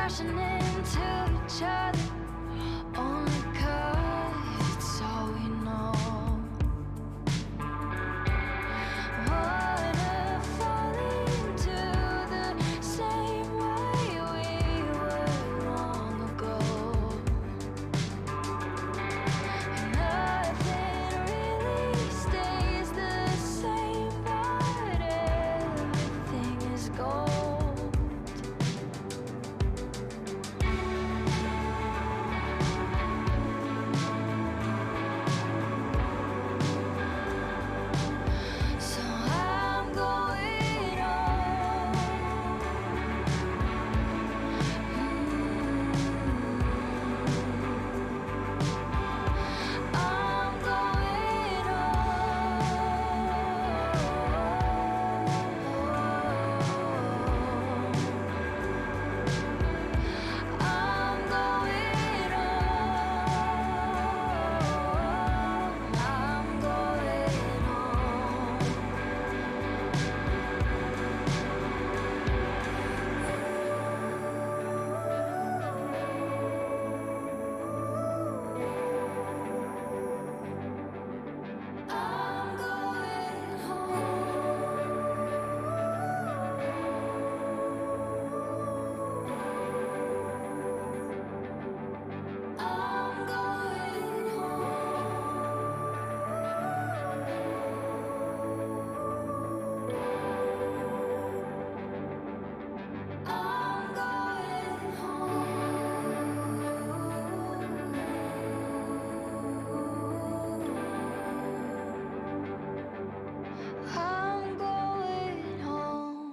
crashing into each other, only 'cause it's all we know. Wanna fall into the same way we were long ago. And nothing really stays the same, but everything is gold. So I'm going on. I'm going on. I'm going on. I'm going on. I'm going home. I'm going home. I'm going home. I'm going home.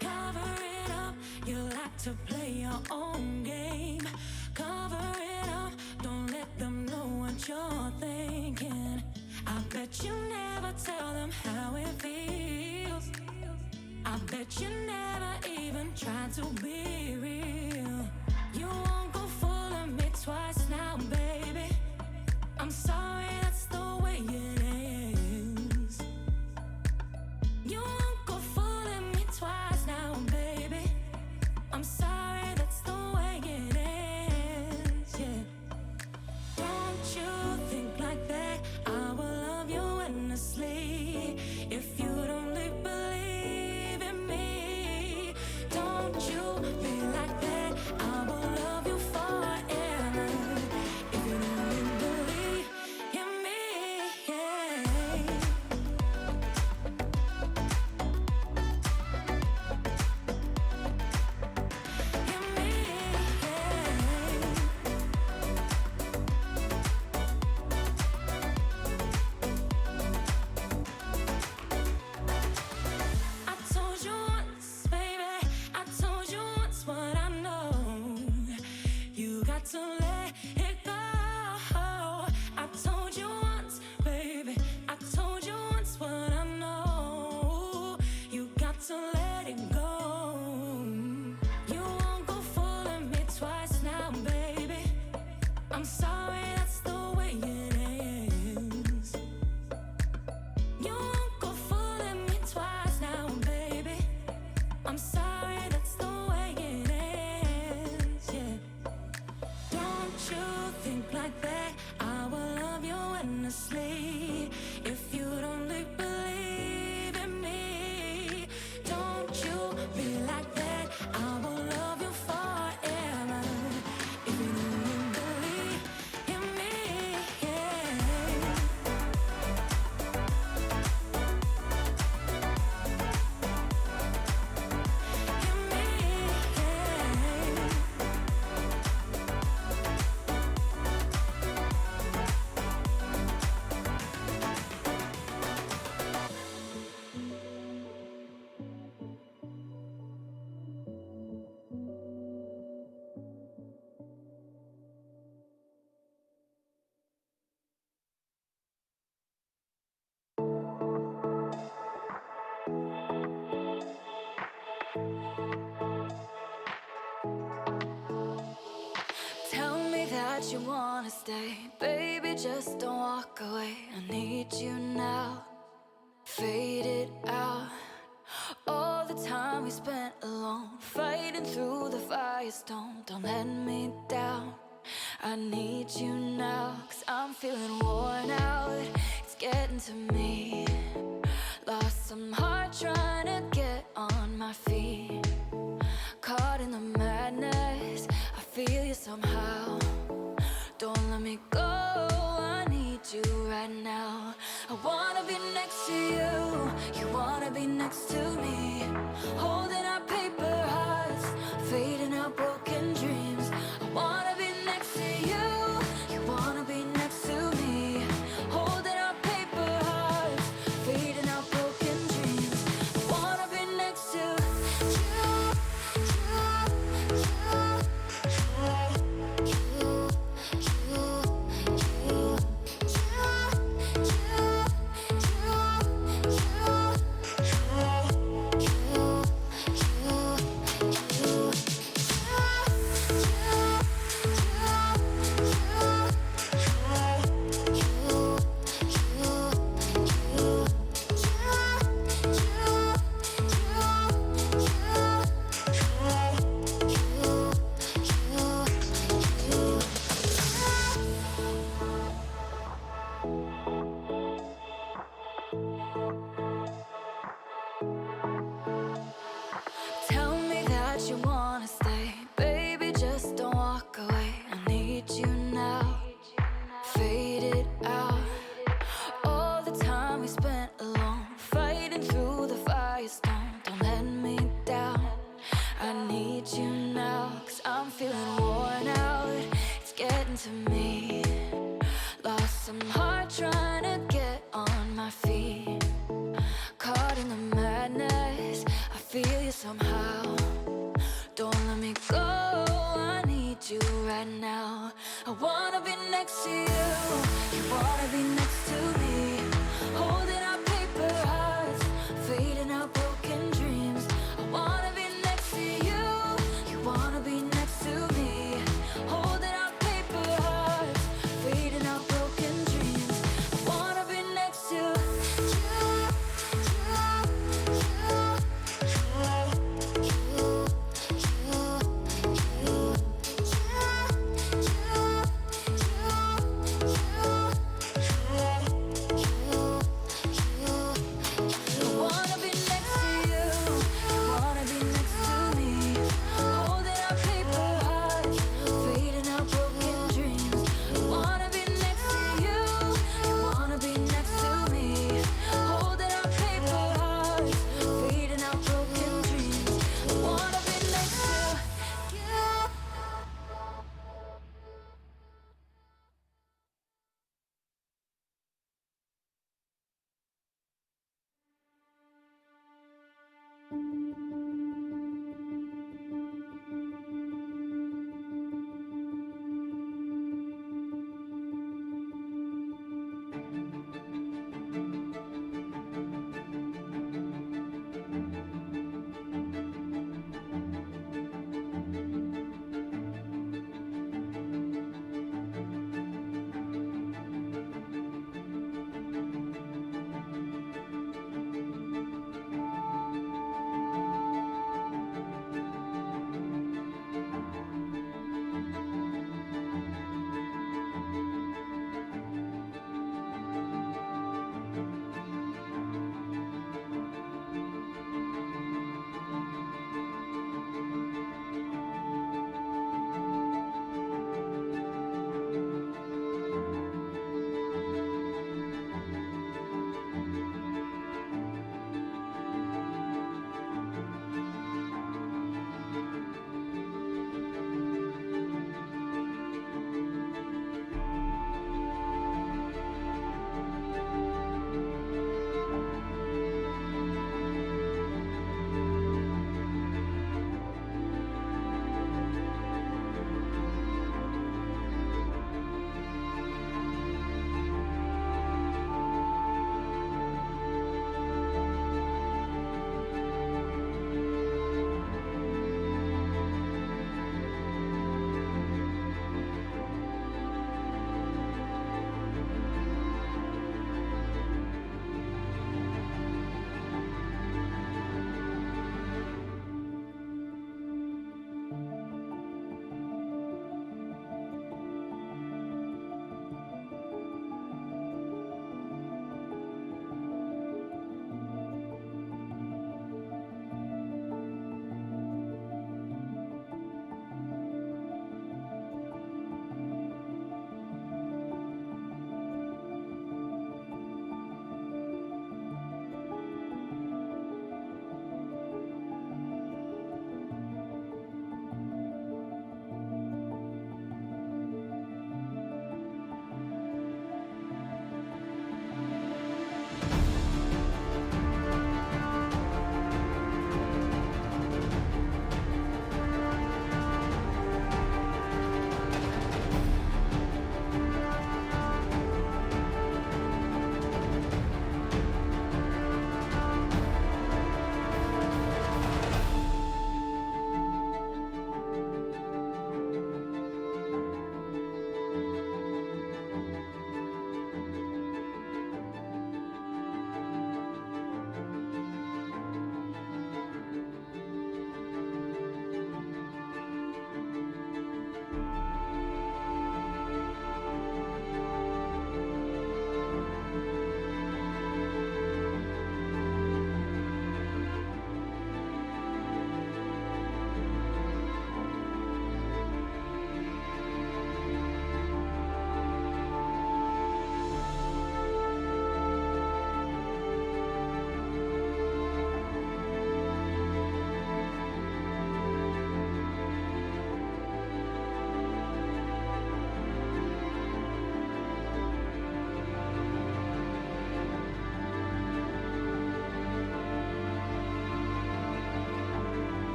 Cover it up, you like to play your own game. Cover it up, don't let them know what you're thinking. I bet you never tell them how it feels. I bet you never even try to be real. You won't go fooling me twice now, baby. I'm sorry, that's the way it is. You won't go fooling me twice now, baby. I'm sorry, that's the way it is, yeah. Don't you think like that? I will love you endlessly. If you don't believe in me, don't you be like that? I will love you forever. If you don't believe in me, yeah. I told you once, baby, I told you once what I know. You got to let it go. I told you once, baby, I told you once what I know. You got to let it go. You won't go fooling me twice now, baby. I'm sorry, that's the way it is. You won't go fooling me twice now, baby. I'm sorry, that's the way it is, yeah. Don't you think like that? I will love you endlessly. If you don't believe in me, don't you be like that? I will love you forever. If you don't believe in me, yeah. that you wanna stay. Baby, just don't walk away. I need you now. Fade it out. All the time we spent alone, fighting through the firestorm. Don't let me down. I need you now, 'cause I'm feeling worn out. It's getting to me. Lost some heart trying to get on my feet. Caught in the madness, I feel you somehow. Don't let me go, I need you right now. I wanna be next to you, you wanna be next to me. Holding our paper hearts, fading our broken dreams. I wanna be next to you, you wanna be next to me. Holding our paper hearts, fading our broken dreams. I wanna be next to you. Tell me that you wanna stay. Baby, just don't walk away. I need you now. Fade it out. All the time we spent alone, fighting through the firestorm. Don't let me down. I need you now, 'cause I'm feeling worn out. It's getting to me. Lost some heart trying to get on my feet. Caught in the madness, I feel you somehow. Don't let me go, I need you right now. I wanna be next to you, you wanna be next to me. Holding our paper hearts, fading our broken dreams. I wanna be next to you, you wanna be next to me. Holding our paper hearts, fading our broken dreams. I wanna be next to you.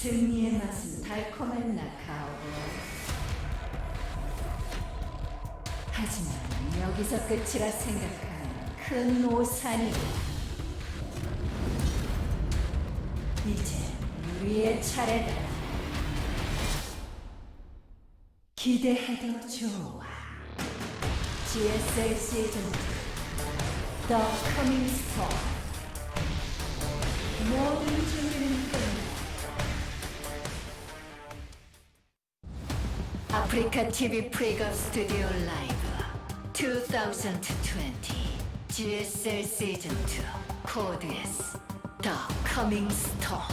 승리의 맛은 달콤한 나카오. 하지만 여기서 끝이라 생각하는 큰 오산이 이제 우리의 차례다. 기대해도 좋아. GSL 시즌 2 The Coming Storm. 모든 준비는 끝났다. 아프리카 TV 프리급 스튜디오 라이브 2020 GSL 시즌 2 코드 S The Coming Storm.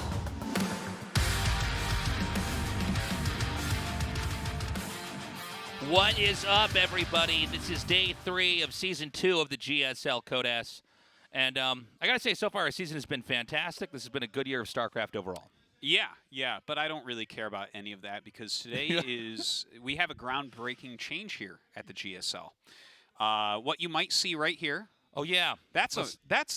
What is up, everybody? This is day 3 of season 2 of the GSL Code S. And I gotta say, so far our season has been fantastic. This has been a good year of StarCraft overall. Yeah, but I don't really care about any of that because today we have a groundbreaking change here at the GSL. What you might see right here. Oh yeah, that's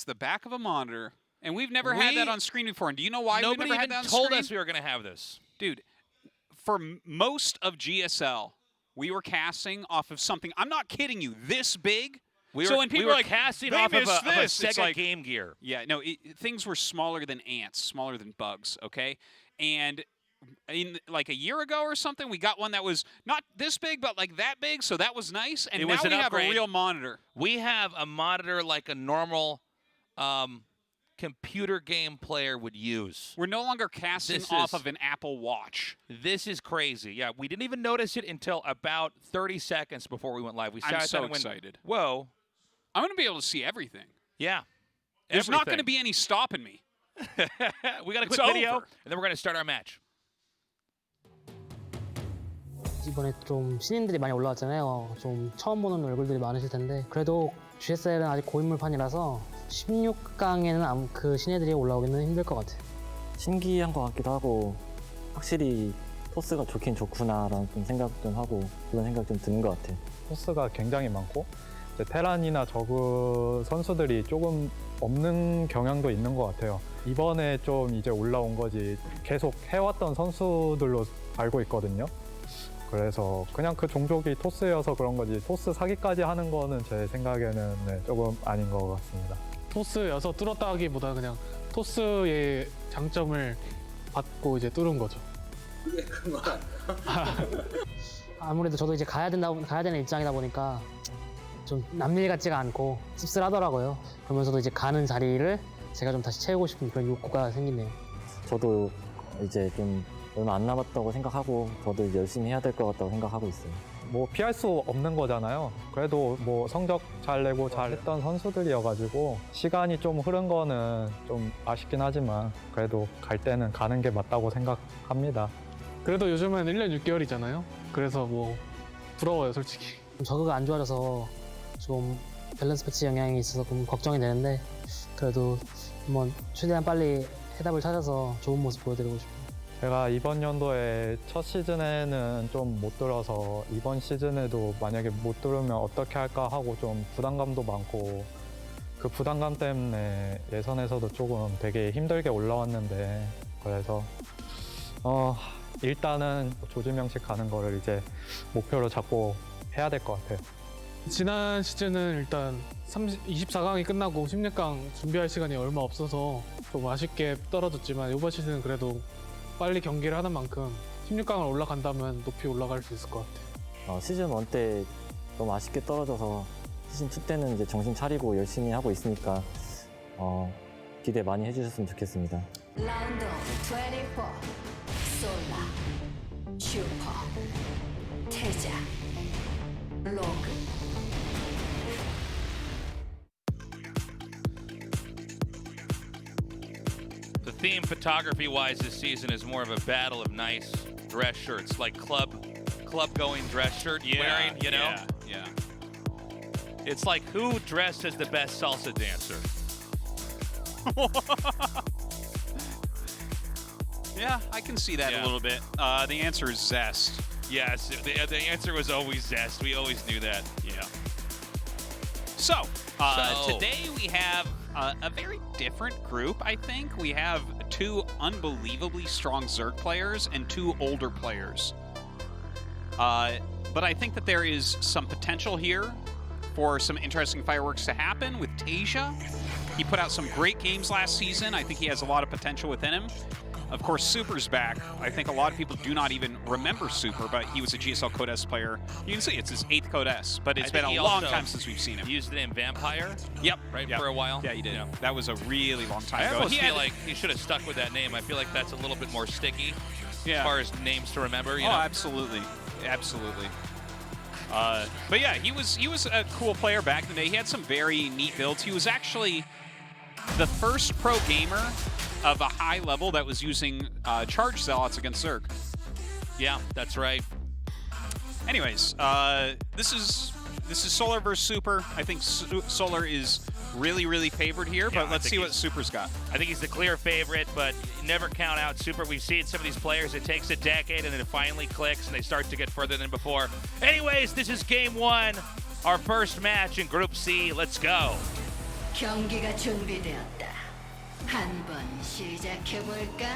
the back of a monitor, and we've never had that on screen before. And do you know why we've never had that on screen? Nobody even told us we were going to have this. Dude, for most of GSL, we were casting off of something. I'm not kidding you. This big. We when people were are like, casting off of a Sega like, Game Gear. Yeah, no, things were smaller than ants, smaller than bugs, okay? And in like a year ago or something, we got one that was not this big, but like that big, so that was nice. And now we have a real monitor. We have a monitor like a normal computer game player would use. We're no longer casting off of an Apple Watch. This is crazy. Yeah, we didn't even notice it until about 30 seconds before we went live. We I'm so excited. Whoa. I'm going to be able to see everything. Yeah. There's not going to be any stopping me. We got a quick video, and then we're going to start our match. 이번에 좀 신인들이 많이 올라왔잖아요. 좀 처음 보는 얼굴들이 많으실 텐데 그래도 GSL은 아직 고인물판이라서 16강에는 그 신예들이 올라오기는 힘들 것 같아요. 신기한 것 같기도 하고 확실히 토스가 좋긴 좋구나라는 좀 생각 좀 하고 그런 생각 좀 드는 것 같아요. 토스가 굉장히 많고 이제 테란이나 저그 선수들이 조금 없는 경향도 있는 것 같아요. 이번에 좀 이제 올라온 거지 계속 해왔던 선수들로 알고 있거든요. 그래서 그냥 그 종족이 토스여서 그런 거지 토스 사기까지 하는 거는 제 생각에는 조금 아닌 것 같습니다. 토스여서 뚫었다 하기보다 그냥 토스의 장점을 받고 이제 뚫은 거죠. 아무래도 저도 이제 가야 되는 입장이다 보니까 좀 남일 같지가 않고 씁쓸하더라고요. 그러면서도 이제 가는 자리를 제가 좀 다시 채우고 싶은 그런 욕구가 생기네요. 저도 이제 좀 얼마 안 남았다고 생각하고 저도 열심히 해야 될 것 같다고 생각하고 있어요. 뭐 피할 수 없는 거잖아요. 그래도 뭐 성적 잘 내고 잘했던 선수들이어가지고 시간이 좀 흐른 거는 좀 아쉽긴 하지만 그래도 갈 때는 가는 게 맞다고 생각합니다. 그래도 요즘은 1년 6개월이잖아요. 그래서 뭐 부러워요, 솔직히. 저그가 안 좋아져서 좀 밸런스 패치 영향이 있어서 좀 걱정이 되는데 그래도 한번 최대한 빨리 해답을 찾아서 좋은 모습 보여드리고 싶어요. 제가 이번 연도에 첫 시즌에는 좀 못 들어서 이번 시즌에도 만약에 못 들으면 어떻게 할까 하고 좀 부담감도 많고 그 부담감 때문에 예선에서도 조금 되게 힘들게 올라왔는데 그래서 일단은 조지명식 가는 거를 이제 목표로 잡고 해야 될 것 같아요. 지난 시즌은 일단 24강이 끝나고 16강 준비할 시간이 얼마 없어서 좀 아쉽게 떨어졌지만 이번 시즌은 그래도 빨리 경기를 하는 만큼 16강을 올라간다면 높이 올라갈 수 있을 것 같아요. 시즌 1 때 너무 아쉽게 떨어져서 시즌 2 때는 이제 정신 차리고 열심히 하고 있으니까 기대 많이 해주셨으면 좋겠습니다. 라운드 24 솔라 슈퍼 태자 로그 theme photography-wise this season is more of a battle of nice dress shirts, like club-going dress shirt wearing, you know? Yeah. It's like who dressed as the best salsa dancer? Yeah, I can see that a little bit. The answer is Zest. Yes, the answer was always Zest. We always knew that. Yeah. So, today we have a very different group, I think. We have 2 unbelievably strong Zerg players and 2 older players. But I think that there is some potential here for some interesting fireworks to happen with TaeJa. He put out some great games last season. I think he has a lot of potential within him. Of course, Super's back. I think a lot of people do not even remember Super, but he was a GSL Code S player. You can see it's his 8th Code S, but it's been a long time since we've seen him. He used the name Vampire? Yep. Right, for a while? Yeah, he did. Yeah. That was a really long time ago. I almost feel like he should have stuck with that name. I feel like that's a little bit more sticky as far as names to remember. You know? Absolutely. Absolutely. But yeah, he was a cool player back in the day. He had some very neat builds. He was actually the first pro gamer of a high level that was using charge zealots against Zerg. Yeah, that's right. Anyways, this is Solar versus Super. I think Solar is really favored here, but let's see what Super's got. I think he's the clear favorite, but never count out Super. We've seen some of these players, it takes a decade and then it finally clicks and they start to get further than before. Anyways, this is game 1, our first match in Group C. Let's go. 경기가 준비되었다. 한번 시작해 볼까?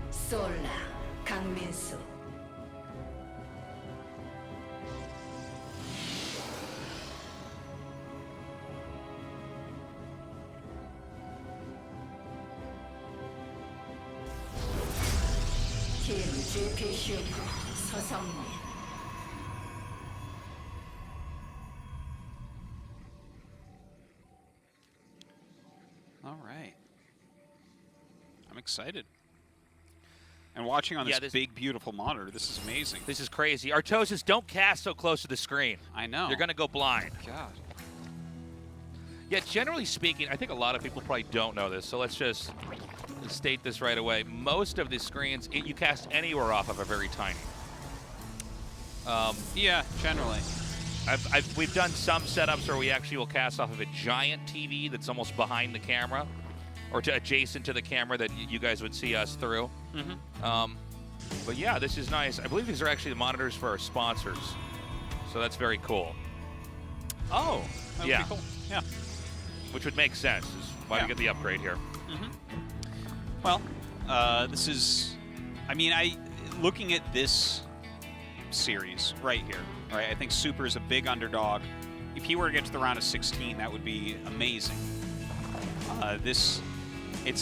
솔라 강민수 팀 GP 슈퍼 서성민 All right. I'm excited. And watching on this big, beautiful monitor, this is amazing. This is crazy. Artosis, don't cast so close to the screen. I know. You're going to go blind. God. Yeah, generally speaking, I think a lot of people probably don't know this, so let's just state this right away. Most of the screens you cast anywhere off of are very tiny. Yeah, generally. We've done some setups where we actually will cast off of a giant TV that's almost behind the camera, or adjacent to the camera that you guys would see us through. But yeah, this is nice. I believe these are actually the monitors for our sponsors, so that's very cool. Oh, that would be cool. Yeah. Which would make sense. Is why we get the upgrade here. Well, this is, I mean, looking at this series right here, right? I think Super is a big underdog. If he were to get to the round of 16, that would be amazing. It's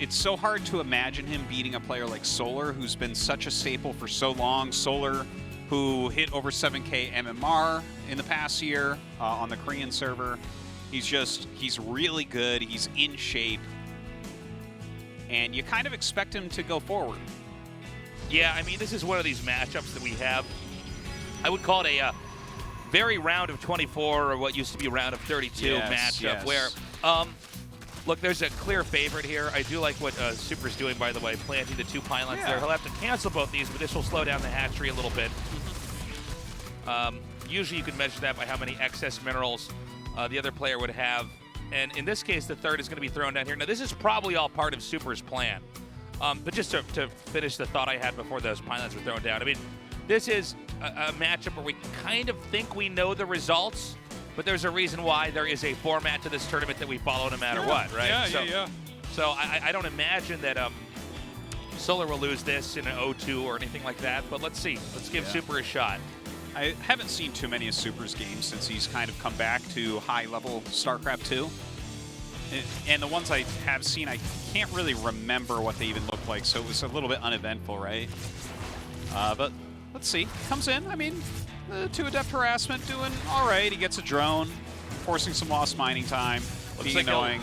so hard to imagine him beating a player like Solar, who's been such a staple for so long. Solar, who hit over 7K MMR in the past year on the Korean server. He's really good. He's in shape. And you kind of expect him to go forward. Yeah, I mean, this is one of these matchups that we have. I would call it a very round of 24, or what used to be round of 32 matchup, where, look, there's a clear favorite here. I do like what Super's doing, by the way, planting the 2 pylons there. He'll have to cancel both these, but this will slow down the hatchery a little bit. Usually you can measure that by how many excess minerals the other player would have. And in this case, the 3rd is going to be thrown down here. Now, this is probably all part of Super's plan. But just to finish the thought I had before those pylons were thrown down, I mean, this is a matchup where we kind of think we know the results, but there's a reason why there is a format to this tournament that we follow no matter what, right? So I don't imagine that Solar will lose this in an 0-2 or anything like that, but let's see. Let's give Super a shot. I haven't seen too many of Super's games since he's kind of come back to high-level StarCraft 2. And the ones I have seen, I can't really remember what they even look like, so it was a little bit uneventful, right? But let's see. Comes in. I mean, The 2 Adept Harassment doing all right. He gets a drone, forcing some lost mining time. Looks being like annoying.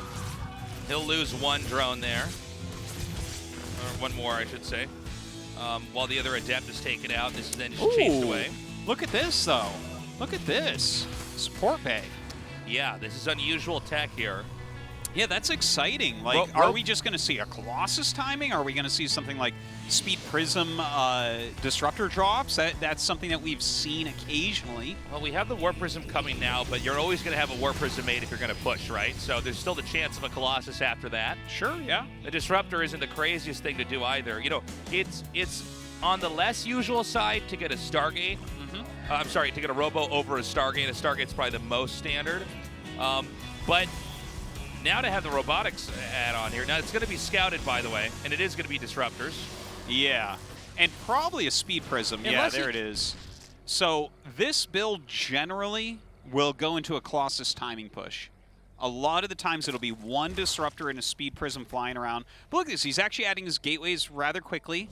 He'll lose 1 drone there. Or 1 more, I should say. While the other Adept is taken out, this is then just chased away. Look at this, though. Look at this. Support bay. Yeah, this is unusual tech here. Yeah, that's exciting. Like, are we just going to see a Colossus timing? Are we going to see something like Speed Prism Disruptor drops? That's something that we've seen occasionally. Well, we have the Warp Prism coming now, but you're always going to have a Warp Prism made if you're going to push, right? So there's still the chance of a Colossus after that. Sure, yeah. The Disruptor isn't the craziest thing to do either. You know, it's on the less usual side to get a Stargate. I'm sorry, to get a Robo over a Stargate. A Stargate's probably the most standard. But now to have the robotics add-on here. Now, it's going to be scouted, by the way, and it is going to be Disruptors. Yeah, and probably a Speed Prism. Unless there it is. So this build generally will go into a Colossus timing push. A lot of the times it'll be 1 Disruptor and a Speed Prism flying around. But look at this. He's actually adding his gateways rather quickly,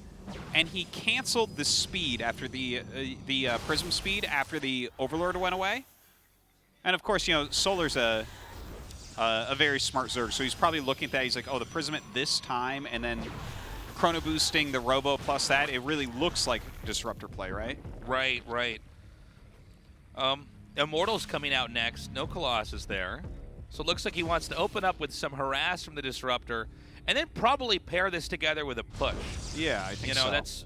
and he canceled the speed after the Prism speed after the Overlord went away. And of course, you know, Solar's a very smart Zerg, so he's probably looking at that. He's like, oh, the Prism at this time, and then Chrono boosting the Robo plus that. It really looks like Disruptor play, right? Right. Immortal's coming out next. No Colossus there. So it looks like he wants to open up with some harass from the Disruptor, and then probably pair this together with a push. Yeah, I think so. You know, that's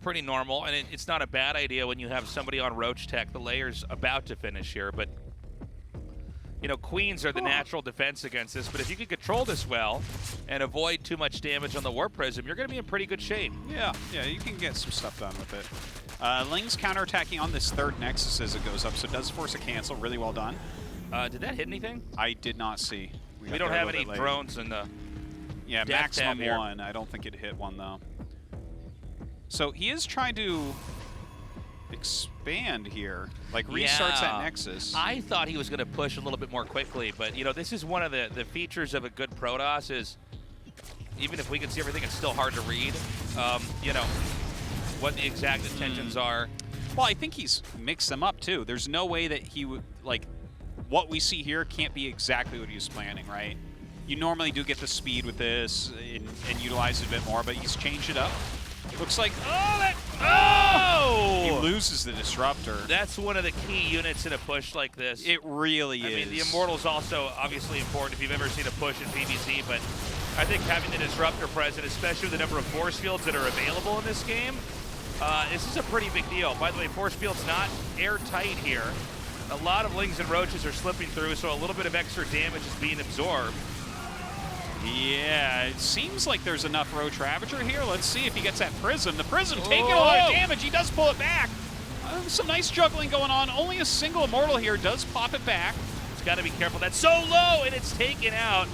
pretty normal, and it's not a bad idea when you have somebody on Roach Tech. The layer's about to finish here, but you know, Queens are the natural defense against this, but if you can control this well and avoid too much damage on the Warp Prism, you're going to be in pretty good shape. Yeah, you can get some stuff done with it. Ling's counterattacking on this 3rd Nexus as it goes up, so it does force a cancel. Really well done. Did that hit anything? I did not see. We don't have any drones in the maximum 1. I don't think it hit 1, though. So he is trying to expand here, like restarts that Nexus. I thought he was going to push a little bit more quickly, but you know, this is one of the features of a good Protoss is even if we can see everything, it's still hard to read, you know, what the exact intentions are. Well, I think he's mixed them up too. There's no way that he would, like, what we see here can't be exactly what he was planning, right? You normally do get the speed with this and utilize it a bit more, but he's changed it up. Looks like, he loses the Disruptor. That's one of the key units in a push like this. It really is. I mean, the Immortal's also obviously important if you've ever seen a push in PvZ, but I think having the Disruptor present, especially with the number of force fields that are available in this game, this is a pretty big deal. By the way, force field's not airtight here. A lot of Lings and Roaches are slipping through, so a little bit of extra damage is being absorbed. Yeah, it seems like there's enough Roach Ravager here. Let's see if he gets that Prism. The Prism taking a lot of damage. He does pull it back. Some nice juggling going on. Only a single Immortal here does pop it back. It's got to be careful. That's so low, and it's taken out,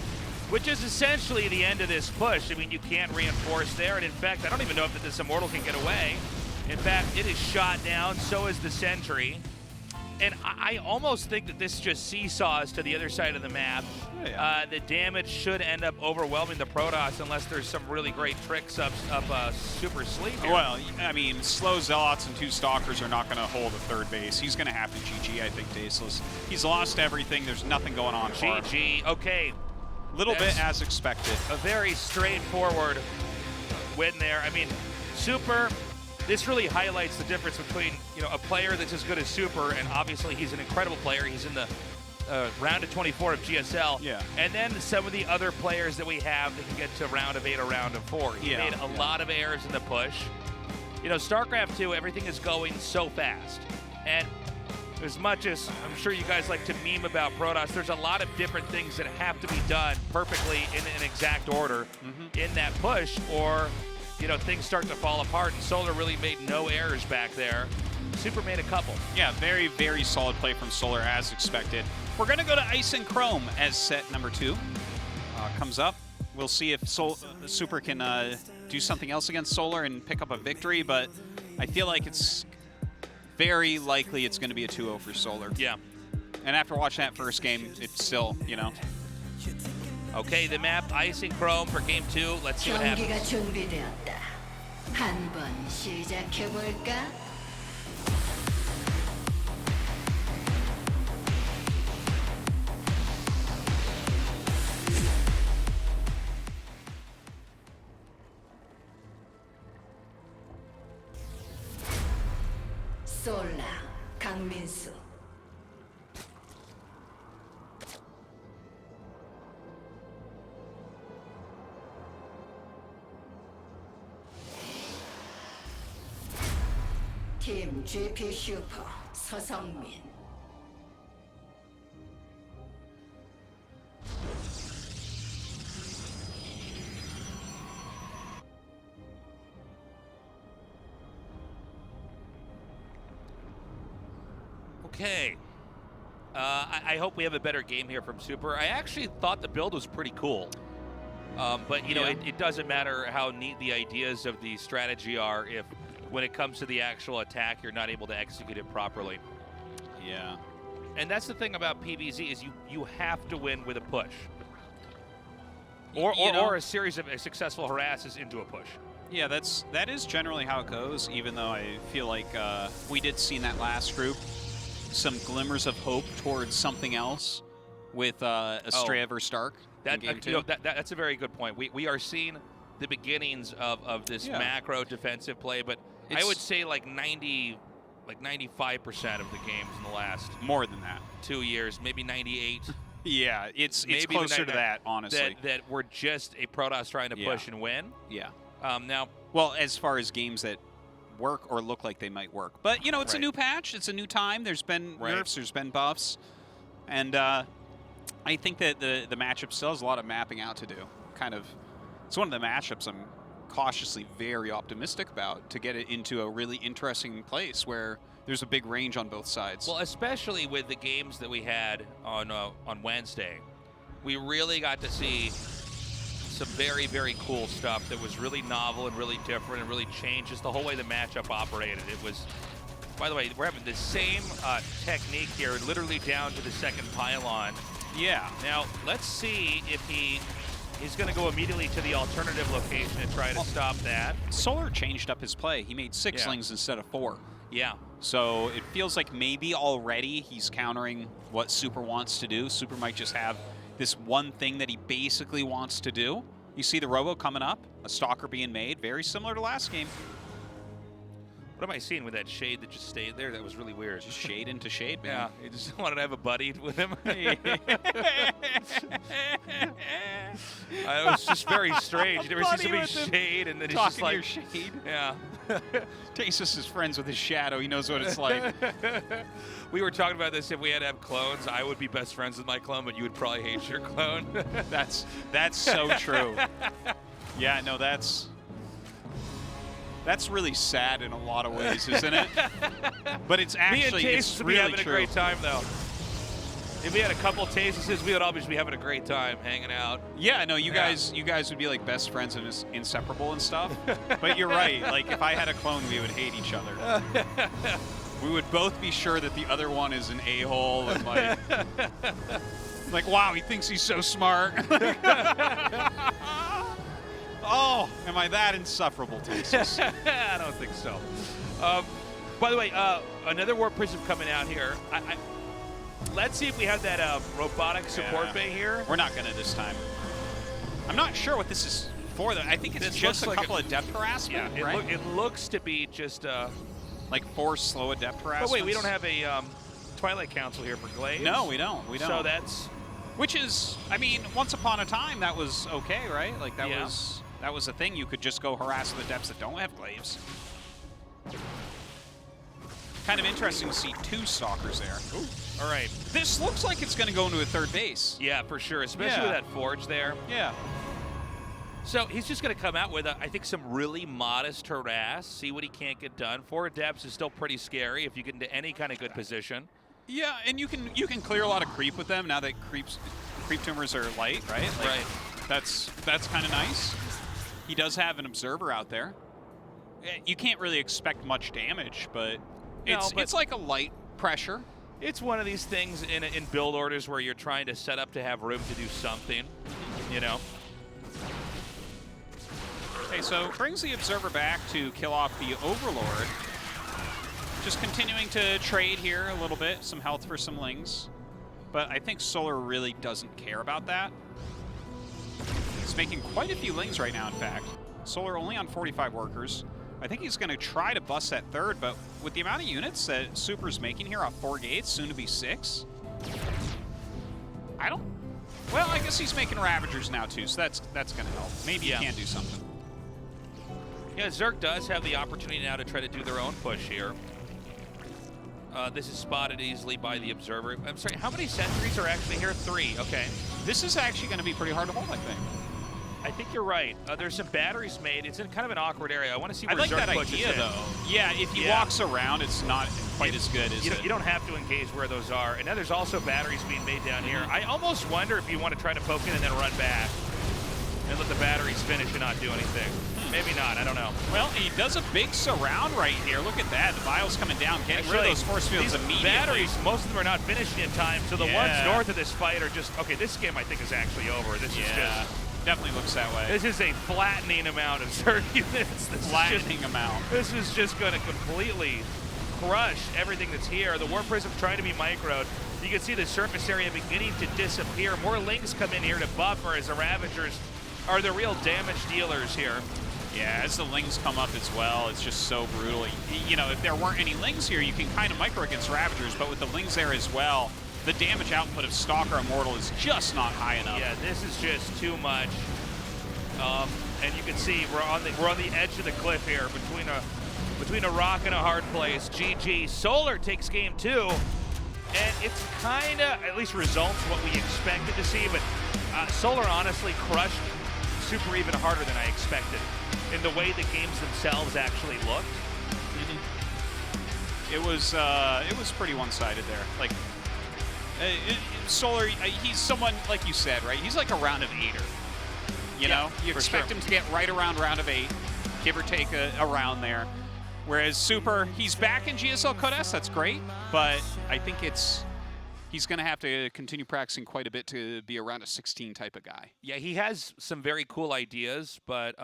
which is essentially the end of this push. I mean, you can't reinforce there, and in fact, I don't even know if this Immortal can get away. In fact, it is shot down. So is the Sentry. And I almost think that this just seesaws to the other side of the map. The damage should end up overwhelming the Protoss unless there's some really great tricks up super sleep here. Well, I mean, slow Zealots and 2 Stalkers are not going to hold a 3rd base. He's going to have to GG, I think, Tasteless. He's lost everything. There's nothing going on for him. GG, okay. Little bit as expected. A very straightforward win there. I mean, Super... This really highlights the difference between, you know, a player that's as good as Super, and obviously he's an incredible player. He's in the round of 24 of GSL. Yeah. And then some of the other players that we have that can get to round of 8 or round of 4. He made a lot of errors in the push. You know, StarCraft 2, everything is going so fast. And as much as I'm sure you guys like to meme about Protoss, there's a lot of different things that have to be done perfectly in an exact order in that push, or you know, things start to fall apart, and Solar really made no errors back there. Super made a couple. Yeah, very, very solid play from Solar as expected. We're going to go to Ice and Chrome as set number 2 comes up. We'll see if Super can do something else against Solar and pick up a victory, but I feel like it's very likely it's going to be a 2-0 for Solar. Yeah. And after watching that first game, it's still, you know. Okay, the map, Ice and Chrome for game 2. Let's see what happens. 경기가 준비되었다. 한번 시작해볼까? 솔라 강민수. 팀 GP 슈퍼 서성민. Okay. I hope we have a better game here from Super. I actually thought the build was pretty cool. But, you know, it doesn't matter how neat the ideas of the strategy are if when it comes to the actual attack, you're not able to execute it properly. Yeah. And that's the thing about PvZ is you have to win with a push. Or a series of successful harasses into a push. Yeah, that is generally how it goes, even though I feel like we did see in that last group some glimmers of hope towards something else with Estrella versus Stark in game 2. You know, that's a very good point. We are seeing the beginnings of this macro defensive play, but I would say like 95% of the games in the last more than that 2 years, maybe 98. Yeah, it's maybe closer to that, honestly. That we're just a Protoss trying to push and win. Yeah. Now, well, as far as games that work or look like they might work, but you know, it's a new patch, it's a new time. There's been nerfs, there's been buffs, and I think that the matchup still has a lot of mapping out to do. It's one of the matchups I'm cautiously very optimistic about to get it into a really interesting place where there's a big range on both sides. Well, especially with the games that we had on Wednesday, we really got to see some very, very cool stuff that was really novel and really different and really changed just the whole way the matchup operated. It was, by the way, we're having the same technique here, literally down to the second pylon. Yeah. Now, let's see if he's going to go immediately to the alternative location and try to stop that. Solar changed up his play. He made 6 slings instead of 4. Yeah. So it feels like maybe already he's countering what Super wants to do. Super might just have this one thing that he basically wants to do. You see the robo coming up, a stalker being made, very similar to last game. What am I seeing with that shade that just stayed there? That was really weird. Just shade into shade, man. Yeah, he just wanted to have a buddy with him. It was just very strange. You never see somebody shade and then he's just like your shade. Yeah. TaeJa is friends with his shadow. He knows what it's like. We were talking about this. If we had to have clones, I would be best friends with my clone, but you would probably hate your clone. That's so true. Yeah, no, that's really sad in a lot of ways, isn't it? But it's actually me and it's would really be having true. a great time though. If we had a couple TaeJas, we would obviously be having a great time hanging out. Yeah, no, you guys would be like best friends and inseparable and stuff. But you're right. Like if I had a clone, we would hate each other. We would both be sure that the other one is an a-hole and like wow, he thinks he's so smart. Oh, am I that insufferable, Texas? I don't think so. By the way, another Warp Prism coming out here. Let's see if we have that robotic support bay here. We're not going to this time. I'm not sure what this is for, though. I think it's just a couple of depth harassment, right? It looks to be just... like 4 slow adept harassments. But wait, we don't have a Twilight Council here for Glaives. No, we don't. So that's... Which is, I mean, once upon a time, that was okay, right? Like, that was a thing. You could just go harass the depths that don't have Glaives. Kind of interesting to see 2 stalkers there. Ooh. All right. This looks like it's going to go into a 3rd base. Yeah, for sure, especially with that forge there. Yeah. So he's just going to come out with, I think, some really modest harass, see what he can't get done. 4 depths is still pretty scary if you get into any kind of good position. Yeah, and you can clear a lot of creep with them now that creep tumors are light, right? Like, right. That's kind of nice. He does have an observer out there. You can't really expect much damage, but it's like a light pressure. It's one of these things in build orders where you're trying to set up to have room to do something, you know. Okay, so brings the observer back to kill off the Overlord. Just continuing to trade here a little bit, some health for some lings. But I think Solar really doesn't care about that. He's making quite a few lings right now, in fact. Solar only on 45 workers. I think he's going to try to bust that third, but with the amount of units that Super's making here off 4 gates, soon to be 6, I don't... Well, I guess he's making Ravagers now too, so that's going to help. Maybe he can do something. Yeah, Zerg does have the opportunity now to try to do their own push here. This is spotted easily by the Observer. I'm sorry, how many sentries are actually here? 3, okay. This is actually going to be pretty hard to hold, I think. I think you're right. There's some batteries made. It's in kind of an awkward area. I want to see where I like Zerg that pushes idea, in. though. Yeah, if he walks around, it's not quite as good as you don't have to engage where those are. And now there's also batteries being made down here. I almost wonder if you want to try to poke in and then run back and let the batteries finish and not do anything. Maybe not. I don't know. Well, he does a big surround right here. Look at that. The vials coming down, getting rid of those force fields these immediately. Batteries, most of them are not finishing in time, so the ones north of this fight are just... Okay, this game I think is actually over. This is just... Definitely looks that way. This is a flattening amount of Zerg units. This is just going to completely crush everything that's here. The Warp Prism trying to be microed. You can see the surface area beginning to disappear. More Lings come in here to buffer as the Ravagers are the real damage dealers here. Yeah, as the Lings come up as well, it's just so brutal. You know, if there weren't any Lings here, you can kind of micro against Ravagers, but with the Lings there as well, the damage output of Stalker Immortal is just not high enough. Yeah, this is just too much. And you can see we're on the edge of the cliff here between a rock and a hard place. GG. Solar takes game 2, and it's kind of, at least results, what we expected to see, but Solar honestly crushed Super even harder than I expected in the way the games themselves actually looked. It was pretty one-sided there. Like, Solar, he's someone, like you said, right? He's like a round of 8er. You know? You expect him to get right around round of 8, give or take a round there. Whereas Super, he's back in GSL Codes, that's great, but I think he's going to have to continue practicing quite a bit to be around a 16 type of guy. Yeah, he has some very cool ideas, but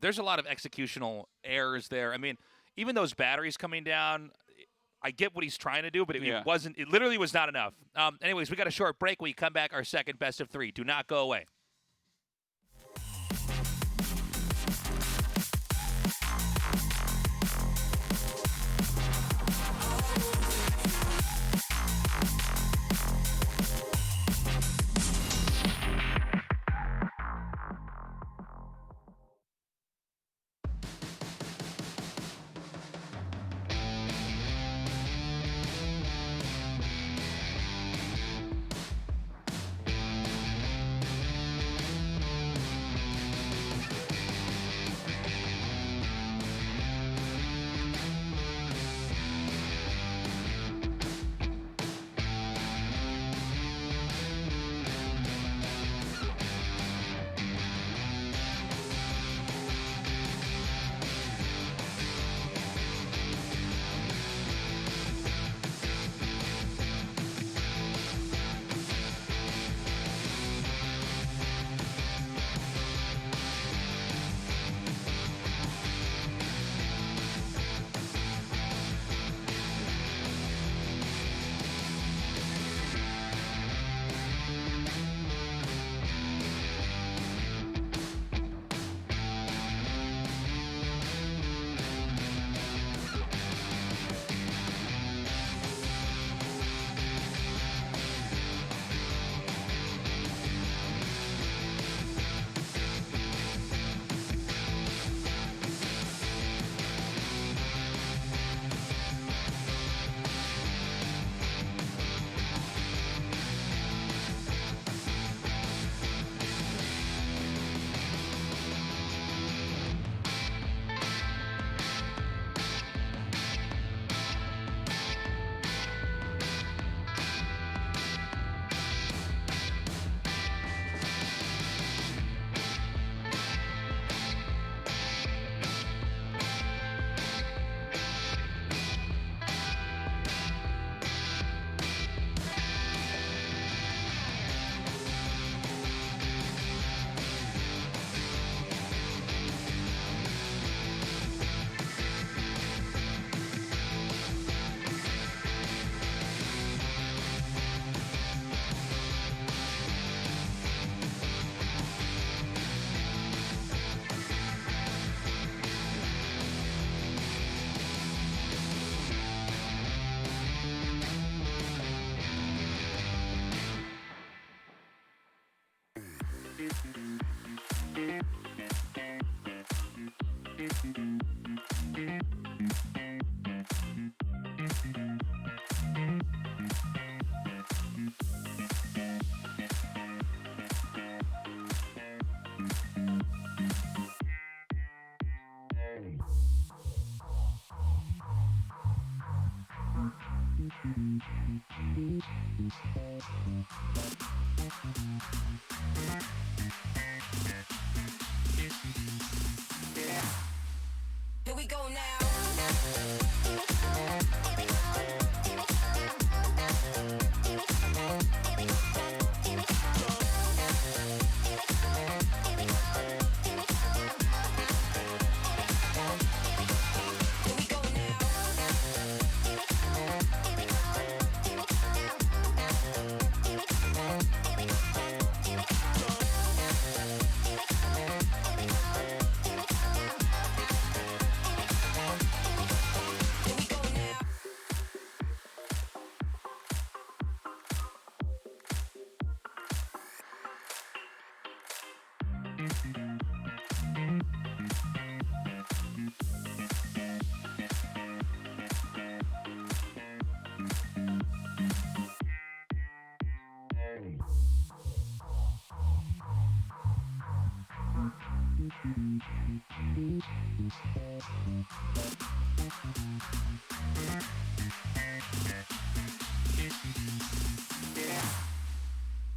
there's a lot of executional errors there. I mean, even those batteries coming down, I get what he's trying to do, but it literally was not enough. Anyways, we got a short break. When we come back, our second best of 3. Do not go away. Here we go now.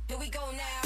Here we go now.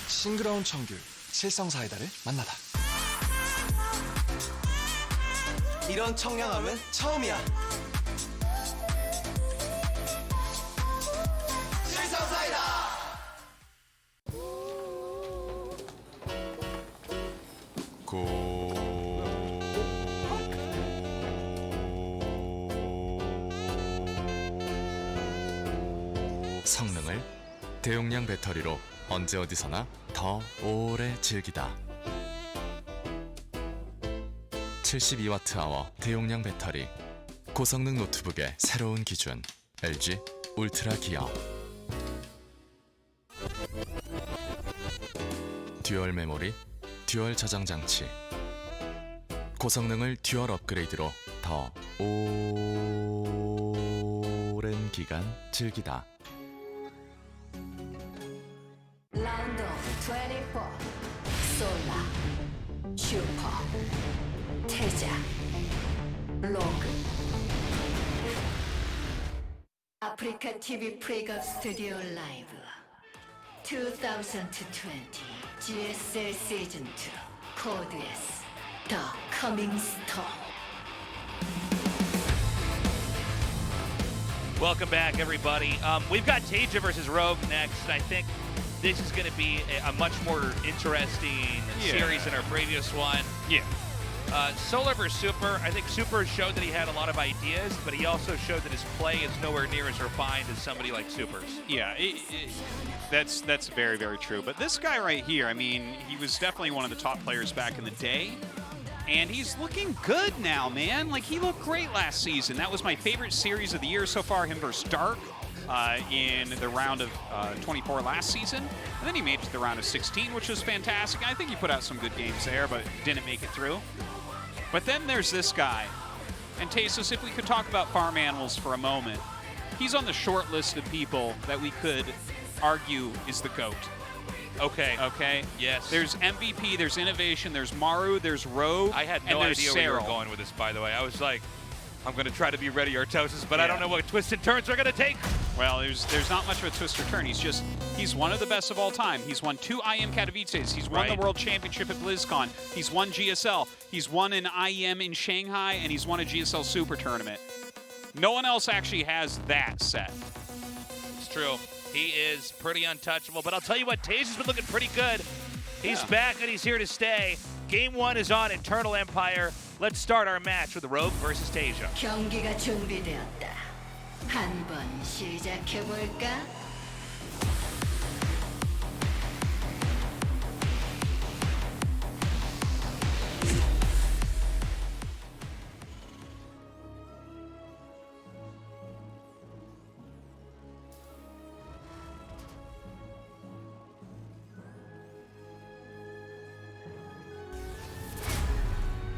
싱그러운 청귤, 칠성사이다를 만나다. 이런 청량함은 처음이야. 칠성사이다! 성능을 대용량 배터리로 언제 어디서나 더 오래 즐기다. 72Wh 대용량 배터리, 고성능 노트북의 새로운 기준, LG 울트라 기어. 듀얼 메모리, 듀얼 저장 장치. 고성능을 듀얼 업그레이드로 더 오랜 기간 즐기다. 라운드 24 솔라 슈퍼 태자 로그 아프리카 TV 프레이업 스튜디오 라이브 2020 GSL 시즌 2 코드 S 더 커밍 스톰. Welcome back, everybody. We've got TaeJa versus Rogue next, and I think this is going to be a much more interesting series than our previous one. Yeah. Solar versus Super. I think Super showed that he had a lot of ideas, but he also showed that his play is nowhere near as refined as somebody like Super's. Yeah, that's very, very true. But this guy right here, I mean, he was definitely one of the top players back in the day. And he's looking good now, man. Like, he looked great last season. That was my favorite series of the year so far, him versus Dark in the round of 24 last season. And then he made it to the round of 16, which was fantastic. I think he put out some good games there, but didn't make it through. But then there's this guy. And Taesus, if we could talk about farm animals for a moment, he's on the short list of people that we could argue is the GOAT. Okay. Okay? Yes. There's MVP, there's Innovation, there's Maru, there's Rogue, I had and no there's idea where you were Serral. going with this, by the way. I was like, I'm going to try to be ready, Artosis, but I Yeah. don't know what twists and turns we're going to take. Well, there's not much of a twist or turn. He's one of the best of all time. He's won 2 IEM Katowices. He's won the World Championship at BlizzCon. He's won GSL. He's won an IEM in Shanghai, and he's won a GSL Super Tournament. No one else actually has that set. It's true. He is pretty untouchable, but I'll tell you what, TaeJa's been looking pretty good. He's back and he's here to stay. Game 1 is on Eternal Empire. Let's start our match with Rogue versus TaeJa. 경기가 준비되었다. 한번 시작해 볼까?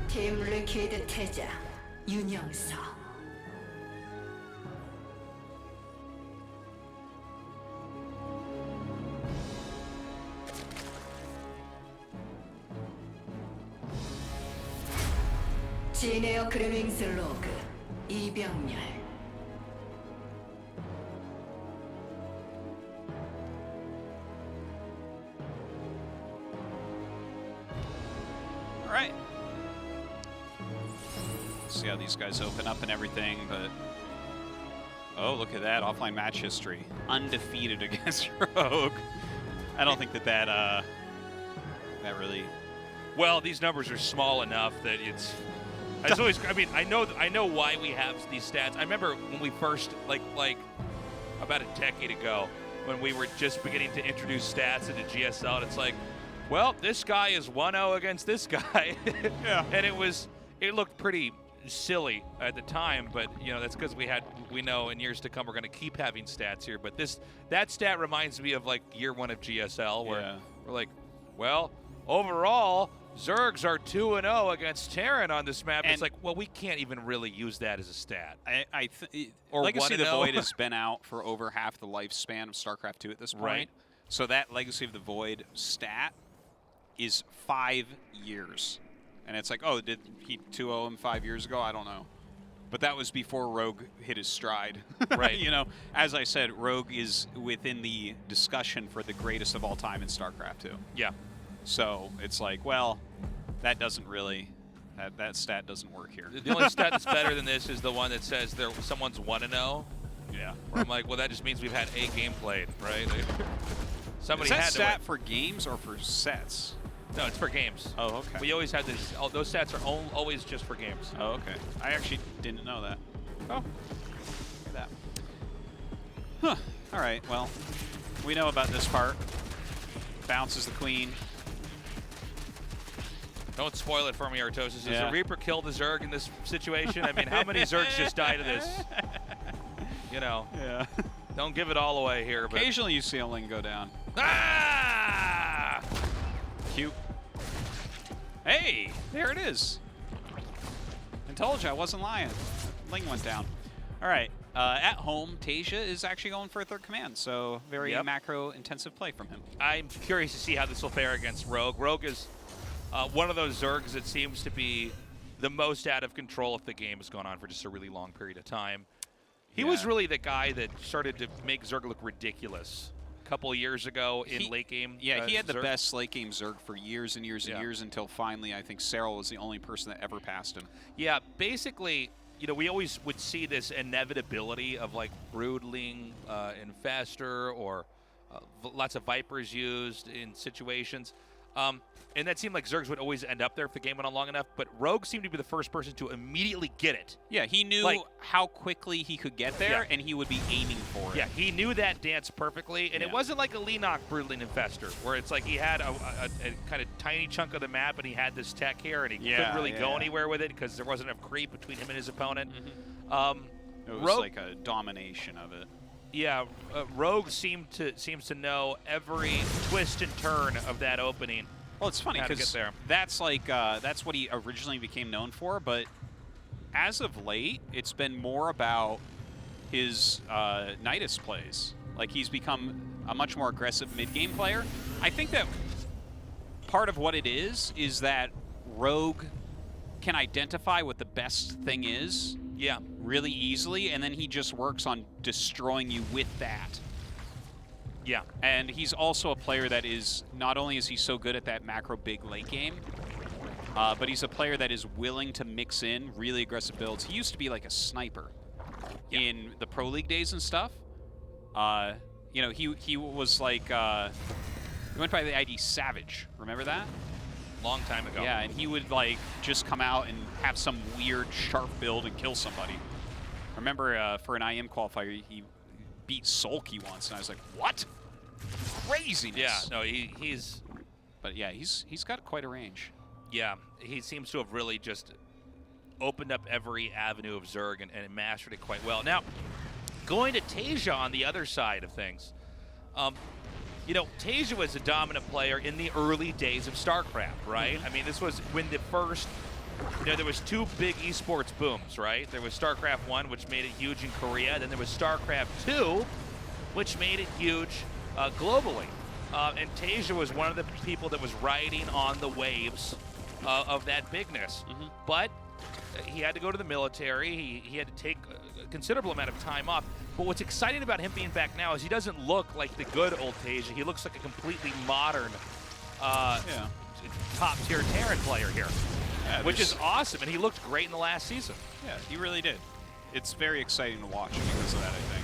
팀 리퀴드 태자 윤영서. 지네어 그래밍스 로그 이병렬. All right. See how these guys open up and everything, but oh, look at that offline match history, undefeated against Rogue. I don't think that really. Well, these numbers are small enough that it's always. I mean, I know why we have these stats. I remember when we first, like about a decade ago, when we were just beginning to introduce stats into GSL, and it's like, well, this guy is 1-0 against this guy. Yeah. And it looked pretty silly at the time, but that's because we know in years to come we're going to keep having stats here. But that stat reminds me of like year 1 of GSL, where we're like, well, overall Zergs are 2-0 against Terran on this map. It's like, well, we can't even really use that as a stat. Legacy of the Void has been out for over half the lifespan of StarCraft 2 at this point. Right. So that Legacy of the Void stat is 5 years. And it's like, oh, did he 2-0 him 5 years ago? I don't know. But that was before Rogue hit his stride. Right. As I said, Rogue is within the discussion for the greatest of all time in StarCraft 2. Yeah. So it's like, well, that doesn't really, that stat doesn't work here. The only stat that's better than this is the one that says someone's 1-0. Yeah. Where I'm like, well, that just means we've had a game played, right? Somebody Is that had stat to for games or for sets? No, it's for games. Oh, okay. We always have this. Those stats are always just for games. Oh, okay. I actually didn't know that. Oh, look at that. Huh. All right. Well, we know about this part. Bounces the queen. Don't spoil it for me, Artosis. Does Yeah. the Reaper kill the Zerg in this situation? I mean, how many Zergs just died of this? Yeah. Don't give it all away here. But Occasionally you see a Ling go down. ah! Cute. Hey, there it is. I told you I wasn't lying. Ling went down. All right. At home, TaeJa is actually going for a third command, so very macro-intensive play from him. I'm curious to see how this will fare against Rogue. Rogue is one of those Zergs that seems to be the most out of control if the game has gone on for just a really long period of time. He was really the guy that started to make Zerg look ridiculous a couple of years ago in late game. Yeah, he had the Zerg. best late game Zerg for years and years and years until finally I think Serral was the only person that ever passed him. Yeah, basically, we always would see this inevitability of like Broodling Infestor or lots of Vipers used in situations. And that seemed like Zergs would always end up there if the game went on long enough, but Rogue seemed to be the first person to immediately get it. Yeah, he knew how quickly he could get there, and he would be aiming for it. Yeah, he knew that dance perfectly, and it wasn't like a Leenock Broodling Infestor, where it's like he had a kind of tiny chunk of the map, and he had this tech here, and he couldn't really go anywhere with it because there wasn't enough creep between him and his opponent. It was like a domination of it. Yeah, Rogue seems to know every twist and turn of that opening. Well, it's funny because that's like that's what he originally became known for, but as of late, it's been more about his Nidus plays. Like he's become a much more aggressive mid-game player. I think that part of what it is that Rogue can identify what the best thing is, really easily, and then he just works on destroying you with that. Yeah, and he's also a player that is, not only is he so good at that macro big late game, but he's a player that is willing to mix in really aggressive builds. He used to be like a sniper in the Pro League days and stuff. He was like, he went by the ID Savage. Remember that? long time ago. Yeah, and he would like just come out and have some weird sharp build and kill somebody. I remember for an IM qualifier, he beat Sulky once, and I was like, what? Craziness. Yeah, no, he's... But yeah, he's got quite a range. Yeah, he seems to have really just opened up every avenue of Zerg and mastered it quite well. Now, going to TaeJa on the other side of things, you know, TaeJa was a dominant player in the early days of StarCraft, right? I mean, this was when the first, you know, there was 2 big esports booms, right? There was StarCraft 1, which made it huge in Korea. Then there was StarCraft 2, which made it huge globally. And TaeJa was one of the people that was riding on the waves of that bigness. But he had to go to the military. He had to take a considerable amount of time off. But what's exciting about him being back now is he doesn't look like the good old TaeJa. He looks like a completely modern, top-tier Terran player here, which is awesome. And he looked great in the last season. Yeah, he really did. It's very exciting to watch because of that, I think.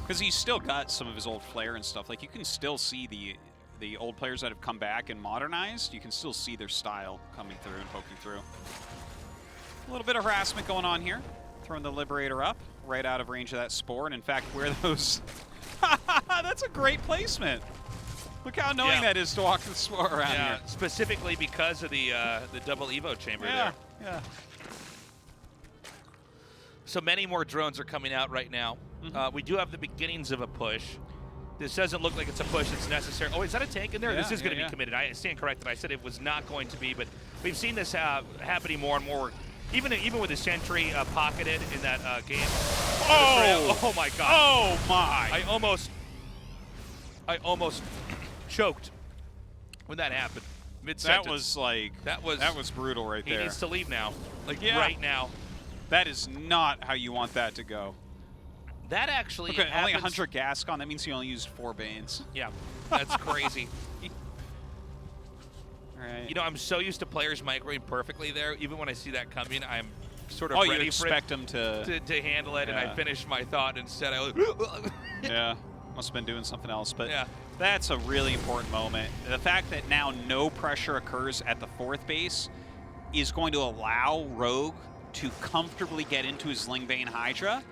Because he's still got some of his old flair and stuff. Like, you can still see the old players that have come back and modernized. You can still see their style coming through and poking through. A little bit of harassment going on here. Throwing the Liberator up, right out of range of that Spore. And in fact, where those... That's a great placement. Look how annoying that is to walk the Spore around here. Specifically because of the double Evo chamber there. Yeah. So many more drones are coming out right now. We do have the beginnings of a push. This doesn't look like it's a push that's necessary. Oh, is that a tank in there? This is going to be committed. I stand corrected. I said it was not going to be, but we've seen this happening more and more. Even with the Sentry pocketed in that game. Oh my God. Oh my. I almost choked when that happened. Mid-sentence. That was brutal right there. He needs to leave now. Right now. That is not how you want that to go. That actually Look, only 100 Gascon. That means he only used 4 Banes. Yeah, that's crazy. All right. You know, I'm so used to players microing perfectly there. Even when I see that coming, I'm sort of you ready expect him to handle it, and I finish my thought instead. I was yeah, must have been doing something else. But that's a really important moment. The fact that now no pressure occurs at the 4th base is going to allow Rogue to comfortably get into his Lingbane Hydra,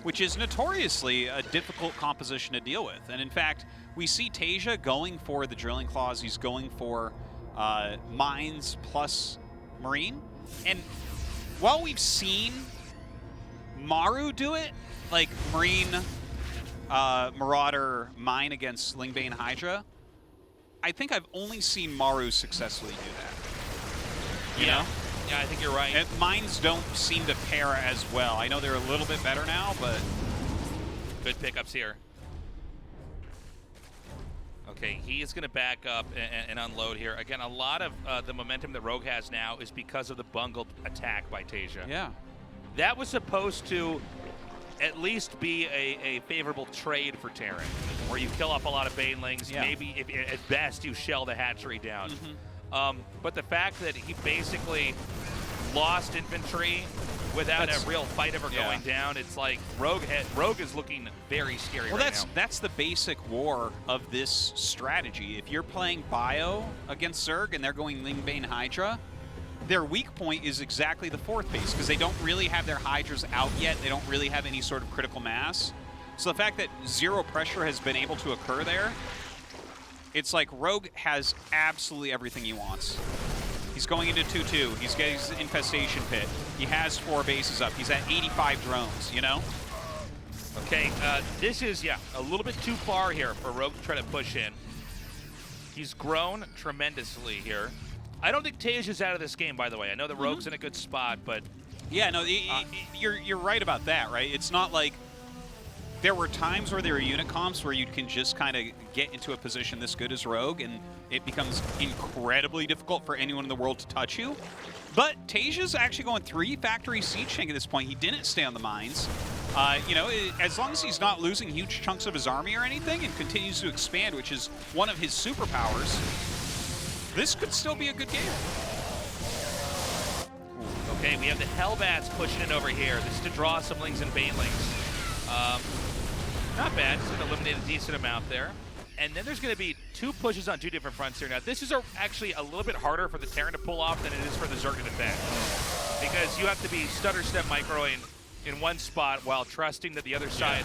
which is notoriously a difficult composition to deal with. And in fact, we see TaeJa going for the Drilling Claws. He's going for Mines plus Marine. And while we've seen Maru do it, like Marine, Marauder, Mine against Lingbane Hydra, I think I've only seen Maru successfully do that. You know? Yeah, I think you're right. And Mines don't seem to pair as well. I know they're a little bit better now, but... Good pickups here. Okay, he is going to back up and unload here. Again, a lot of the momentum that Rogue has now is because of the bungled attack by TaeJa. Yeah. That was supposed to at least be a favorable trade for Terran, where you kill off a lot of Banelings. Maybe, at best, you shell the hatchery down. But the fact that he basically lost infantry without a real fight ever going down, it's like Rogue is looking very scary right now. That's the basic war of this strategy. If you're playing Bio against Zerg and they're going Lingbane Hydra, their weak point is exactly the 4th base, because they don't really have their Hydras out yet. They don't really have any sort of critical mass. So the fact that zero pressure has been able to occur there, it's like Rogue has absolutely everything he wants. He's going into 2-2. He's getting his Infestation Pit. He has 4 bases up. He's at 85 drones, you know? Okay, this is, a little bit too far here for Rogue to try to push in. He's grown tremendously here. I don't think TaeJa's out of this game, by the way. I know that Rogue's in a good spot, but... Yeah, no, you're right about that, right? It's not like... There were times where there were unit comps where you can just kind of get into a position this good as Rogue, and it becomes incredibly difficult for anyone in the world to touch you. But TaeJa's actually going 3 factory siege tank at this point. He didn't stay on the mines. You know, as long as he's not losing huge chunks of his army or anything and continues to expand, which is one of his superpowers, this could still be a good game. Okay, we have the Hellbats pushing in over here. This is to draw some Lings and Banelings. Not bad. Just eliminate a decent amount there. And then there's going to be 2 pushes on 2 different fronts here. Now, this is actually a little bit harder for the Terran to pull off than it is for the Zerg to defend. Because you have to be stutter step microing in one spot while trusting that the other side.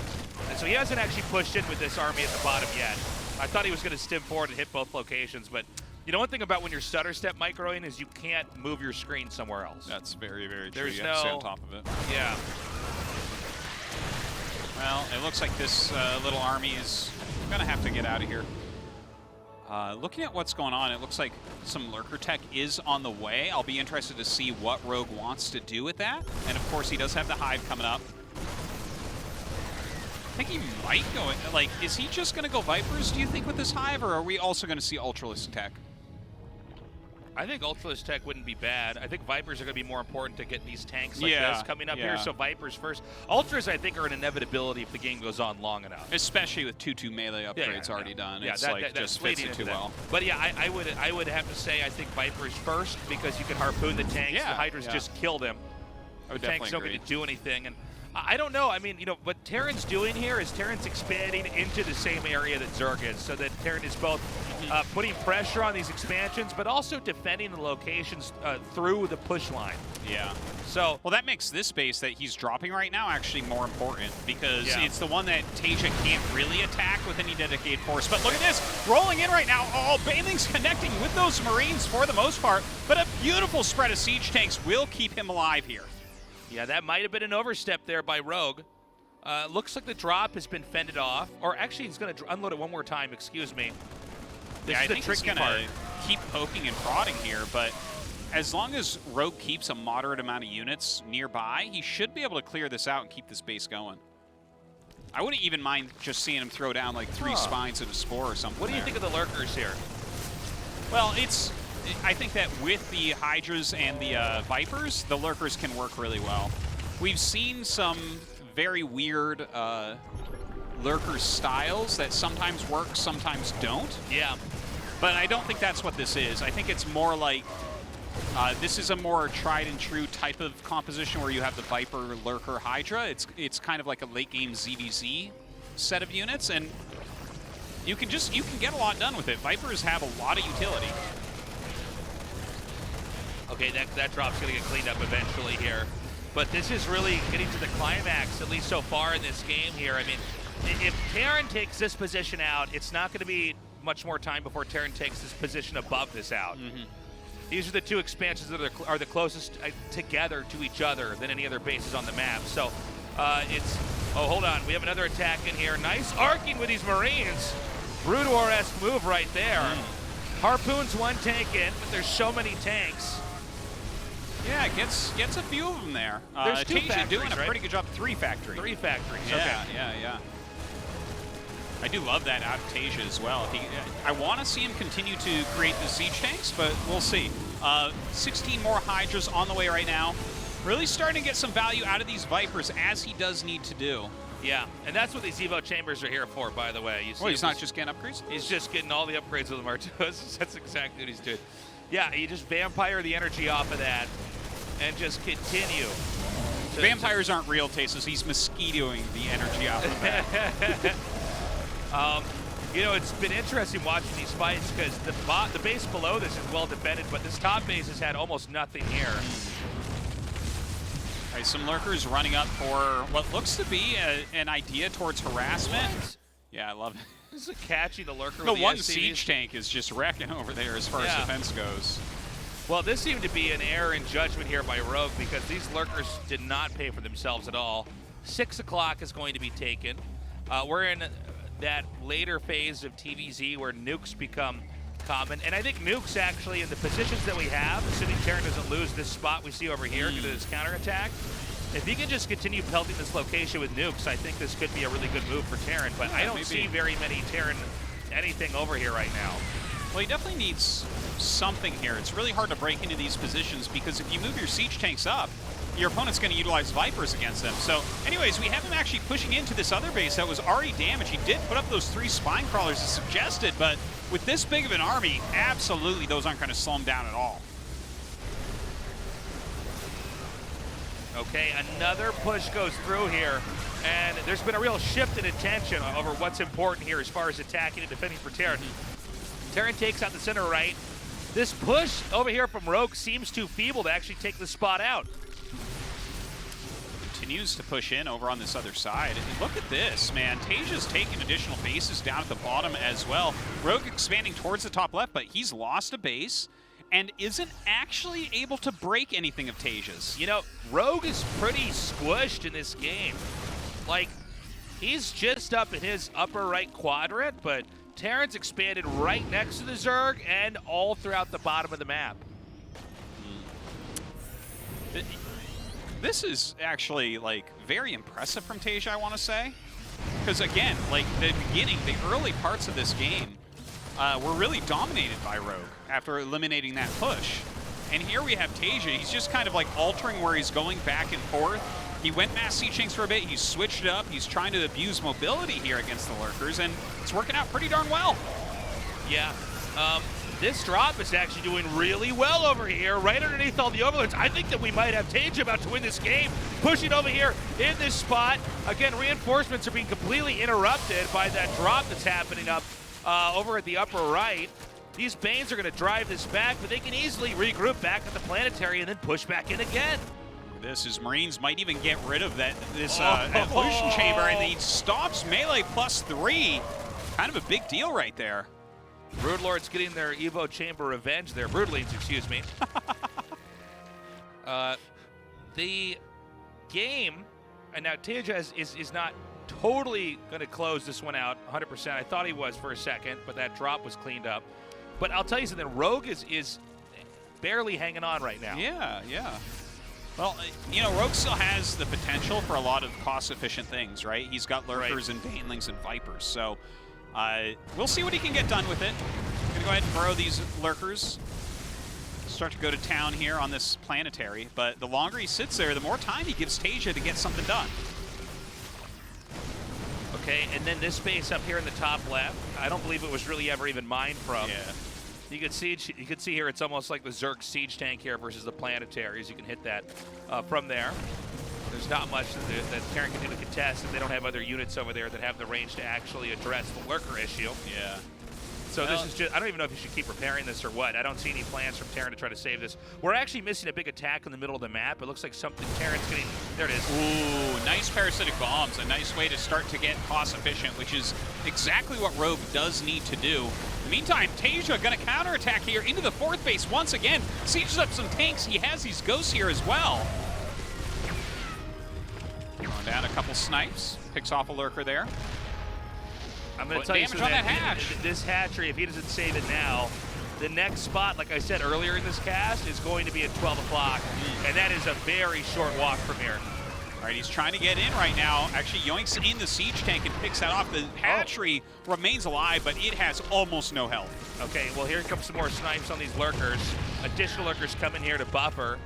And so he hasn't actually pushed in with this army at the bottom yet. I thought he was going to stim forward and hit both locations, but you know one thing about when you're stutter step microing is you can't move your screen somewhere else. That's very, very true. There's You have to stay on top of it. Yeah. Well, it looks like this little army is going to have to get out of here. Looking at what's going on, it looks like some Lurker tech is on the way. I'll be interested to see what Rogue wants to do with that. And of course, he does have the Hive coming up. I think he might go, like, is he just going to go Vipers, do you think, with this Hive, or are we also going to see Ultralisk tech? I think Ultralisk tech wouldn't be bad. I think Vipers are going to be more important to get these tanks like this coming up here, so Vipers first. Ultras, I think, are an inevitability if the game goes on long enough. Especially with 2-2 melee upgrades already done. Yeah, it's like just fits it too well. But yeah, I would have to say I think Vipers first because you can harpoon the tanks. The Hydras just kill them. I would the tanks don't get to do anything. And I don't know. I mean, you know, what Terran's doing here is Terran's expanding into the same area that Zerg is, so that Terran is both putting pressure on these expansions, but also defending the locations through the push line. Yeah. So, well, that makes this base that he's dropping right now actually more important because it's the one that TaeJa can't really attack with any dedicated force. But look at this, rolling in right now. Oh, Baneling's connecting with those Marines for the most part, but a beautiful spread of siege tanks will keep him alive here. Yeah, that might have been an overstep there by Rogue. Looks like the drop has been fended off. Or actually, he's going to unload it one more time, excuse me. This is I think he's going to keep poking and prodding here, but as long as Rogue keeps a moderate amount of units nearby, he should be able to clear this out and keep this base going. I wouldn't even mind just seeing him throw down like 3 spines and a spore or something. What do you think of the Lurkers here? Well, I think that with the Hydras and the Vipers, the Lurkers can work really well. We've seen some very weird Lurker styles that sometimes work, sometimes don't. Yeah. But I don't think that's what this is. I think it's more like, this is a more tried and true type of composition where you have the Viper, Lurker, Hydra. It's kind of like a late game ZVZ set of units, and you can get a lot done with it. Vipers have a lot of utility. Okay, that drop's going to get cleaned up eventually here. But this is really getting to the climax, at least so far in this game here. I mean, if Terran takes this position out, it's not going to be much more time before Terran takes this position above this out. These are the 2 expansions that are the closest together to each other than any other bases on the map. So it's, oh, hold on, we have another attack in here. Nice arcing with these Marines. Brutor-esque move right there. Harpoons 1 tank in, but there's so many tanks. Yeah, it gets a few of them there. There's 2 TaeJa factories, doing a right? pretty good job. 3 factories. 3 factories, yeah, okay. Yeah. I do love that out of TaeJa as well. I want to see him continue to create the siege tanks, but we'll see. 16 more Hydras on the way right now. Really starting to get some value out of these Vipers, as he does need to do. Yeah, and that's what these Evo chambers are here for, by the way. You see, well, he's not just getting upgrades? He's just getting all the upgrades with the Martos. That's exactly what he's doing. Yeah, you just vampire the energy off of that and just continue. Vampires aren't real, TaeJa. He's mosquitoing the energy off of that. You know, it's been interesting watching these fights because the base below this is well defended, but this top base has had almost nothing here. All right, some Lurkers running up for what looks to be an idea towards harassment. What? Yeah, I love it. This is catching the Lurker The with one SCVs. siege tank is just wrecking over there as far as defense goes. Well, this seemed to be an error in judgment here by Rogue because these Lurkers did not pay for themselves at all. 6 o'clock is going to be taken. We're in that later phase of TVZ where nukes become common. And I think nukes actually, in the positions that we have, assuming Terran doesn't lose this spot we see over here due to this counterattack, if he can just continue pelting this location with nukes, I think this could be a really good move for Terran. But I don't see very many Terran anything over here right now. Well, he definitely needs something here. It's really hard to break into these positions because if you move your siege tanks up, your opponent's going to utilize Vipers against them. So anyways, we have him actually pushing into this other base that was already damaged. He did put up those 3 spine crawlers as suggested, but with this big of an army, absolutely those aren't going to slow him down at all. Okay, another push goes through here, and there's been a real shift in attention over what's important here as far as attacking and defending for Terran. Terran takes out the center right. This push over here from Rogue seems too feeble to actually take the spot out. Continues to push in over on this other side. And look at this, man. TaeJa's taking additional bases down at the bottom as well. Rogue expanding towards the top left, but he's lost a base and isn't actually able to break anything of TaeJa's. You know, Rogue is pretty squished in this game. Like, he's just up in his upper right quadrant, but Terran's expanded right next to the Zerg and all throughout the bottom of the map. This is actually, like, very impressive from TaeJa, I want to say. Because, again, like, the beginning, the early parts of this game were really dominated by Rogue after eliminating that push. And here we have TaeJa. He's just kind of, like, altering where he's going back and forth. He went mass siege tanks for a bit. He's switched it up. He's trying to abuse mobility here against the lurkers, and it's working out pretty darn well. Yeah. This drop is actually doing really well over here, right underneath all the overlords. I think that we might have TaeJa about to win this game, pushing over here in this spot. Again, reinforcements are being completely interrupted by that drop that's happening up over at the upper right. These Banes are going to drive this back, but they can easily regroup back at the planetary and then push back in again. This is Marines might even get rid of this evolution chamber, and he stops melee +3. Kind of a big deal right there. Broodlords getting their Evo chamber revenge there. Broodlings, excuse me. The game, and now TaeJa is not totally going to close this one out 100%. I thought he was for a second, but that drop was cleaned up. But I'll tell you something, Rogue is barely hanging on right now. Yeah, yeah. Well, you know, Rogue still has the potential for a lot of cost-efficient things, right? He's got lurkers and banelings and vipers, so we'll see what he can get done with it. Gonna go ahead and burrow these lurkers. Start to go to town here on this planetary, but the longer he sits there, the more time he gives TaeJa to get something done. Okay, and then this base up here in the top left, I don't believe it was really ever even mined from. Yeah. You could see here it's almost like the Zerg siege tank here versus the planetaries. You can hit that from there. There's not much that Terran can do to contest, and they don't have other units over there that have the range to actually address the lurker issue. Yeah. So this is just, I don't even know if you should keep repairing this or what. I don't see any plans from Terran to try to save this. We're actually missing a big attack in the middle of the map. It looks like something Terran's getting, there it is. Ooh, nice parasitic bombs. A nice way to start to get cost efficient, which is exactly what Rogue does need to do. In the meantime, TaeJa gonna counterattack here into the fourth base once again. Sieges up some tanks. He has these ghosts here as well. Going down a couple snipes. Picks off a lurker there. I'm going to tell you something, on that hatch. This hatchery, if he doesn't save it now, the next spot, like I said earlier in this cast, is going to be at 12 o'clock, and that is a very short walk from here. All right, he's trying to get in right now. Actually, yoinks in the siege tank and picks that off. The hatchery remains alive, but it has almost no health. Okay, well, here comes some more snipes on these lurkers. Additional lurkers come in here to buffer.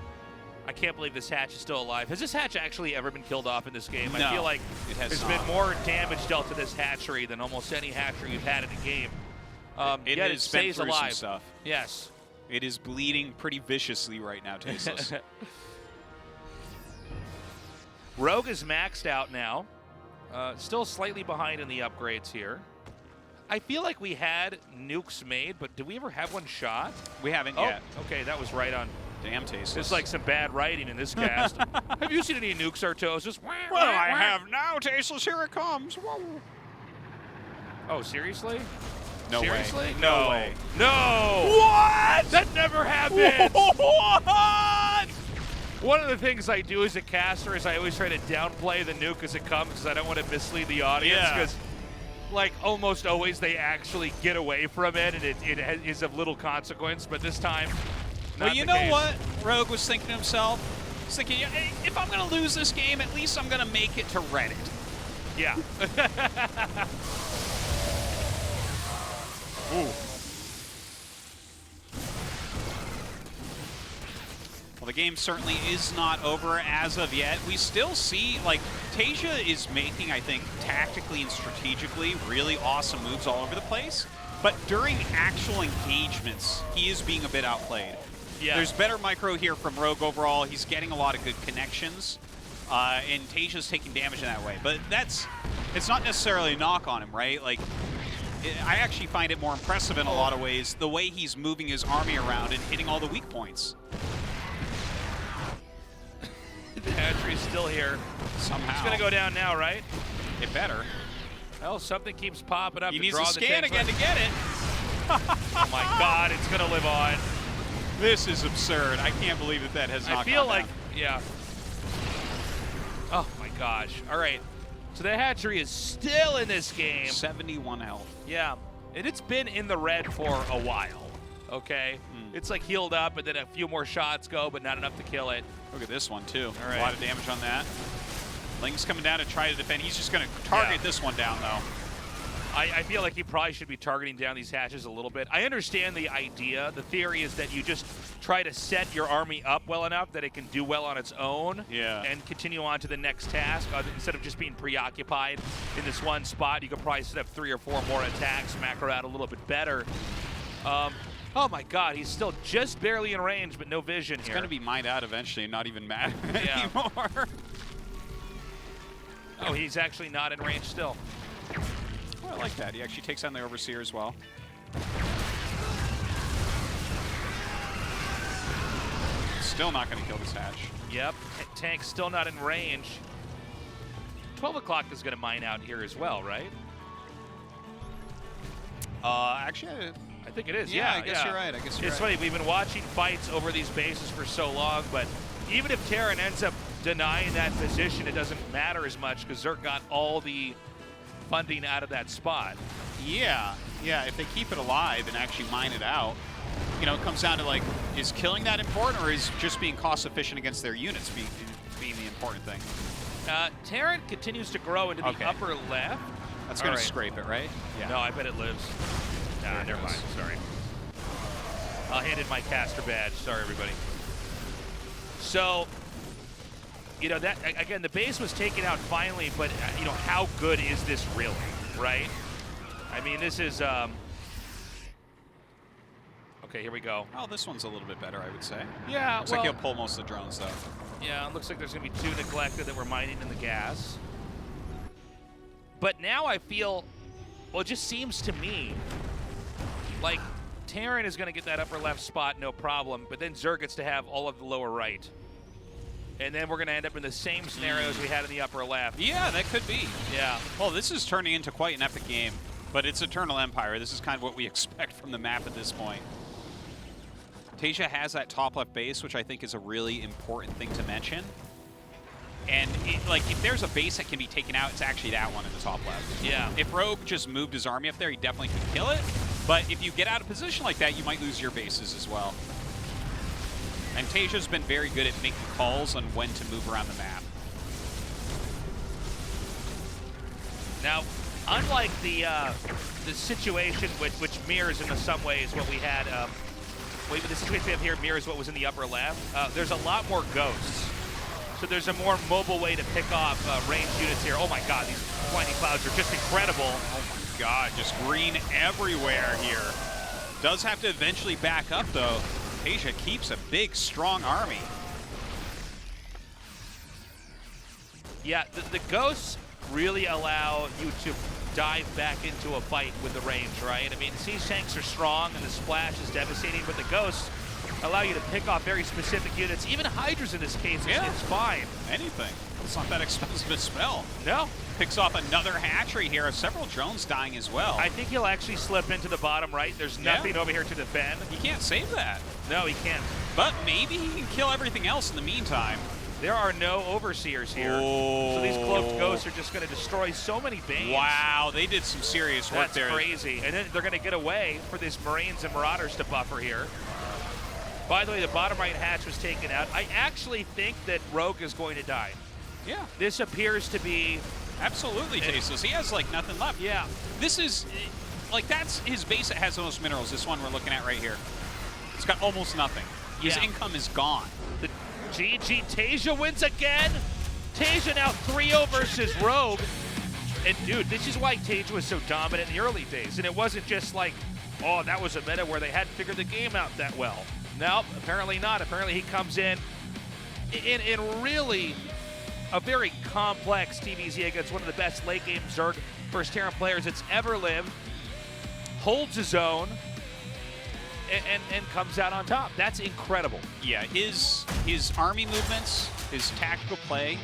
I can't believe this hatch is still alive. Has this hatch actually ever been killed off in this game? No, I feel like there's been more damage dealt to this hatchery than almost any hatchery you've had in a game. Yet it stays alive. Some stuff. Yes. It is bleeding pretty viciously right now, Tasteless. Rogue is maxed out now. Still slightly behind in the upgrades here. I feel like we had nukes made, but did we ever have one shot? We haven't yet. Okay, that was right on. Damn, Tasteless. It's like some bad writing in this cast. Have you seen any nukes, Artos? Just well, I have now, Tasteless. Here it comes. Whoa. Oh, seriously? No seriously? way. No way. No. What? That never happened. What? One of the things I do as a caster is I always try to downplay the nuke as it comes because I don't want to mislead the audience. Because, like, almost always they actually get away from it, and it is of little consequence. But this time, well, you know what Rogue was thinking to himself? He's thinking, if I'm going to lose this game, at least I'm going to make it to Reddit. Yeah. Ooh. Well, the game certainly is not over as of yet. We still see, like, TaeJa is making, I think, tactically and strategically really awesome moves all over the place. But during actual engagements, he is being a bit outplayed. Yeah. There's better micro here from Rogue overall. He's getting a lot of good connections. and TaeJa's taking damage in that way. But it's not necessarily a knock on him, right? Like, I actually find it more impressive in a lot of ways, the way he's moving his army around and hitting all the weak points. The hatchery's still here. Somehow. It's going to go down now, right? It better. Well, something keeps popping up. He to needs draw to scan the again to get it. Oh my God, it's going to live on. This is absurd. I can't believe that has not I feel gone like, down. yeah. Oh my gosh. All right. So the hatchery is still in this game. 71 health. Yeah. And it's been in the red for a while. Okay. It's like healed up, and then a few more shots go, but not enough to kill it. Look at this one, too. All right. A lot of damage on that. Ling's coming down to try to defend. He's just going to target this one down, though. I feel like he probably should be targeting down these hatches a little bit. I understand the idea. The theory is that you just try to set your army up well enough that it can do well on its own and continue on to the next task. Instead of just being preoccupied in this one spot, you could probably set up 3 or 4 more attacks, macro out a little bit better. Oh my God, he's still just barely in range, but no vision here. It's going to be mined out eventually and not even matter anymore. Oh, he's actually not in range still. Oh, I like that. He actually takes on the Overseer as well. Still not going to kill this hatch. Yep, tank's still not in range. 12 o'clock is going to mine out here as well, right? Actually, I think it is. Yeah, I guess you're right. I guess you're It's right. funny. We've been watching fights over these bases for so long, but even if Terran ends up denying that position, it doesn't matter as much because Zerk got all the funding out of that spot. Yeah, if they keep it alive and actually mine it out, you know, it comes down to, like, is killing that important, or is just being cost efficient against their units being the important thing? Terran continues to grow into the upper left. That's going to scrape it, right? Yeah. No, I bet it lives. Nah, never mind. Sorry. I'll hand in my caster badge. Sorry, everybody. So, you know, that again, the base was taken out finally, but you know, how good is this really, right? I mean, this is okay, here we go. Oh, this one's a little bit better, I would say. Yeah, looks like he'll pull most of the drones, though. Yeah, it looks like there's going to be 2 neglected that we're mining in the gas. But now I feel, well, it just seems to me like Terran is going to get that upper left spot, no problem, but then Zerg gets to have all of the lower right. And then we're going to end up in the same scenarios we had in the upper left. Yeah, that could be. Yeah. Well, this is turning into quite an epic game, but it's Eternal Empire. This is kind of what we expect from the map at this point. TaeJa has that top left base, which I think is a really important thing to mention. And like, if there's a base that can be taken out, it's actually that one in the top left. Yeah. If Rogue just moved his army up there, he definitely could kill it. But if you get out of position like that, you might lose your bases as well. And TaeJa's been very good at making calls on when to move around the map. Now, unlike the situation which mirrors in some ways what we had, the situation we have here mirrors what was in the upper left. There's a lot more ghosts. So there's a more mobile way to pick off ranged units here. Oh my God, these blinding clouds are just incredible. Oh my God, just green everywhere here. Does have to eventually back up though. TaeJa keeps a big, strong army. Yeah, the ghosts really allow you to dive back into a fight with the range, right? I mean, siege tanks are strong and the splash is devastating, but the ghosts allow you to pick off very specific units. Even Hydras in this case, it's fine. Anything. It's not that expensive a spell. No. Picks off another hatchery here. Several drones dying as well. I think he'll actually slip into the bottom right. There's nothing over here to defend. He can't save that. No, he can't. But maybe he can kill everything else in the meantime. There are no overseers here. So these cloaked ghosts are just going to destroy so many banes. Wow, they did some serious work there. That's crazy. And then they're going to get away for these Marines and Marauders to buffer here. By the way, the bottom right hatch was taken out. I actually think that Rogue is going to die. Yeah. This appears to be... Absolutely tasteless. He has, like, nothing left. Yeah. This is, like, that's his base that has the most minerals, this one we're looking at right here. It's got almost nothing. His income is gone. The GG TaeJa wins again. TaeJa now 3-0 versus Rogue. And, dude, this is why TaeJa was so dominant in the early days. And it wasn't just like, oh, that was a meta where they hadn't figured the game out that well. No, apparently not. Apparently he comes in really a very complex TVZ against one of the best late game Zerg first Terran players that's ever lived, holds his own, and comes out on top. That's incredible. Yeah, his army movements, his tactical play,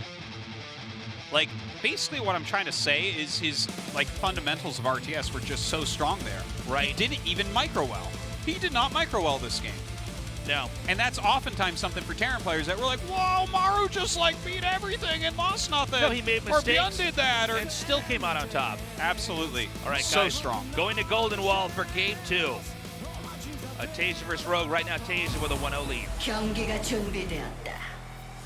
like basically what I'm trying to say is his like fundamentals of RTS were just so strong there. Right. He didn't even micro-well. He did not micro-well this game. No. And that's oftentimes something for Terran players that were like, whoa, Maru just like beat everything and lost nothing. No, he made mistakes. Or Byun did that. Or... and still came out on top. Absolutely. All right, so guys, strong. Going to Golden Wall for game 2. TaeJa versus Rogue. Right now, TaeJa with a 1-0 lead. 경기가 준비되었다.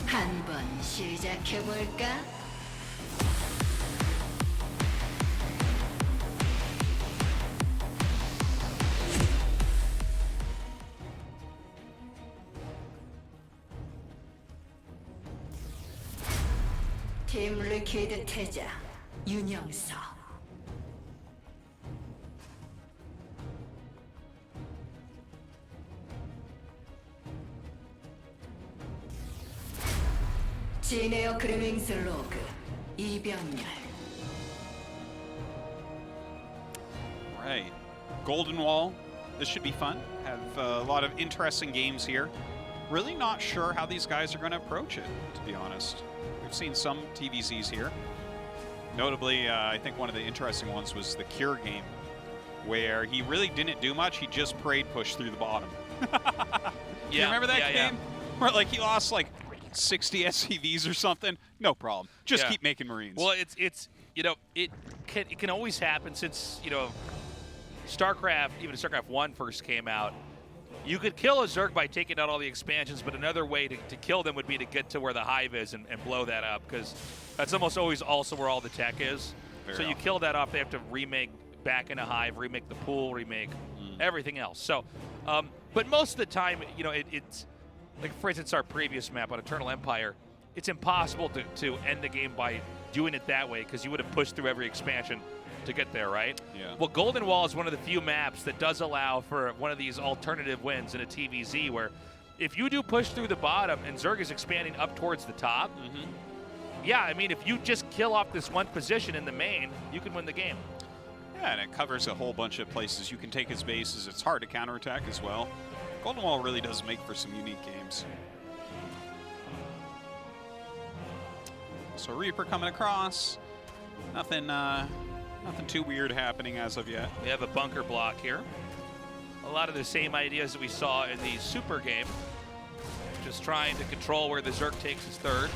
한번 시작해볼까? 팀 리퀴드 태자, 윤영석. 진에어 그리밍스 로그, 이병렬. Right. Golden Wall. This should be fun. Have a lot of interesting games here. Really not sure how these guys are going to approach it, to be honest. We've seen some TVZs here. Notably, I think one of the interesting ones was the Cure game, where he really didn't do much. He just parade pushed through the bottom. You remember that game? Where like he lost like 60 SCVs or something? No problem. Just keep making Marines. Well, it's you know, it can always happen since, you know, StarCraft, even StarCraft 1 first came out. You could kill a Zerg by taking out all the expansions, but another way to kill them would be to get to where the hive is and blow that up, because that's almost always also where all the tech is. So you kill that off, they have to remake back in a hive, remake the pool, remake everything else. So, but most of the time, you know, it's like, for instance, our previous map on Eternal Empire, it's impossible to end the game by doing it that way, because you would have pushed through every expansion to get there, right? Yeah. Well, Golden Wall is one of the few maps that does allow for one of these alternative wins in a TVZ, where if you do push through the bottom and Zerg is expanding up towards the top, yeah, I mean, if you just kill off this one position in the main, you can win the game. Yeah, and it covers a whole bunch of places. You can take his bases. It's hard to counterattack as well. Golden Wall really does make for some unique games. So Reaper coming across. Nothing too weird happening as of yet. We have a bunker block here. A lot of the same ideas that we saw in the Super game. Just trying to control where the Zerg takes his third.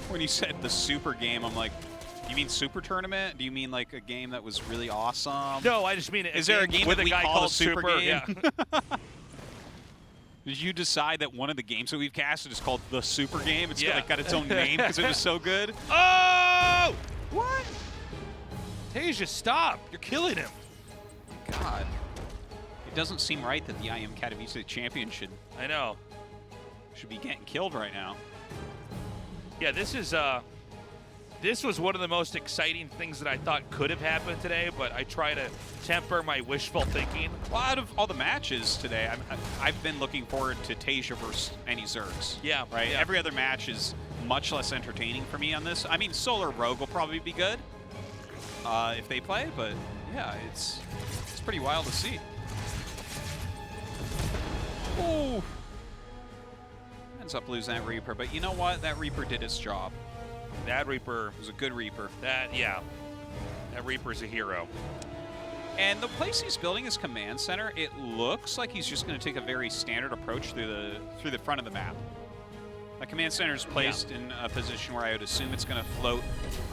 When you said the Super game, I'm like, do you mean Super Tournament? Do you mean like a game that was really awesome? No, I just mean Is there a game with that a we guy call called a Super game? Yeah. Did you decide that one of the games that we've casted is called the Super Game? It's got its own name because it was so good? Oh! What? TaeJa, stop. You're killing him. God. It doesn't seem right that the IM Katowice champion should be getting killed right now. Yeah, this was one of the most exciting things that I thought could have happened today, but I try to temper my wishful thinking. Well, out of all the matches today, I've been looking forward to TaeJa versus any Zergs. Yeah. Right? Yeah. Every other match is much less entertaining for me on this. I mean, Solar Rogue will probably be good if they play, but yeah, it's pretty wild to see. Ooh. Ends up losing that Reaper, but you know what? That Reaper did its job. That Reaper was a good Reaper. That Reaper's a hero. And the place he's building his command center, it looks like he's just going to take a very standard approach through the front of the map. The command center is placed in a position where I would assume it's going to float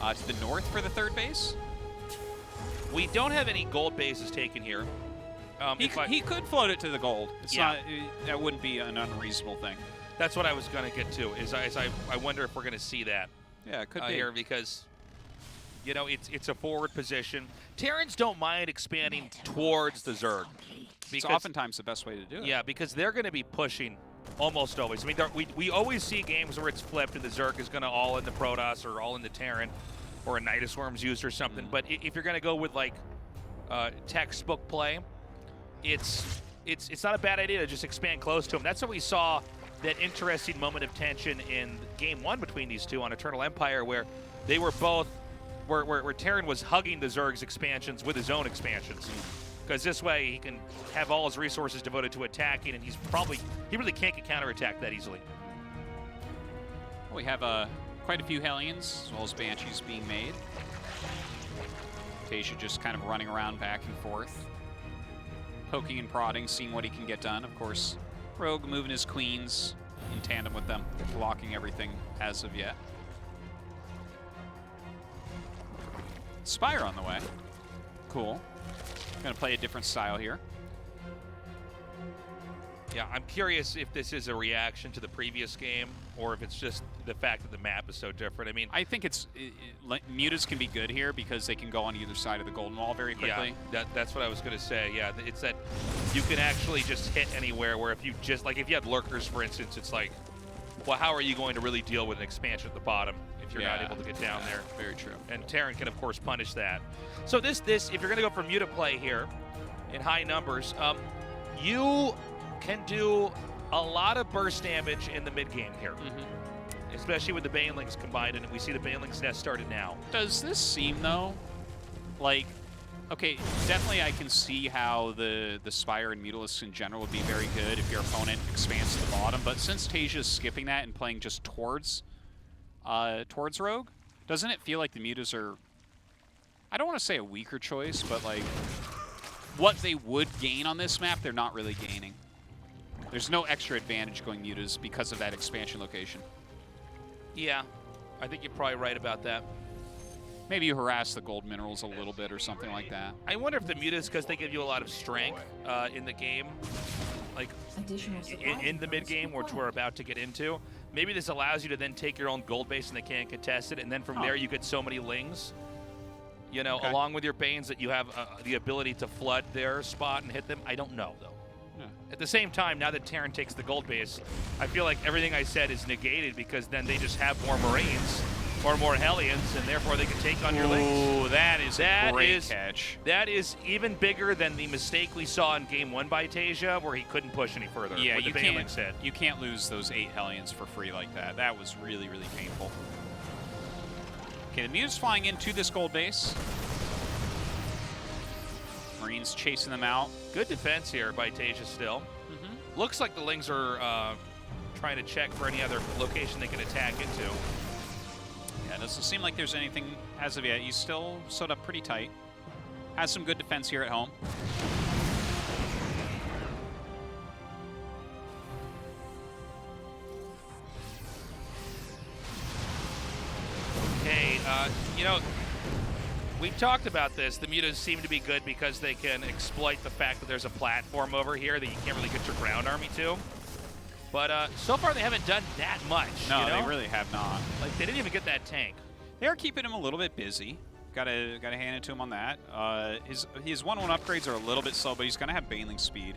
to the north for the third base. We don't have any gold bases taken here. He could float it to the gold. It's not. That wouldn't be an unreasonable thing. That's what I was going to get to. I wonder if we're going to see that. Yeah, it could be here, because you know it's a forward position. Terrans don't mind expanding towards the Zerg. It's oftentimes the best way to do it. Yeah, because they're going to be pushing almost always. I mean, we always see games where it's flipped and the Zerg is going to all in the Protoss or all in the Terran, or a Nidus Worm's used or something. But if you're going to go with like textbook play, it's not a bad idea to just expand close to him. That's what we saw that interesting moment of tension in Game 1 between these two on Eternal Empire where they were both, where Terran was hugging the Zerg's expansions with his own expansions. Because this way he can have all his resources devoted to attacking, and he really can't get counterattacked that easily. We have quite a few Hellions, as well as Banshees being made. TaeJa just kind of running around back and forth, poking and prodding, seeing what he can get done. Of course, Rogue moving his queens in tandem with them, blocking everything as of yet. Spire on the way. Cool. Gonna play a different style here. Yeah, I'm curious if this is a reaction to the previous game or if it's just the fact that the map is so different. I mean, I think mutas can be good here because they can go on either side of the golden wall very quickly. Yeah, that's what I was going to say. Yeah, it's that you can actually just hit anywhere where if you just, like if you had lurkers, for instance, it's like, well, how are you going to really deal with an expansion at the bottom if you're not able to get down there? Very true. And Terran can, of course, punish that. So this if you're going to go for muta play here in high numbers, you can do a lot of burst damage in the mid game here. Especially with the Banelings combined, and we see the Banelings nest started now. Does this seem, though, like, okay, definitely I can see how the Spire and Mutalisks in general would be very good if your opponent expands to the bottom, but since TaeJa's skipping that and playing just towards Rogue, doesn't it feel like the Mutas are, I don't want to say a weaker choice, but like, what they would gain on this map, they're not really gaining. There's no extra advantage going Mutas because of that expansion location. Yeah, I think you're probably right about that. Maybe you harass the gold minerals a little bit or something like that. I wonder if the mutas, because they give you a lot of strength in the game, like in the mid game, which we're about to get into, maybe this allows you to then take your own gold base and they can't contest it, and then from there you get so many lings, you know, along with your Banes, that you have the ability to flood their spot and hit them. I don't know, though. At the same time, now that Terran takes the gold base, I feel like everything I said is negated because then they just have more Marines or more Hellions, and therefore they can take on your links. Ooh, that is a great catch. That is even bigger than the mistake we saw in Game 1 by TaeJa, where he couldn't push any further. Yeah, what you can't lose those 8 Hellions for free like that. That was really, really painful. Okay, the Muta's flying into this gold base. Marines chasing them out. Good defense here by TaeJa still. Looks like the Lings are trying to check for any other location they can attack into. Yeah, it doesn't seem like there's anything as of yet. He's still sewed up pretty tight. Has some good defense here at home. Okay, you know, we've talked about this. The Mutas seem to be good because they can exploit the fact that there's a platform over here that you can't really get your ground army to. But so far they haven't done that much. No, you know? they really have not. Like, they didn't even get that tank. They are keeping him a little bit busy. Gotta hand it to him on that. His 1-1 upgrades are a little bit slow, but he's gonna have Baneling speed.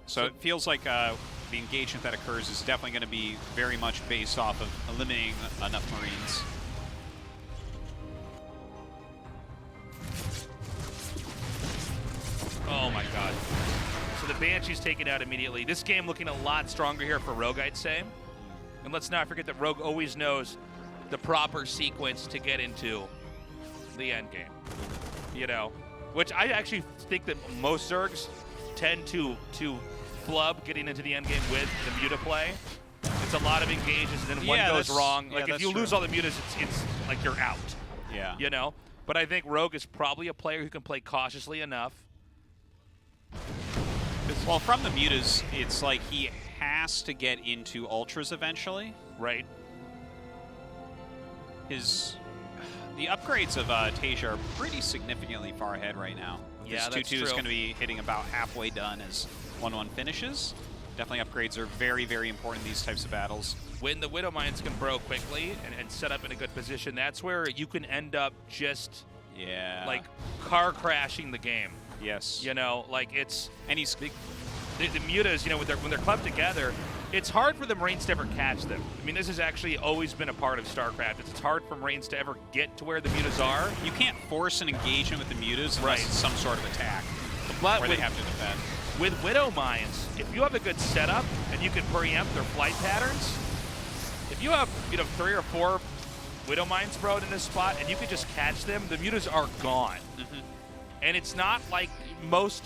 So it feels like the engagement that occurs is definitely gonna be very much based off of eliminating enough Marines. Oh my god. So the Banshee's taken out immediately. This game looking a lot stronger here for Rogue, I'd say. And let's not forget that Rogue always knows the proper sequence to get into the end game. You know, which I actually think that most Zergs tend to flub getting into the end game with the muta play. It's a lot of engages and then one goes wrong. Like if you lose all the mutas, it's like you're out. Yeah. You know? But I think Rogue is probably a player who can play cautiously enough. Well, from the mutas, it's like he has to get into ultras eventually. Right. The upgrades of TaeJa are pretty significantly far ahead right now. Yeah, this 2-2 is going to be hitting about halfway done as 1-1 finishes. Definitely upgrades are very, very important in these types of battles. When the Widow Mines can bro quickly and set up in a good position, that's where you can end up just like car crashing the game. Yes. You know, like it's... And he's... The mutas, you know, when they're clubbed together, it's hard for the Marines to ever catch them. I mean, this has actually always been a part of StarCraft. It's hard for Marines to ever get to where the mutas are. You can't force an engagement with the mutas unless it's some sort of attack. But where they have to defend. With Widow Mines, if you have a good setup and you can preempt their flight patterns, if you have 3 or 4 Widow Mines broed in this spot and you can just catch them, the mutas are gone. And it's not like most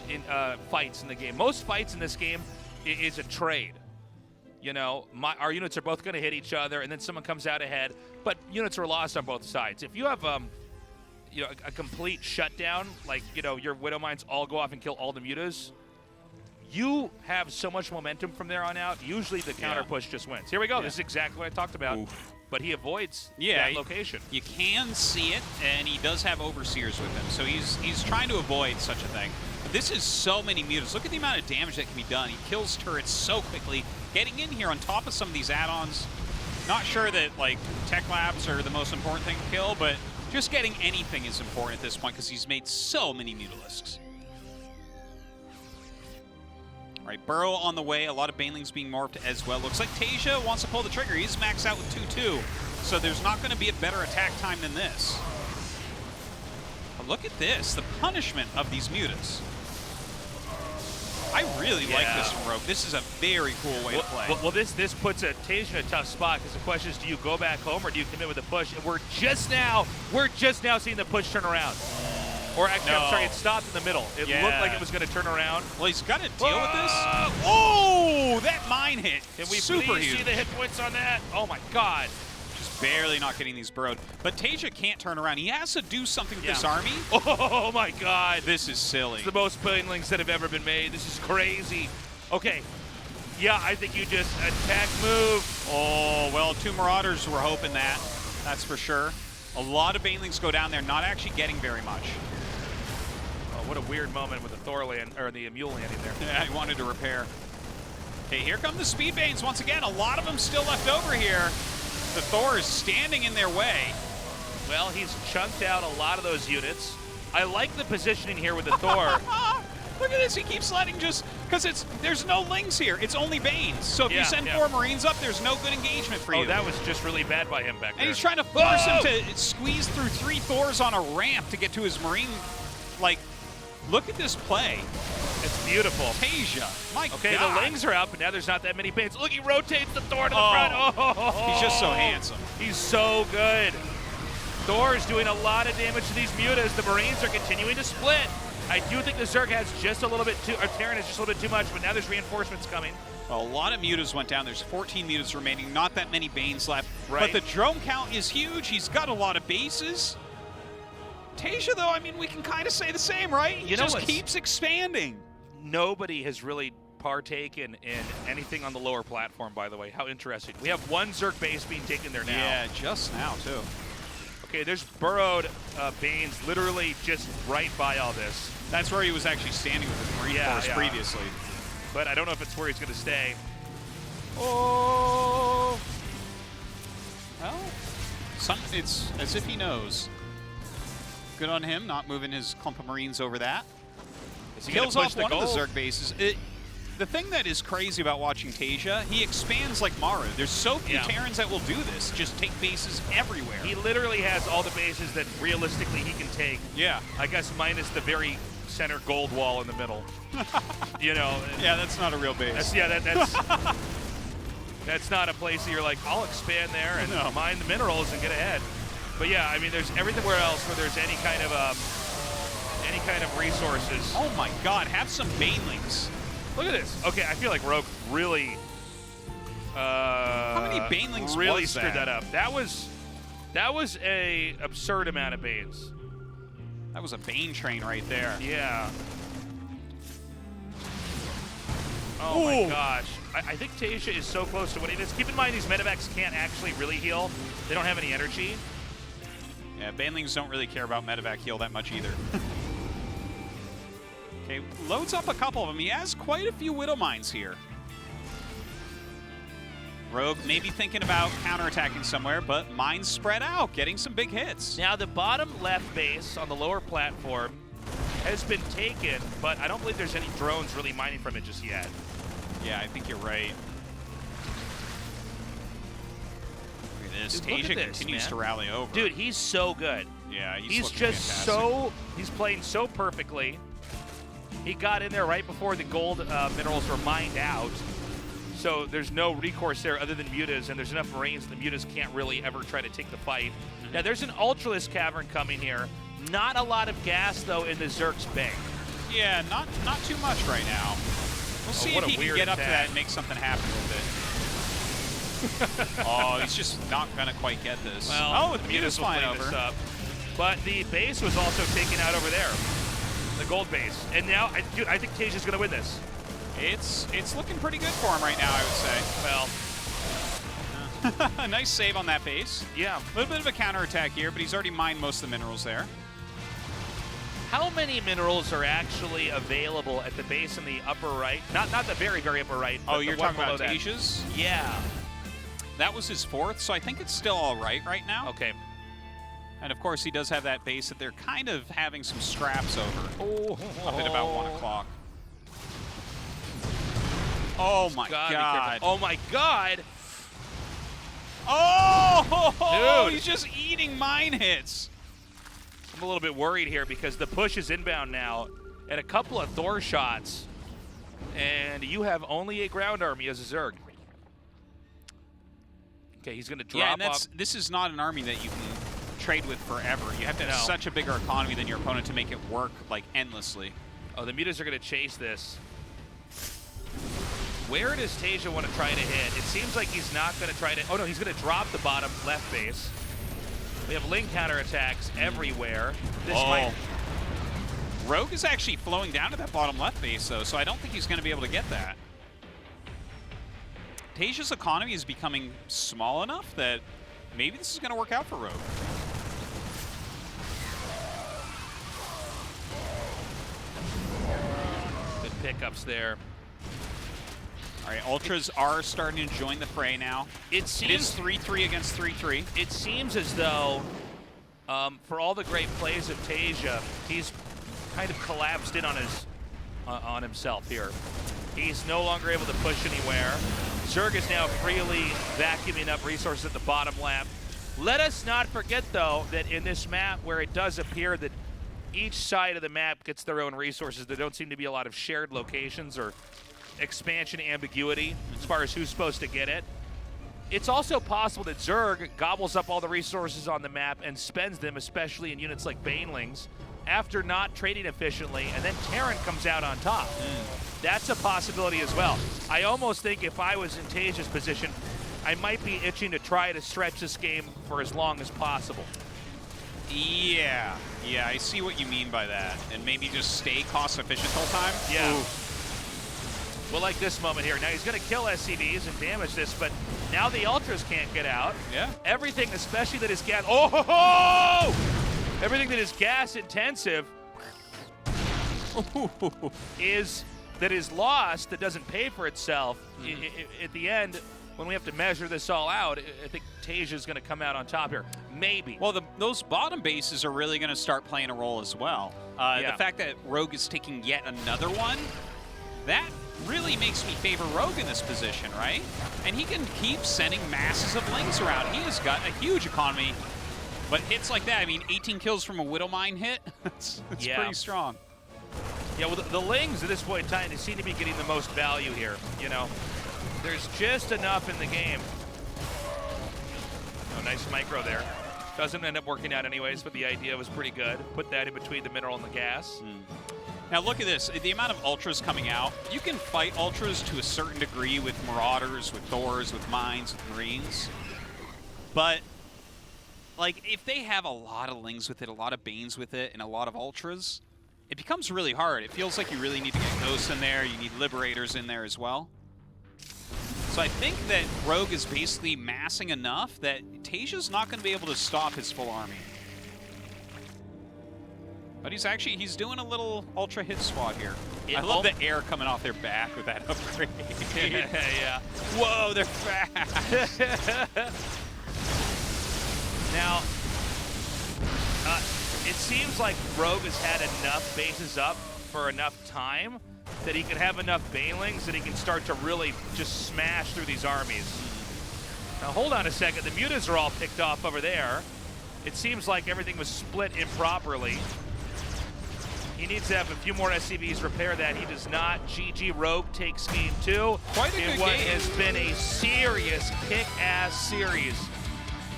fights in the game. Most fights in this game is a trade. You know, our units are both going to hit each other, and then someone comes out ahead. But units are lost on both sides. If you have a complete shutdown, like your Widow Mines all go off and kill all the mutas, you have so much momentum from there on out. Usually the counter push just wins. Here we go. Yeah. This is exactly what I talked about. Oof. But he avoids that location. You can see it, and he does have Overseers with him, so he's trying to avoid such a thing. But this is so many mutas. Look at the amount of damage that can be done. He kills turrets so quickly. Getting in here on top of some of these add-ons, not sure that like tech labs are the most important thing to kill, but just getting anything is important at this point because he's made so many Mutalisks. All right, Burrow on the way. A lot of Banelings being morphed as well. Looks like TaeJa wants to pull the trigger. He's maxed out with 2-2, so there's not going to be a better attack time than this. But look at this, the punishment of these mutas. I really like this from Rogue. This is a very cool way to play. Well, this puts TaeJa in a tough spot because the question is, do you go back home or do you commit with a push? And we're just now seeing the push turn around. Or actually, I'm sorry, it stopped in the middle. It looked like it was going to turn around. Well, he's got to deal with this. Oh, that mine hit. Can we please see the hit points on that? Oh my God. Just barely not getting these burrowed. But TaeJa can't turn around. He has to do something with this army. Oh my God. This is silly. It's the most Banelings that have ever been made. This is crazy. Okay. Yeah, I think you just attack move. Oh, well, 2 Marauders were hoping that. That's for sure. A lot of Banelings go down there, not actually getting very much. What a weird moment with the Thor land, or the Mule landing there. Yeah, he wanted to repair. Okay, here come the Speed Banes once again. A lot of them still left over here. The Thor is standing in their way. Well, he's chunked out a lot of those units. I like the positioning here with the Thor. Look at this, he keeps letting because there's no Lings here, it's only Banes. So if you send 4 Marines up, there's no good engagement for you. Oh, that was just really bad by him back there. And he's trying to force him to squeeze through 3 Thors on a ramp to get to his Marine, like, look at this play. It's beautiful. TaeJa, my God. Okay, the Lings are out, but now there's not that many Banes. Look, he rotates the Thor to the front. Oh, he's just so handsome. He's so good. Thor is doing a lot of damage to these mutas. The Marines are continuing to split. I do think the Zerg has just a little bit too, or Terran has just a little bit too much, but now there's reinforcements coming. Well, a lot of mutas went down. There's 14 mutas remaining, not that many Banes left. Right. But the drone count is huge. He's got a lot of bases. TaeJa, though, I mean, we can kind of say the same, right? He just keeps expanding. Nobody has really partaken in anything on the lower platform, by the way. How interesting. We have 1 Zerg base being taken there now. Yeah, just now, too. Okay, there's burrowed Banes literally just right by all this. That's where he was actually standing with his Marine Force previously. But I don't know if it's where he's going to stay. Oh! Well, it's as if he knows. Good on him, not moving his clump of Marines over that. Kills off one of the Zerg bases. The thing that is crazy about watching TaeJa, he expands like Maru. There's so few Terrans that will do this. Just take bases everywhere. He literally has all the bases that realistically he can take. Yeah. I guess minus the very center gold wall in the middle. You know. Yeah, that's not a real base. That's that's not a place that you're like, I'll expand there and mine the minerals and get ahead. But yeah, I mean, there's everywhere else where there's any kind of resources. Oh my God, have some Banelings. Look at this. Okay, I feel like Rogue really how many Banelings really was screwed that up. That was a absurd amount of Banes. That was a Bane train right there. Yeah. Oh my gosh. I think TaeJa is so close to winning this. Keep in mind these medevacs can't actually really heal. They don't have any energy. Yeah, Banelings don't really care about medevac heal that much either. Okay, loads up a couple of them. He has quite a few Widow Mines here. Rogue maybe thinking about counterattacking somewhere, but mines spread out, getting some big hits. Now the bottom left base on the lower platform has been taken, but I don't believe there's any drones really mining from it just yet. Yeah, I think you're right. Look at this. TaeJa continues to rally over. Dude, he's so good. Yeah, he's just fantastic. He's playing so perfectly. He got in there right before the gold minerals were mined out. So there's no recourse there other than mutas, and there's enough Marines the mutas can't really ever try to take the fight. Now there's an Ultralisk cavern coming here. Not a lot of gas though in the Zerg's bank. Yeah, not too much right now. We'll see if he can get up to that and make something happen with it. Oh, he's just not gonna quite get this. Well, the muta's flying over. Up. But the base was also taken out over there, the gold base. And now, dude, I think TaeJa's gonna win this. It's looking pretty good for him right now, I would say. Well, a nice save on that base. Yeah. A little bit of a counterattack here, but he's already mined most of the minerals there. How many minerals are actually available at the base in the upper right? Not the very, very upper right. Oh, you're talking about TaeJa's? Yeah. That was his 4th, so I think it's still all right now. Okay. And of course, he does have that base that they're kind of having some scraps over. Up at about 1 o'clock. Oh my God. Oh my God. Oh, dude. He's just eating mine hits. I'm a little bit worried here because the push is inbound now and a couple of Thor shots. And you have only a ground army as a Zerg. Okay, he's going to drop off. This is not an army that you can trade with forever. You have to have such a bigger economy than your opponent to make it work like endlessly. Oh, the mutas are going to chase this. Where does TaeJa want to try to hit? It seems like he's not going to try to... Oh, no, he's going to drop the bottom left base. We have link counterattacks everywhere. This might... Rogue is actually flowing down to that bottom left base, though, so I don't think he's going to be able to get that. TaeJa's economy is becoming small enough that maybe this is going to work out for Rogue. Good pickups there. All right, Ultras are starting to join the fray now. It is 3-3 against 3-3. It seems as though, for all the great plays of TaeJa, he's kind of collapsed in on himself here. He's no longer able to push anywhere. Zerg is now freely vacuuming up resources at the bottom left. Let us not forget, though, that in this map where it does appear that each side of the map gets their own resources, there don't seem to be a lot of shared locations or expansion ambiguity as far as who's supposed to get it. It's also possible that Zerg gobbles up all the resources on the map and spends them, especially in units like Banelings, after not trading efficiently, and then Terran comes out on top. That's a possibility as well. I almost think if I was in TaeJa's position, I might be itching to try to stretch this game for as long as possible. Yeah, I see what you mean by that. And maybe just stay cost efficient the whole time? Yeah. Ooh. Well, like this moment here. Now he's going to kill SCVs and damage this, but now the Ultras can't get out. Yeah. Everything, especially that is gas. Everything that is gas intensive is lost, that doesn't pay for itself. At the end, when we have to measure this all out, I think TaeJa is going to come out on top here. Maybe. Well, those bottom bases are really going to start playing a role as well. The fact that Rogue is taking yet another one, that really makes me favor Rogue in this position, right? And he can keep sending masses of lings around. He has got a huge economy, but hits like that, I mean, 18 kills from a Widow Mine hit, it's pretty strong. Yeah, well, the lings at this point in time, they seem to be getting the most value here, you know. There's just enough in the game. Oh, nice micro there. Doesn't end up working out anyways, but the idea was pretty good. Put that in between the mineral and the gas. Now look at this, the amount of Ultras coming out. You can fight Ultras to a certain degree with Marauders, with Thors, with Mines, with Marines. But, like, if they have a lot of Lings with it, a lot of Banes with it, and a lot of Ultras, it becomes really hard. It feels like you really need to get Ghosts in there, you need Liberators in there as well. So I think that Rogue is basically massing enough that TaeJa's not going to be able to stop his full army. But he's doing a little ultra hit squad here. I love the air coming off their back with that upgrade. Yeah. Whoa, they're fast. Now, it seems like Rogue has had enough bases up for enough time that he can have enough Banelings that he can start to really just smash through these armies. Now, hold on a second. The mutas are all picked off over there. It seems like everything was split improperly. He needs to have a few more SCVs repair that. He does not. GG Rogue takes game 2. Quite a good in what game. has been a serious kick-ass series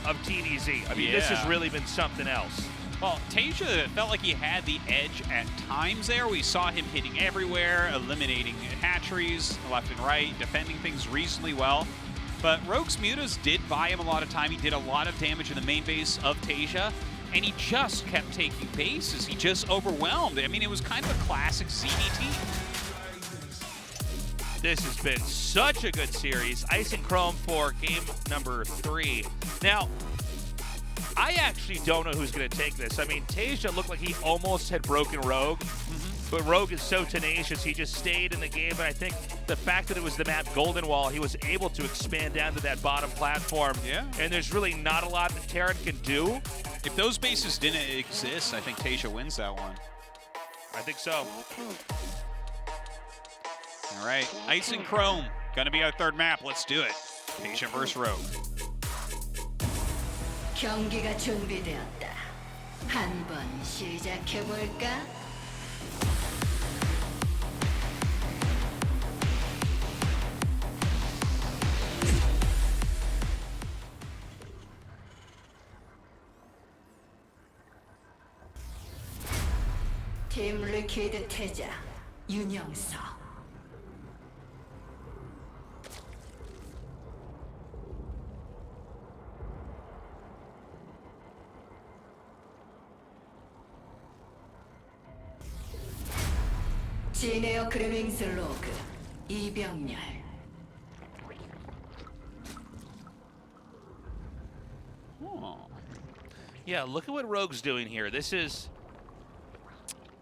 of TVZ. I mean, this has really been something else. Well, TaeJa felt like he had the edge at times there. We saw him hitting everywhere, eliminating hatcheries left and right, defending things reasonably well. But Rogue's Mutas did buy him a lot of time. He did a lot of damage in the main base of TaeJa, and he just kept taking bases. He just overwhelmed. I mean, it was kind of a classic ZDT. This has been such a good series. Ice and Chrome for game number 3. Now, I actually don't know who's going to take this. I mean, TaeJa looked like he almost had broken Rogue, but Rogue is so tenacious. He just stayed in the game, and I think the fact that it was the map Golden Wall, he was able to expand down to that bottom platform. Yeah. And there's really not a lot that Terran can do. If those bases didn't exist, I think TaeJa wins that one. I think so. All right, Ice and Chrome, gonna be our third map. Let's do it. TaeJa versus Rogue. 경기가 준비되었다. 한번 시작해 볼까? 팀 리퀴드 태자 윤영석. 지네어 그래밍스 로그 이병렬. Yeah, look at what Rogue's doing here. This is...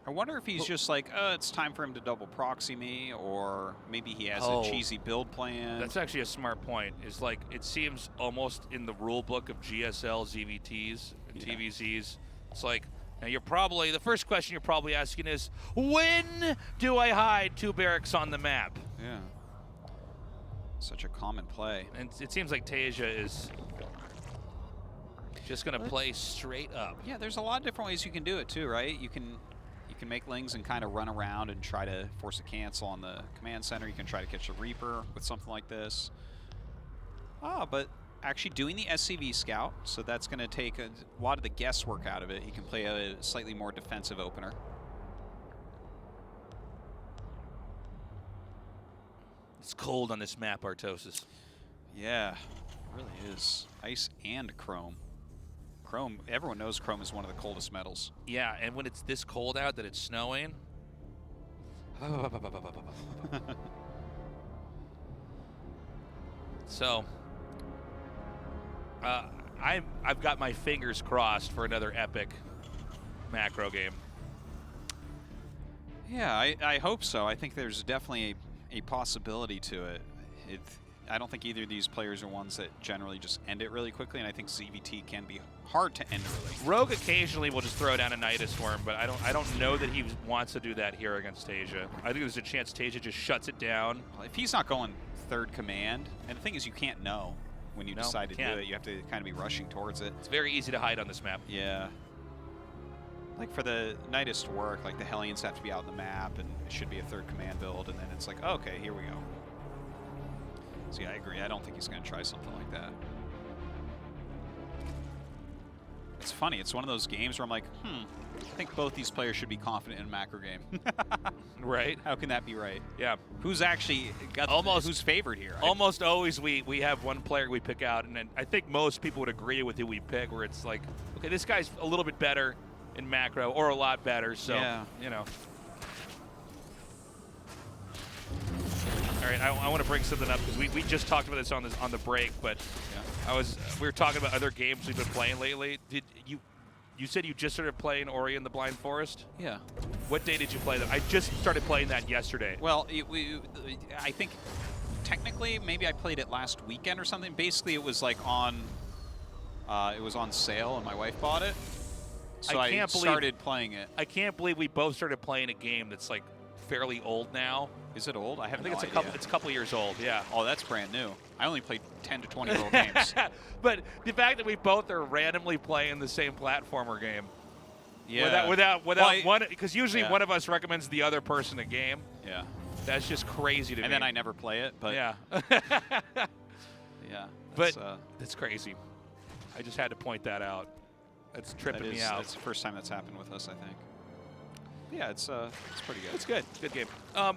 I wonder if he's just like, it's time for him to double proxy me, or maybe he has a cheesy build plan. That's actually a smart point. Is like, it seems almost in the rule book of GSL, ZVTs, and TVZs. It's like, now you're probably, the first question you're probably asking is, when do I hide 2 barracks on the map? Yeah. Such a common play. And it seems like TaeJa is just going to play straight up. Yeah, there's a lot of different ways you can do it too, right? You can make Lings and kind of run around and try to force a cancel on the command center. You can try to catch a Reaper with something like this. But actually doing the SCV scout, so that's going to take a lot of the guesswork out of it. He can play a slightly more defensive opener. It's cold on this map, Artosis. Yeah, it really is. Ice and Chrome. Chrome, everyone knows Chrome is one of the coldest metals. Yeah, and when it's this cold out that it's snowing. So, I've got my fingers crossed for another epic macro game. Yeah, I hope so. I think there's definitely a possibility to it. I don't think either of these players are ones that generally just end it really quickly, and I think ZVT can be hard to end early. Rogue occasionally will just throw down a Nidus Worm, but I don't know that he wants to do that here against TaeJa. I think there's a chance TaeJa just shuts it down. Well, if he's not going third command, and the thing is you can't know when you decide to do it. You have to kind of be rushing towards it. It's very easy to hide on this map. Yeah. Like for the Nidus to work, like the Hellions have to be out on the map, and it should be a third command build, and then it's like, oh, okay, here we go. So yeah, I agree. I don't think he's going to try something like that. It's funny. It's one of those games where I'm like, I think both these players should be confident in a macro game. Right? How can that be right? Yeah. Who's actually got who's favored here? Almost always we have one player we pick out, and then I think most people would agree with who we pick, where it's like, okay, this guy's a little bit better in macro, or a lot better, so, you know. All right, I want to bring something up, because we just talked about this on the break, but we were talking about other games we've been playing lately. Did you said you just started playing Ori and the Blind Forest? Yeah. What day did you play that? I just started playing that yesterday. Well, I think technically maybe I played it last weekend or something. Basically, it was like on sale, and my wife bought it. So I started playing it. I can't believe we both started playing a game that's like fairly old now. Is it old? I think it's a couple years old. Yeah. Oh, that's brand new. I only played 10 to 20-year-old games. But the fact that we both are randomly playing the same platformer game. Yeah. Without Well, one, because usually yeah. one of us recommends the other person a game. Yeah. That's just crazy to me. And then I never play it, but yeah. yeah. But that's crazy. I just had to point that out. That's tripping me out. That's the first time that's happened with us, I think. Yeah, it's pretty good. It's good. Good game. I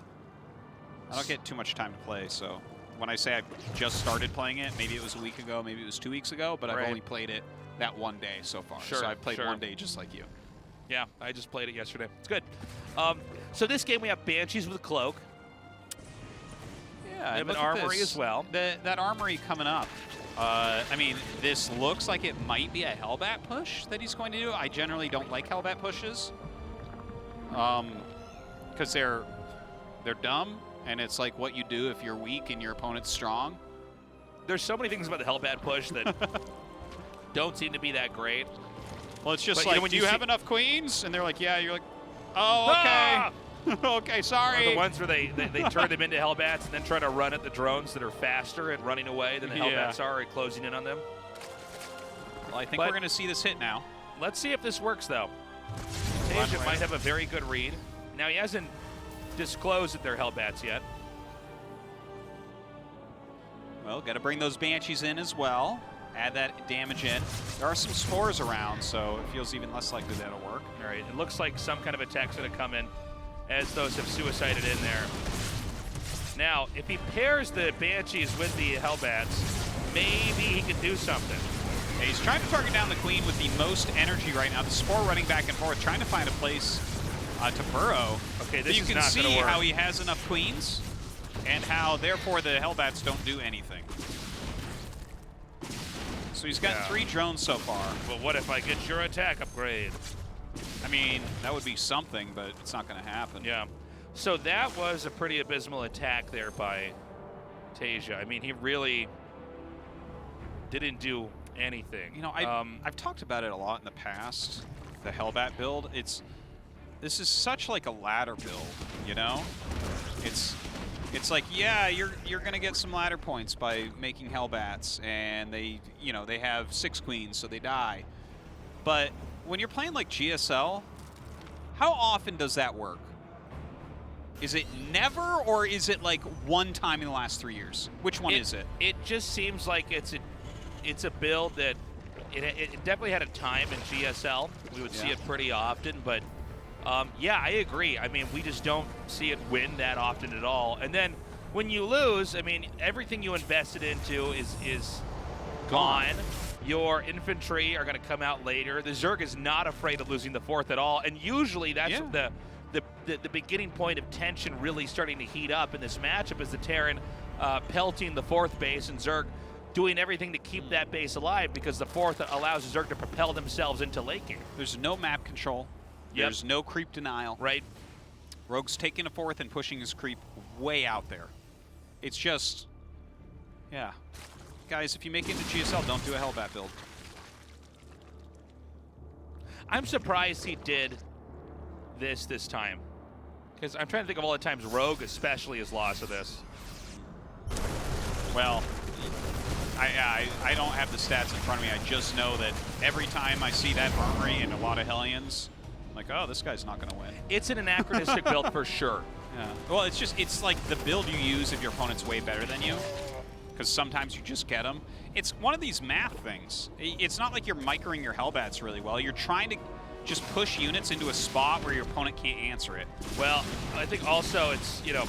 don't get too much time to play, so when I say I just started playing it, maybe it was a week ago, maybe it was 2 weeks ago, but I've only played it that one day so far. Sure, so I've played one day just like you. Yeah, I just played it yesterday. It's good. So this game we have Banshees with a cloak. Yeah, We have look an at armory this. as well. That armory coming up. I mean, this looks like it might be a Hellbat push that he's going to do. I generally don't like Hellbat pushes. Because they're dumb, and it's like what you do if you're weak and your opponent's strong. There's so many things about the Hellbat push that don't seem to be that great. Well, it's just But, like, do you have enough queens? And they're like, yeah. You're like, oh, okay. Ah! Okay, sorry. Or the ones where they turn them into Hellbats and then try to run at the drones that are faster and running away than the Hellbats are and closing in on them. Well, I think we're going to see this hit now. Let's see if this works, though. TaeJa might have a very good read. Now, he hasn't disclosed that they're Hellbats yet. Well, got to bring those Banshees in as well. Add that damage in. There are some spores around, so it feels even less likely that'll work. All right, it looks like some kind of attack's going to come in as those have suicided in there. Now, if he pairs the Banshees with the Hellbats, maybe he can do something. Yeah, he's trying to target down the Queen with the most energy right now. The Spore running back and forth, trying to find a place to burrow. Okay, this you is can not see going to work. how he has enough Queens and how, therefore, the Hellbats don't do anything. So he's got 3 drones so far. But what if I get your attack upgrade? I mean, that would be something, but it's not going to happen. Yeah. So that was a pretty abysmal attack there by TaeJa. I mean, he really didn't do anything. You know, I've talked about it a lot in the past, the Hellbat build. This is such like a ladder build, you know? It's like, yeah, you're gonna get some ladder points by making Hellbats, and they have 6 queens, so they die. But when you're playing like GSL, how often does that work? Is it never, or is it like one time in the last 3 years? Which one is it? It just seems like it's a build that it definitely had a time in GSL. We would see it pretty often, but yeah, I agree. I mean, we just don't see it win that often at all. And then when you lose, I mean, everything you invested into is gone. Your infantry are going to come out later. The Zerg is not afraid of losing the 4th at all, and usually that's the beginning point of tension really starting to heat up in this matchup is the Terran pelting the 4th base and Zerg doing everything to keep that base alive because the 4th allows Zerg to propel themselves into late game. There's no map control. There's no creep denial. Right. Rogue's taking a 4th and pushing his creep way out there. It's just, yeah. Guys, if you make it into GSL, don't do a Hellbat build. I'm surprised he did this time. Because I'm trying to think of all the times Rogue especially has lost to this. Well, I don't have the stats in front of me. I just know that every time I see that armory and a lot of Hellions, I'm like, oh, this guy's not going to win. It's an anachronistic build for sure. Yeah. Well, it's like the build you use if your opponent's way better than you. Because sometimes you just get them. It's one of these math things. It's not like you're microing your Hellbats really well. You're trying to just push units into a spot where your opponent can't answer it. Well, I think also it's, you know,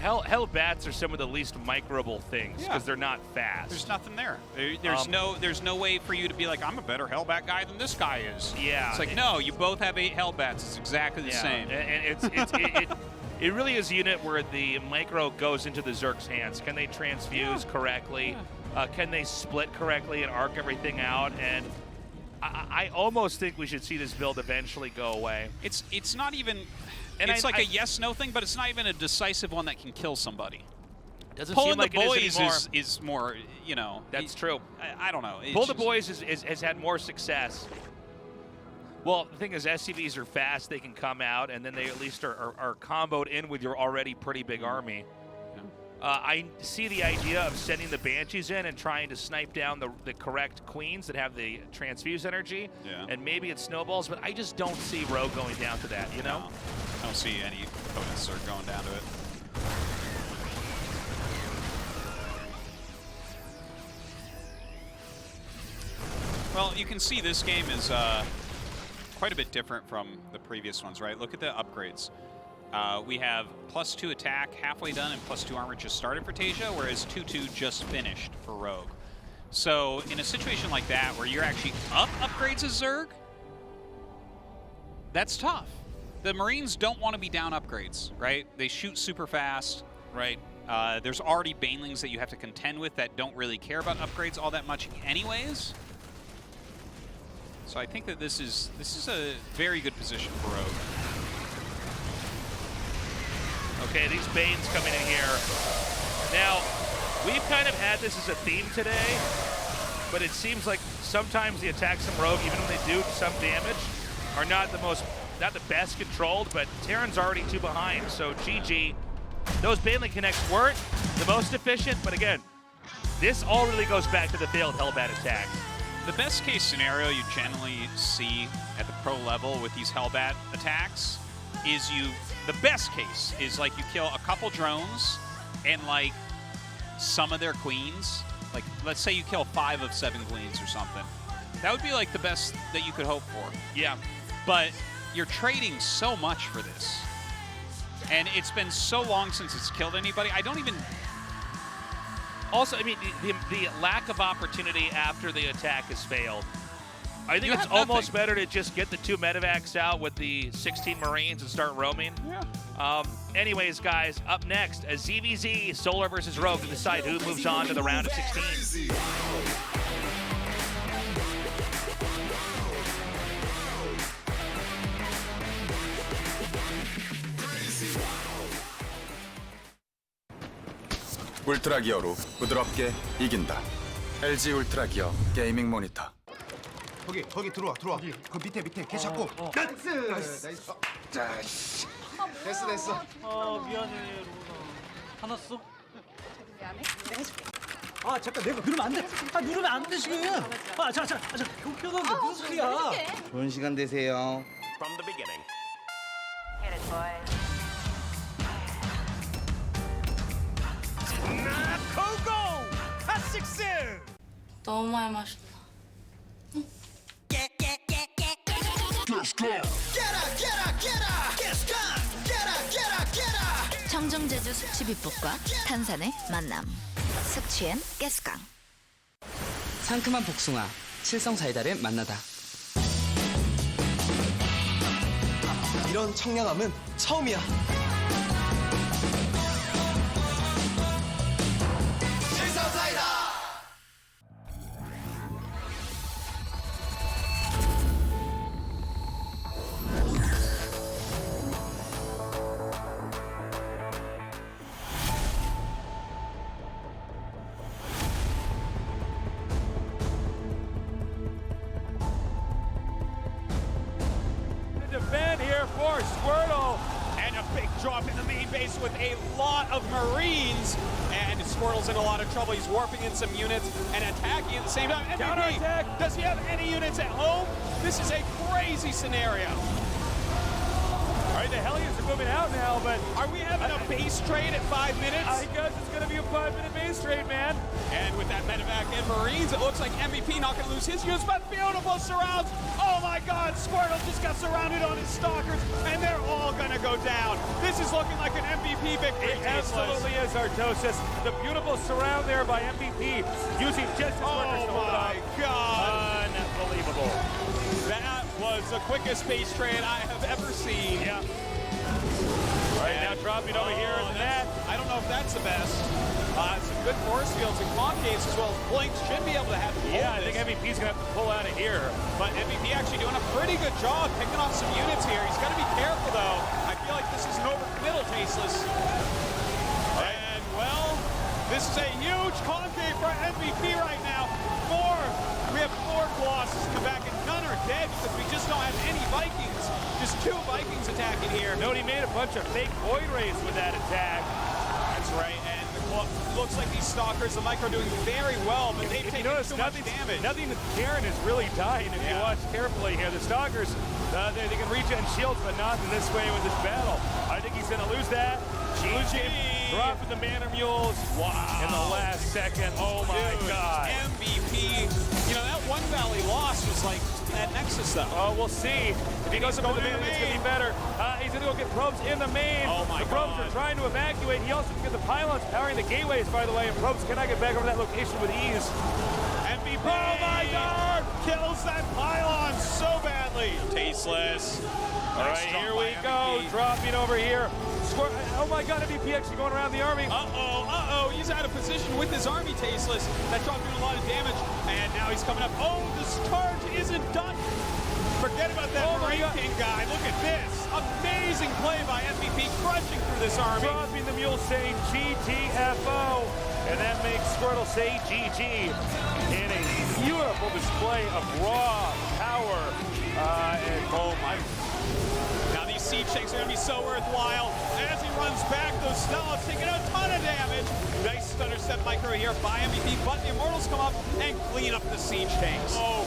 Hellbats are some of the least microable things because they're not fast. There's nothing there. There's no way for you to be like, I'm a better Hellbat guy than this guy is. Yeah. It's like, no, you both have 8 Hellbats. It's exactly the same. And it really is a unit where the micro goes into the Zerg's hands. Can they transfuse correctly? Can they split correctly and arc everything out? And I almost think we should see this build eventually go away. It's not even... And it's like a yes/no thing, but it's not even a decisive one that can kill somebody. Doesn't Pulling seem like the boys it is anymore. is more, you know. That's true. I don't know. Pull the boys has had more success. Well, the thing is, SCVs are fast. They can come out, and then they at least are comboed in with your already pretty big army. Yeah. I see the idea of sending the Banshees in and trying to snipe down the correct Queens that have the transfuse energy. Yeah. And maybe it snowballs, but I just don't see Rogue going down to that, you know? No, I don't see any opponents are going down to it. Well, you can see this game is quite a bit different from the previous ones, right? Look at the upgrades. We have +2 attack halfway done and +2 armor just started for TaeJa, whereas 2-2 just finished for Rogue. So in a situation like that where you're actually up upgrades as Zerg, that's tough. The Marines don't want to be down upgrades, right? They shoot super fast, right? There's already Banelings that you have to contend with that don't really care about upgrades all that much anyways. So I think that this is a very good position for Rogue. Okay, these Banes coming in here. Now, we've kind of had this as a theme today, but it seems like sometimes the attacks from Rogue, even when they do some damage, are not the best controlled, but Terran's already 2 behind, so GG. Those Baneling connects weren't the most efficient, but again, this all really goes back to the failed Hellbat attack. The best case scenario you generally see at the pro level with these Hellbat attacks is the best case is like you kill a couple drones and like some of their queens. Like let's say you kill 5 of 7 queens or something. That would be like the best that you could hope for. Yeah. But you're trading so much for this. And it's been so long since it's killed anybody. I don't even... Also, I mean, the lack of opportunity after the attack has failed. I think it's almost better to just get the 2 medevacs out with the 16 Marines and start roaming. Yeah. Anyways, guys, up next, a ZVZ Solar versus Rogue to decide who moves on to the round of 16. 울트라 기어로 부드럽게 이긴다. LG 울트라 기어 게이밍 모니터. 거기 들어와. 그 밑에 걔 잡고. 나이스. 자, 됐어. 미안해, 로나. 화났어? 미안해. 내가 해줄게. 아, 잠깐, 내가 누르면 안 돼. 누르면 안 돼, 지금. 자, 경표는 무슨 소리야. 좋은 시간 되세요. From the beginning. Hit it, boys. 너무 많이 마셨다. 청정제주 숙취비법과 탄산의 만남. 숙취엔 가스강. 상큼한 복숭아, 칠성사이다를 만나다. 이런 청량함은 처음이야. 칠성사이다. Defend here for Squirtle, and a big drop in the main base with a lot of Marines, and Squirtle's in a lot of trouble. He's warping in some units and attacking at the same time. Counter attack. Does he have any units at home? This is a crazy scenario. All right, the Hellions are moving out now, but are we having a base trade at 5 minutes? I guess it's going to be a 5-minute base trade, man. And with that medevac and Marines, it looks like MVP not going to lose his units, but beautiful surrounds. Oh my God, Squirtle just got surrounded on his stalkers, and they're all going to go down. This is looking like an MVP victory. It absolutely is, Artosis. The beautiful surround there by MVP, using just his workers to hold Oh on. my God. Unbelievable. That was the quickest base trade I have ever seen. Yeah. All right, now dropping over here in the net. I don't know if that's the best. Some good force fields and concaves as well as blinks should be able to have. Yeah, I think MVP's going to have to pull out of here. But MVP actually doing a pretty good job picking off some units here. He's got to be careful, though. I feel like this is an overcommittal, Tasteless. And, well, this is a huge concave for MVP right now. We have 4 Colossus come back, and none are dead because we just don't have any Vikings. Just 2 Vikings attacking here. Note he made a bunch of fake Void Rays with that attack. That's right, and the well, it looks like these Stalkers, the micro doing very well, but they've taken too much damage. Nothing that Karen is really dying if you watch carefully here. The Stalkers, they can regen shields, but not in this way with this battle. I think he's going to lose that. Dropping the Manor Mules in the last second. Oh my God. MVP. You know, that one Valley loss was like at Nexus though. Oh, we'll see. If he goes up to the main, it's going to be better. He's going to go get probes in the main. Oh my The probes are trying to evacuate. He also can get the pylons powering the gateways, by the way, and probes cannot get back over that location with ease. MVP. Oh my God! Kills that pylon so badly. Tasteless. All right, here we go. Dropping over here. Oh my God, MVP actually going around the army. Uh-oh. He's out of position with his army, Tasteless. That dropped doing a lot of damage, and now he's coming up. Oh, this charge isn't done. Forget about that Marine King guy. Look at this. Amazing play by MVP, crushing through this army. Dropping the mule saying GTFO, and that makes Squirtle say GG in a beautiful display of raw power. Oh my. Now these siege tanks are going to be so worthwhile. As he runs back, those Stallops taking a ton of damage. Nice stutter step micro here by MVP, but the Immortals come up and clean up the siege tanks. Oh,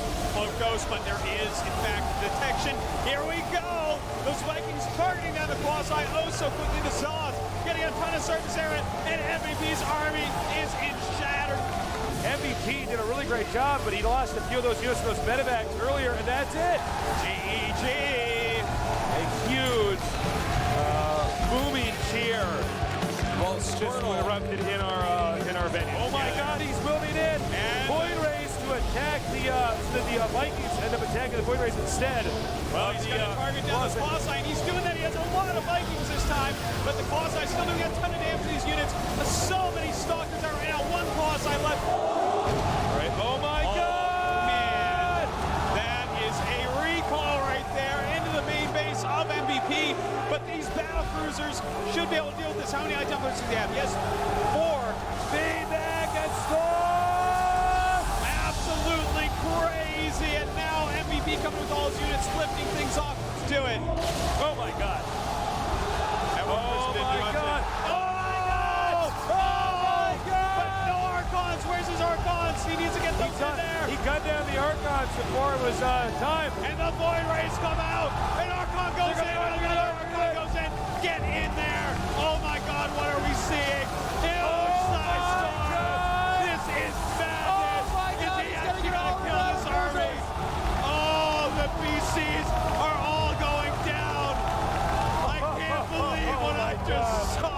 close goes, but there is, in fact, detection. Here we go. Those Vikings targeting down the quasi so quickly. The Zaws getting a ton of surface area, and MVP's army is in shattered. MVP did a really great job, but he lost a few of those units to those medevacs earlier, and that's it. GG. A huge booming cheer. Well, just erupted in our venue. Oh my God, he's moving in. Void Rays to attack the Vikings, end up attacking the Void Rays instead. Well, he's going to target down the quasi, and he's doing that. He has a lot of Vikings this time, but the quasi still doing a ton of damage to these units. So many Stalkers are right now. One quasi left. All right. Oh my God! Man, that is a recall right there into the main base of MVP. But these battle cruisers should be able to deal with this. How many items do they have? Yes, 4. Feedback and storm! Absolutely crazy. And now MVP coming with all his units, lifting things off to do it. Oh my God. Oh my God. But no Archons. Where's his Archons? He needs to get those in there. He cut down the Archons before it was time. And the Void Rays come out. And Archon goes in. Archon goes in. Get in there. Oh my God, what are we seeing? This is madness. Oh my God, is he actually going to kill this army? Oh, the PCs are all going down. I can't believe what I just saw.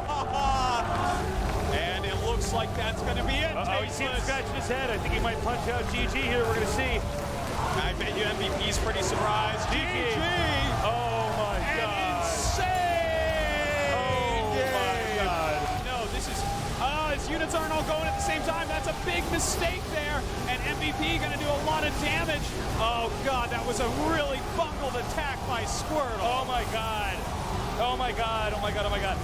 And it looks like that's going to be it. Oh, he seems scratching his head. I think he might punch out GG here. We're going to see. I bet you MVP's pretty surprised. GG. Oh my God. Insane. Oh my God. No, this is, his units aren't all going at the same time. That's a big mistake there. And MVP going to do a lot of damage. Oh God, that was a really bungled attack by Squirtle. Oh my God. Oh my God, oh my God, oh my God.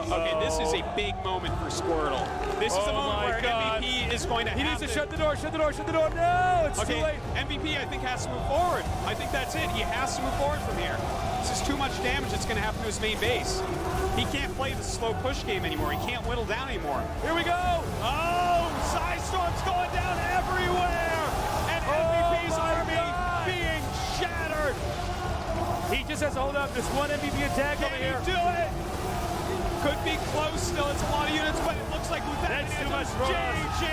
Okay, this is a big moment for Squirtle. This is a moment where MVP is going to He needs to shut the door, shut the door, shut the door. No, it's too late. MVP, I think, has to move forward. I think that's it. He has to move forward from here. This is too much damage that's going to happen to his main base. He can't play the slow push game anymore. He can't whittle down anymore. Here we go. Oh, Psystorm's going down everywhere. And MVP's army being shattered. He just has to hold up this one MVP attack over here. Can he do it? Could be close still. It's a lot of units, but it looks like with that, that's too much for us. GG.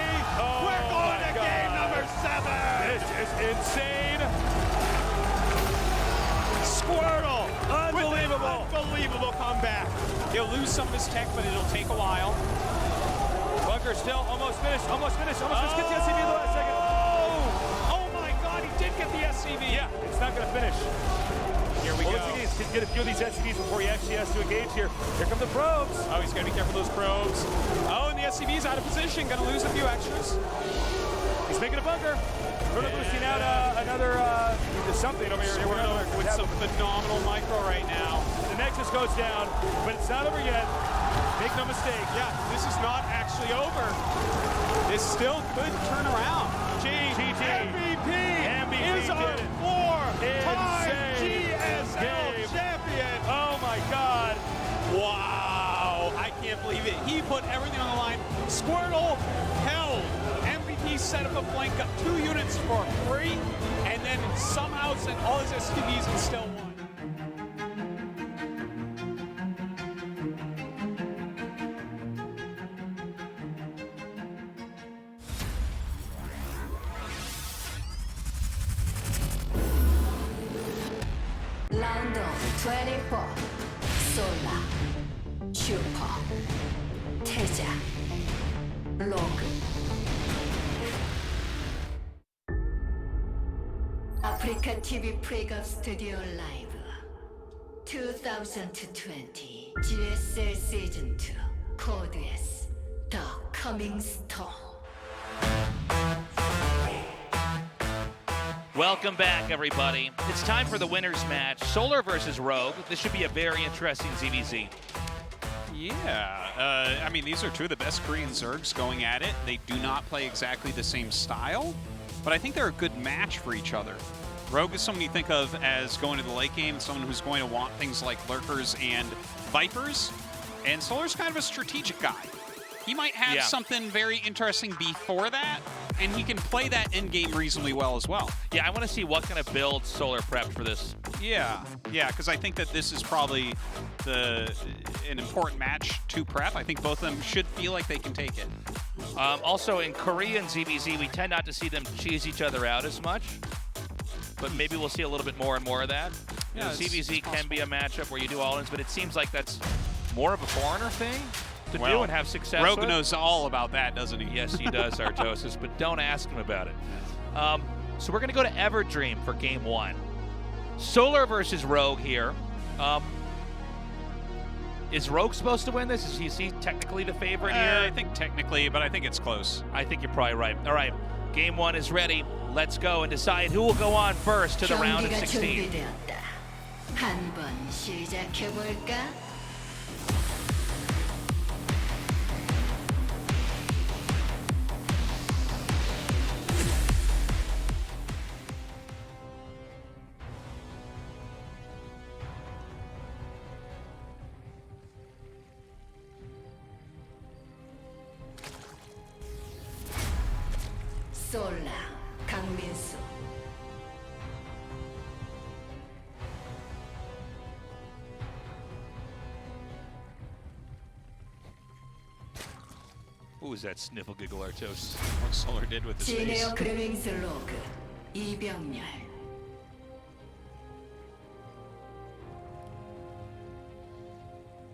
We're going to game number 7. This is insane. Squirtle. Unbelievable. Unbelievable comeback. He'll lose some of his tech, but it'll take a while. Bunker still almost finished. Almost finished. Almost finished. Get the SCV in the last second. Oh my God, he did get the SCV. Yeah, it's not going to finish. Here we go. He needs to get a few of these SCVs before he actually has to engage here. Here come the probes. Oh, he's got to be careful of those probes. Oh, and the SCV's out of position. Going to lose a few extras. He's making a bunker. We're boosting out another something over here. With some phenomenal micro right now. The Nexus goes down, but it's not over yet. Make no mistake. Yeah, this is not actually over. This still could turn around. MVP is our 4-time GSL champion. Oh my God. Wow. I can't believe it. He put everything on the line. Squirtle held. MVP set up a flank, got 2 units for free, and then somehow sent all his STVs and still won. 라운드 24 솔라 슈퍼 태자 로그 아프리카 TV 프리급 스튜디오 라이브 2020 GSL 시즌 2 코드 S The Coming Storm. Welcome back, everybody. It's time for the winners match. Solar versus Rogue. This should be a very interesting ZVZ. Yeah, I mean, these are two of the best Korean Zergs going at it. They do not play exactly the same style, but I think they're a good match for each other. Rogue is someone you think of as going to the late game, someone who's going to want things like Lurkers and Vipers, and Solar's kind of a strategic guy. He might have something very interesting before that, and he can play that end game reasonably well as well. Yeah, I want to see what kind of build Solar prepped for this. Yeah, because I think that this is probably an important match to prep. I think both of them should feel like they can take it. Also, in Korea and ZVZ, we tend not to see them cheese each other out as much, but maybe we'll see a little bit more and more of that. Yeah, ZVZ can be a matchup where you do all-ins, but it seems like that's more of a foreigner thing to do and have success Rogue with. knows all about that, doesn't he? Yes, he does, Artosis, but don't ask him about it. So we're going to go to Everdream for game 1. Solar versus Rogue here. Is Rogue supposed to win this? Is he technically the favorite here? I think technically, but I think it's close. I think you're probably right. All right, game 1 is ready. Let's go and decide who will go on first to the round of 16. 준비되었다. 한번 시작해볼까? 솔라 강민수 Who was that sniffle giggle, Artosis? What Solar did with his face. 진에어 그루밍스 로그 이병렬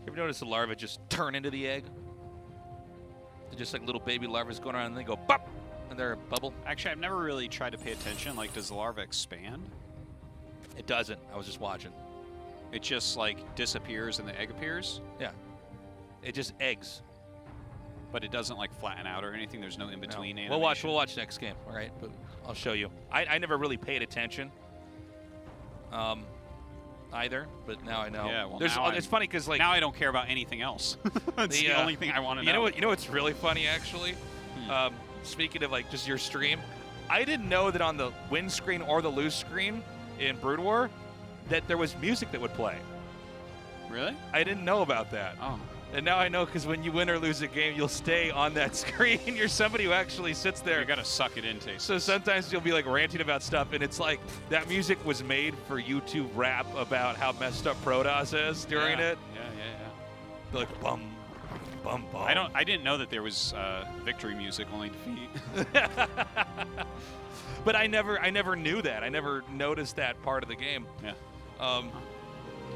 You ever notice the larvae just turn into the egg? They're just like little baby larvae going around and they go bop, and they're a bubble. Actually, I've never really tried to pay attention. Like, does the larva expand? It doesn't. I was just watching. It just like disappears and the egg appears? Yeah. It just eggs. But it doesn't like flatten out or anything. There's no in between. No. We'll watch next game. All right, but I'll show you. I never really paid attention. Either, but now I know. Yeah, well, it's funny because like now I don't care about anything else. That's the only thing I want to know. You know what's really funny actually? Speaking of like just your stream, I didn't know that on the win screen or the lose screen in Brood War that there was music that would play. Really? I didn't know about that. Oh. And now I know because when you win or lose a game, you'll stay on that screen. You're somebody who actually sits there. You gotta suck it in, TaeJa. So sometimes you'll be like ranting about stuff, and it's like that music was made for you to rap about how messed up Protoss is during it. Yeah. Like bum, bum, bum. I didn't know that there was victory music, only defeat. But I never knew that. I never noticed that part of the game. Yeah.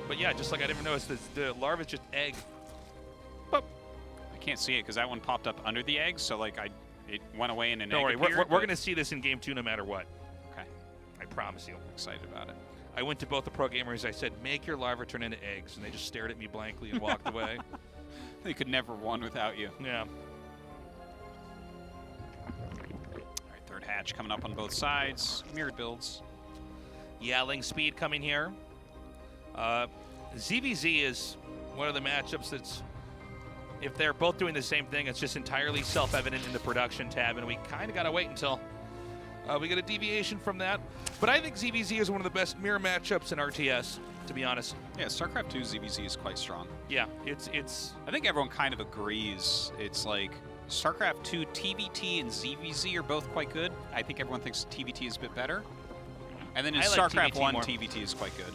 But yeah, just like I never noticed the larva's just egg. I can't see it because that one popped up under the egg, so like it went away in an egg. Don't worry, appeared, we're gonna see this in game 2 no matter what. Okay. I promise you. I'm excited about it. I went to both the pro gamers. I said, make your larva turn into eggs, and they just stared at me blankly and walked away. They could never have won without you. Yeah. All right, third hatch coming up on both sides. Mirrored builds. Yelling speed coming here. ZVZ is one of the matchups that's, if they're both doing the same thing, it's just entirely self-evident in the production tab, and we kind of got to wait until we get a deviation from that. But I think ZVZ is one of the best mirror matchups in RTS, to be honest. Yeah, StarCraft 2 ZVZ is quite strong. Yeah, it's. I think everyone kind of agrees. It's like StarCraft 2 TVT and ZVZ are both quite good. I think everyone thinks TVT is a bit better. And then in StarCraft TVT 1, more. TVT is quite good.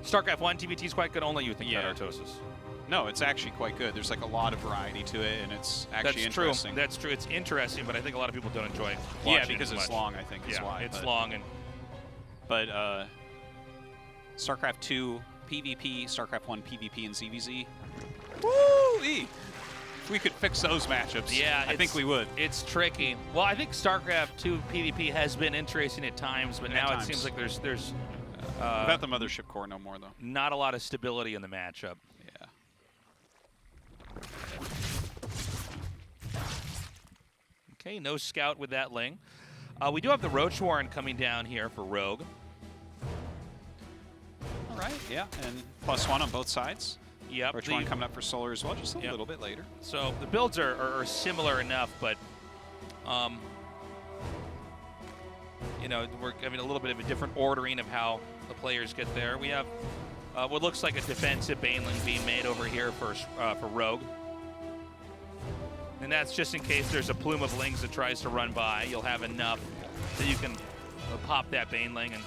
StarCraft 1 TVT is quite good. Only you think that, Artosis. No, it's actually quite good. There's like a lot of variety to it, and it's actually interesting. That's true. It's interesting, but I think a lot of people don't enjoy watching Yeah, because it as it's much. long, I think, is why. It's long. But StarCraft 2 PvP, StarCraft 1 PvP, and ZVZ. Woo! If we could fix those matchups, Yeah, I think we would. It's tricky. Well, I think StarCraft 2 PvP has been interesting at times, but now it seems like there's without the Mothership Core no more, though. Not a lot of stability in the matchup. Yeah. Okay, no scout with that Ling. We do have the Roach Warren coming down here for Rogue. All right, yeah, and +1 on both sides. Yep. Roach Warren coming up for Solar as well, just a little bit later. So the builds are similar enough, but you know, we're having a little bit of a different ordering of how the players get there. We have what looks like a defensive Baneling being made over here for Rogue. And that's just in case there's a plume of Lings that tries to run by. You'll have enough that you can pop that Baneling and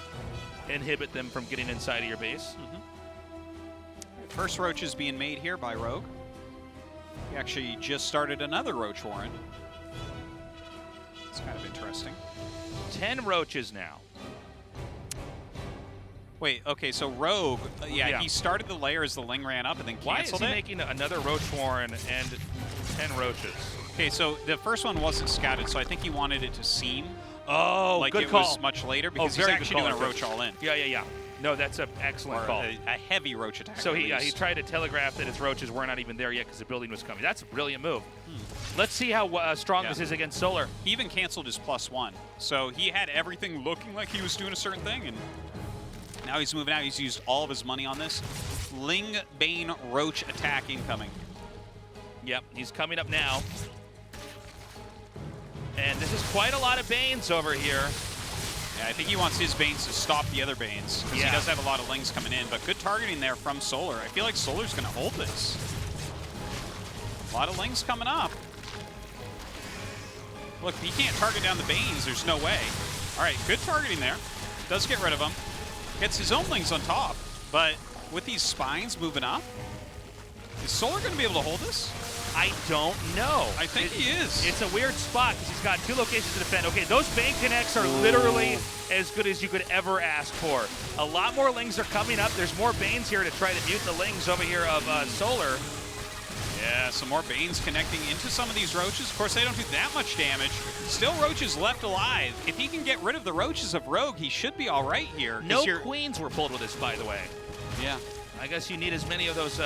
inhibit them from getting inside of your base. First Roach is being made here by Rogue. He actually just started another Roach Warren. It's kind of interesting. 10 Roaches now. Wait, okay, so Rogue, he started the layer as the Ling ran up and then canceled it. Why is he making another Roach Warren and 10 Roaches? Okay, so the first one wasn't scouted, so I think he wanted it to seem like good it call. was much later because he's very actually good doing call. a Roach all-in. Yeah. No, that's an excellent call. A heavy Roach attack. So he tried to telegraph that his Roaches were not even there yet because the building was coming. That's a brilliant move. Let's see how strong this is against Solar. He even canceled his +1. So he had everything looking like he was doing a certain thing, and now he's moving out. He's used all of his money on this. Ling Bane Roach attack incoming. Yep, he's coming up now. And this is quite a lot of Banes over here. Yeah, I think he wants his Banes to stop the other Banes, because he does have a lot of Lings coming in, but good targeting there from Solar. I feel like Solar's going to hold this. A lot of Lings coming up. Look, if he can't target down the Banes, there's no way. All right, good targeting there. Does get rid of them. Gets his own Lings on top, but with these Spines moving up, is Solar going to be able to hold this? I don't know. I think he is. It's a weird spot because he's got 2 locations to defend. Okay, those Bane connects are literally as good as you could ever ask for. A lot more Lings are coming up. There's more Banes here to try to mute the Lings over here of Solar. Yeah, some more Banes connecting into some of these Roaches. Of course, they don't do that much damage. Still Roaches left alive. If he can get rid of the Roaches of Rogue, he should be all right here. No Queens were pulled with this, by the way. Yeah. I guess you need as many of those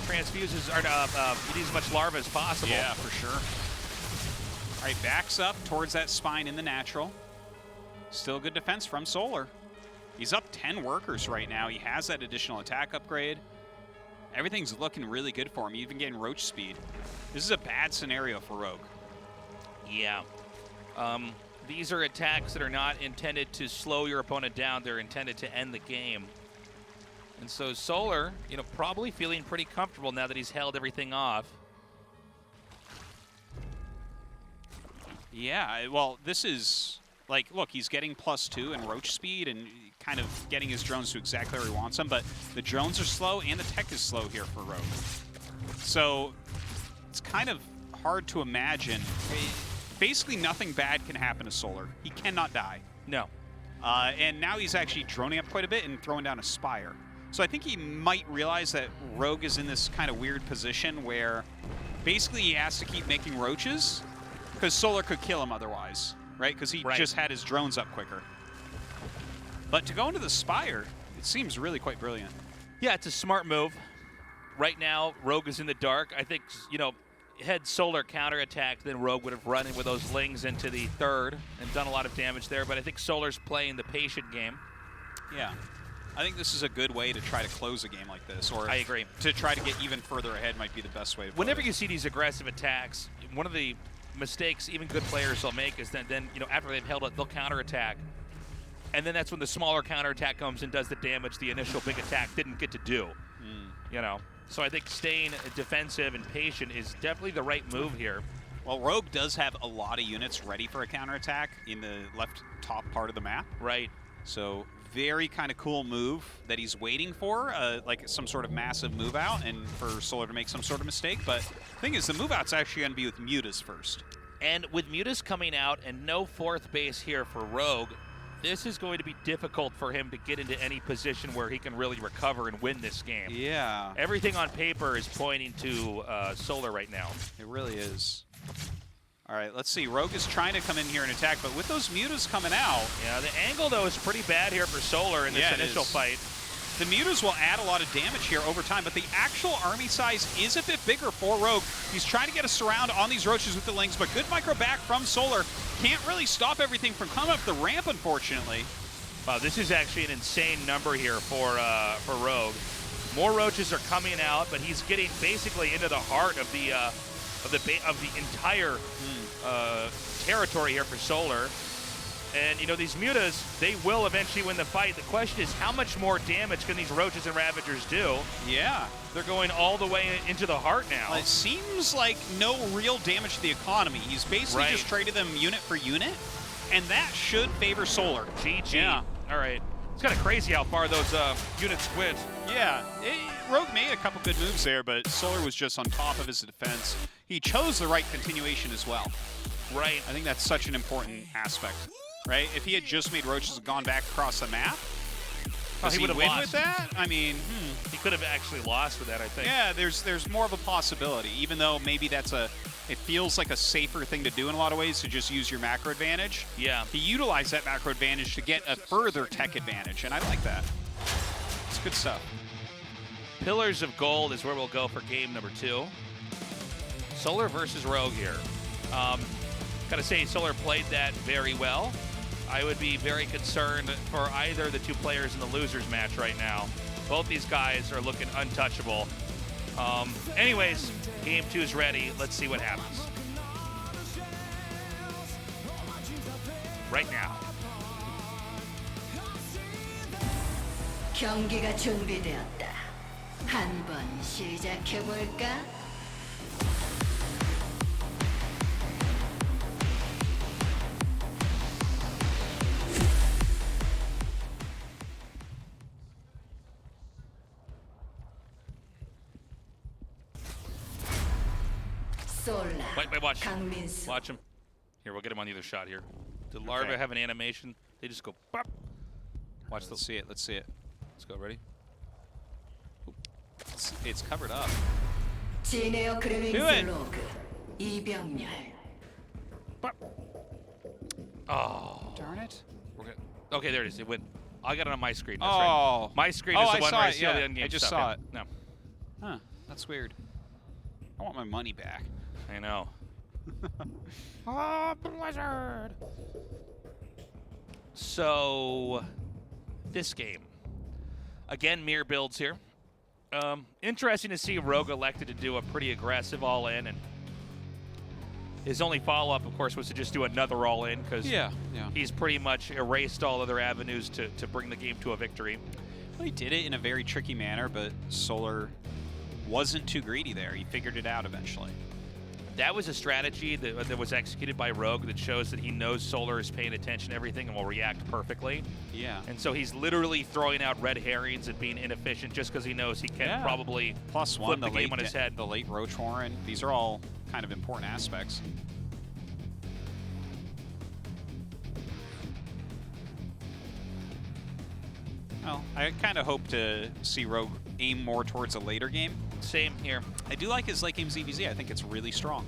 transfuses, or you need as much larva as possible. Yeah, for sure. All right, backs up towards that Spine in the natural. Still good defense from Solar. He's up 10 workers right now. He has that additional attack upgrade. Everything's looking really good for him, even getting Roach speed. This is a bad scenario for Rogue. Yeah. These are attacks that are not intended to slow your opponent down. They're intended to end the game. And so Solar, you know, probably feeling pretty comfortable now that he's held everything off. Yeah, well, this is, like, look, he's getting +2 in Roach speed and kind of getting his drones to exactly where he wants them, but the drones are slow and the tech is slow here for Rogue. So it's kind of hard to imagine. Basically, nothing bad can happen to Solar. He cannot die. No. And now he's actually droning up quite a bit and throwing down a Spire. So I think he might realize that Rogue is in this kind of weird position where basically he has to keep making Roaches because Solar could kill him otherwise, right? Because he just had his drones up quicker. But to go into the Spire, it seems really quite brilliant. Yeah, it's a smart move. Right now, Rogue is in the dark. I think, you know, had Solar counterattacked, then Rogue would have run in with those Lings into the third and done a lot of damage there. But I think Solar's playing the patient game. Yeah. I think this is a good way to try to close a game like this. Or I agree. To try to get even further ahead might be the best way to play Whenever it. you see these aggressive attacks, one of the mistakes even good players will make is that then, you know, after they've held it, they'll counterattack. And then that's when the smaller counterattack comes and does the damage the initial big attack didn't get to do. You know? So I think staying defensive and patient is definitely the right move here. Well, Rogue does have a lot of units ready for a counterattack in the left top part of the map. Right. So very kind of cool move that he's waiting for, like some sort of massive move out, and for Solar to make some sort of mistake. But the thing is, the move out's actually going to be with Mutas first. And with Mutas coming out and no fourth base here for Rogue, this is going to be difficult for him to get into any position where he can really recover and win this game. Yeah. Everything on paper is pointing to Solar right now. It really is. All right, let's see. Rogue is trying to come in here and attack, but with those Mutas coming out... Yeah, the angle, though, is pretty bad here for Solar in this initial fight. The Mutas will add a lot of damage here over time, but the actual army size is a bit bigger for Rogue. He's trying to get a surround on these Roaches with the Lings, but good micro back from Solar. Can't really stop everything from coming up the ramp, unfortunately. Wow, this is actually an insane number here for Rogue. More Roaches are coming out, but he's getting basically into the heart of the entire territory here for Solar. And, you know, these Mutas, they will eventually win the fight. The question is, how much more damage can these Roaches and Ravagers do? Yeah. They're going all the way into the heart now. Well, it seems like no real damage to the economy. He's basically just traded them unit for unit, and that should favor Solar. GG. Yeah. All right. It's kind of crazy how far those units went. Yeah. Rogue made a couple good moves there, but Solar was just on top of his defense. He chose the right continuation as well. Right. I think that's such an important aspect. Right? If he had just made Roaches and gone back across the map, does he would have win with that? I mean, he could have actually lost with that, I think. Yeah, there's more of a possibility, even though maybe it feels like a safer thing to do in a lot of ways to just use your macro advantage. Yeah. He utilized that macro advantage to get a further tech advantage, and I like that. It's good stuff. Pillars of Gold is where we'll go for game number 2. Solar versus Rogue here. Gotta say, Solar played that very well. I would be very concerned for either of the two players in the losers match right now. Both these guys are looking untouchable. Anyways, game 2 is ready. Let's see what happens. Right now. 경기가 준비되었다. 한번 시작해 볼까? Wait, watch. Watch him. Here, we'll get him on either shot here. Did Larva have an animation? They just go pop. Watch. Let's see it. Let's see it. Let's go. Ready? It's covered up. Do it. Oh. Darn it. Okay, there it is. It went. I got it on my screen. That's right. My screen is the one where I see all the yeah. endgame I just stuff. saw it. No. Huh. That's weird. I want my money back. I know. Oh, Blizzard. So, this game. Again, mirror builds here. Interesting to see Rogue elected to do a pretty aggressive all-in, and his only follow-up, of course, was to just do another all-in, because he's pretty much erased all other avenues to bring the game to a victory. Well, he did it in a very tricky manner, but Solar wasn't too greedy there. He figured it out eventually. That was a strategy that was executed by Rogue that shows that he knows Solar is paying attention to everything and will react perfectly. Yeah. And so he's literally throwing out red herrings and being inefficient just because he knows he can probably +1, flip the game on his head. The late Roach Warren. These are all kind of important aspects. Well, I kind of hope to see Rogue aim more towards a later game. Same here. I do like his late game ZVZ. I think it's really strong.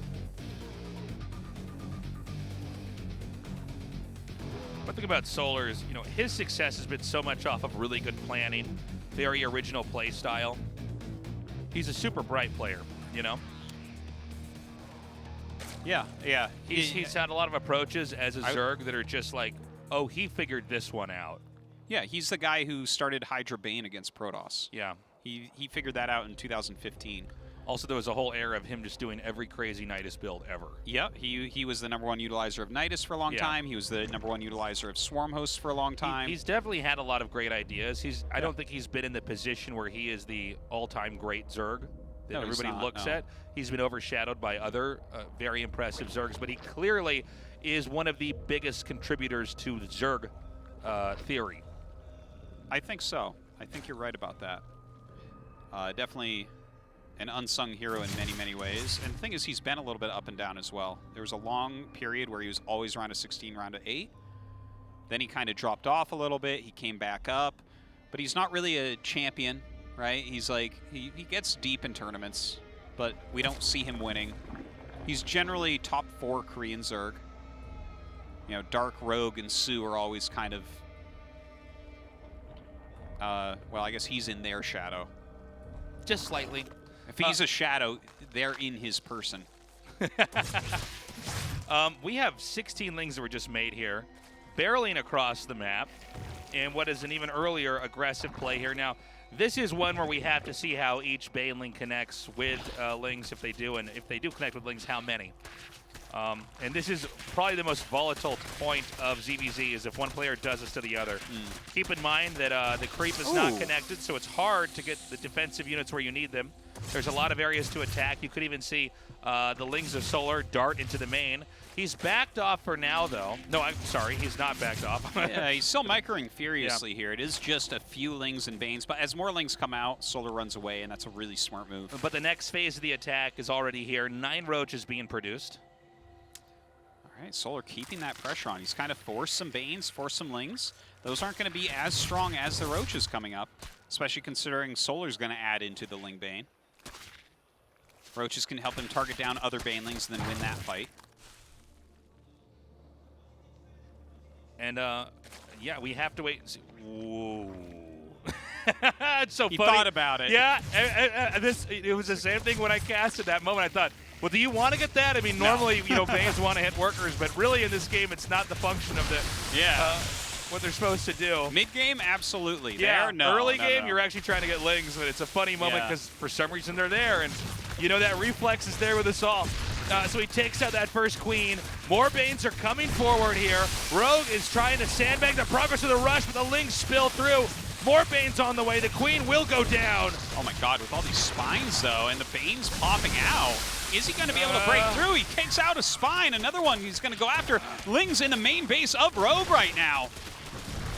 One thing about Solar is, you know, his success has been so much off of really good planning, very original play style. He's a super bright player, you know? Yeah, yeah. He's had a lot of approaches as a Zerg that are just like, oh, he figured this one out. Yeah, he's the guy who started Hydra Bane against Protoss. Yeah. He figured that out in 2015. Also, there was a whole era of him just doing every crazy Nidus build ever. Yep, he was the #1 utilizer of Nidus for a long time. He was the #1 utilizer of Swarm Hosts for a long time. He's definitely had a lot of great ideas. I don't think he's been in the position where he is the all-time great Zerg that everybody looks at. He's been overshadowed by other very impressive Zergs, but he clearly is one of the biggest contributors to the Zerg theory. I think so. I think you're right about that. Definitely an unsung hero in many, many ways. And the thing is, he's been a little bit up and down as well. There was a long period where he was always round of 16, round of 8. Then he kind of dropped off a little bit. He came back up. But he's not really a champion, right? He's like, he gets deep in tournaments, but we don't see him winning. He's generally top 4 Korean Zerg. You know, Dark, Rogue, and Su are always kind of, well, I guess he's in their shadow. Just slightly. If he's a shadow, they're in his person. We have 16 lings that were just made here, barreling across the map, and what is an even earlier aggressive play here. Now, this is one where we have to see how each Baneling connects with lings, if they do, and if they do connect with lings, how many. And this is probably the most volatile point of ZVZ, is if one player does this to the other. Keep in mind that the creep is not connected, so it's hard to get the defensive units where you need them. There's a lot of areas to attack. You could even see the Lings of Solar dart into the main. He's backed off for now, though. No, I'm sorry, he's not backed off. Yeah, he's still microing furiously here. It is just a few Lings and Banes, but as more Lings come out, Solar runs away, and that's a really smart move. But the next phase of the attack is already here. 9 roaches being produced. All right, Solar keeping that pressure on. He's kind of forced some Banes, forced some Lings. Those aren't going to be as strong as the roaches coming up, especially considering Solar's going to add into the Ling Bane. Roaches can help him target down other Banelings and then win that fight. And, yeah, we have to wait and see. Whoa. It's so he funny. Thought about it. Yeah, it was the same thing when I cast at that moment. I thought, well, do you want to get that? I mean, normally, you know, Banes want to hit workers, but really in this game, it's not the function of what they're supposed to do. Mid-game, absolutely. Yeah, there, no. Early game, you're actually trying to get Lings, but it's a funny moment because for some reason they're there, and you know that reflex is there with Assault. So he takes out that first Queen. More Banes are coming forward here. Rogue is trying to sandbag the progress of the rush, but the Lings spill through. More Banes on the way. The Queen will go down. Oh my god, with all these spines though, and the Banes popping out. Is he going to be able to break through? He takes out a spine. Another one he's going to go after. Ling's in the main base of Rogue right now.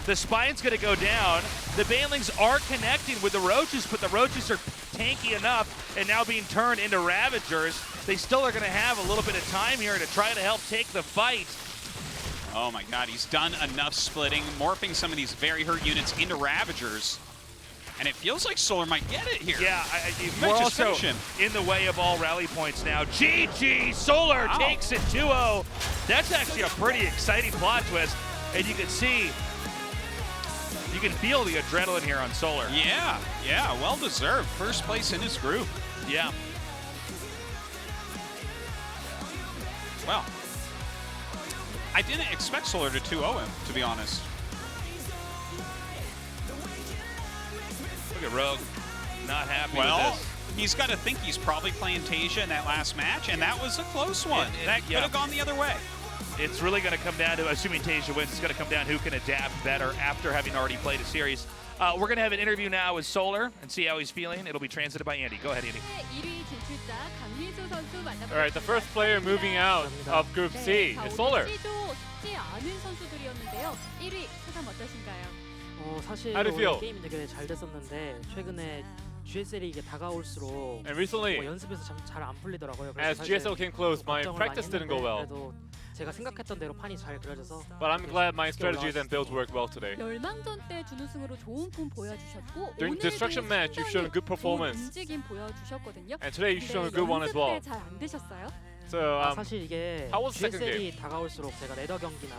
The spine's going to go down. The Banelings are connecting with the Roaches, but the Roaches are tanky enough and now being turned into Ravagers. They still are going to have a little bit of time here to try to help take the fight. Oh my god, he's done enough splitting, morphing some of these very hurt units into Ravagers. And it feels like Solar might get it here. Yeah, we're also in the way of all rally points now. GG! Solar takes it 2-0. That's actually a pretty exciting plot twist. And you can see, you can feel the adrenaline here on Solar. Yeah, yeah, well deserved. First place in his group. Yeah. Well, I didn't expect Solar to 2-0 him, to be honest. Look at Rogue, not happy with this. He's got to think he's probably playing TaeJa in that last match, and that was a close one. That could have gone the other way. It's really going to come down to, assuming TaeJa wins, it's going to come down who can adapt better after having already played a series. We're going to have an interview now with Solar and see how he's feeling. It'll be translated by Andy. Go ahead, Andy. All right, the first player moving out of Group C is Solar. 사실 How do you feel? 게임이 되게 잘 됐었는데 최근에 GSL이 이게 다가올수록 And recently, 연습에서 잘 안 풀리더라고요. as GSL came close, my practice didn't go well. 그래도 제가 생각했던 대로 판이 잘 그려져서. But I'm glad my strategies and builds worked well today. 멸망전 때 준우승으로 좋은 폼 보여주셨고 During Destruction match, you've shown a good performance. 움직임 보여주셨거든요. And today you've shown a good one as well. 잘안 되셨어요? So, 사실 이게 how was the second game? GSL이 다가올수록 제가 레더 경기나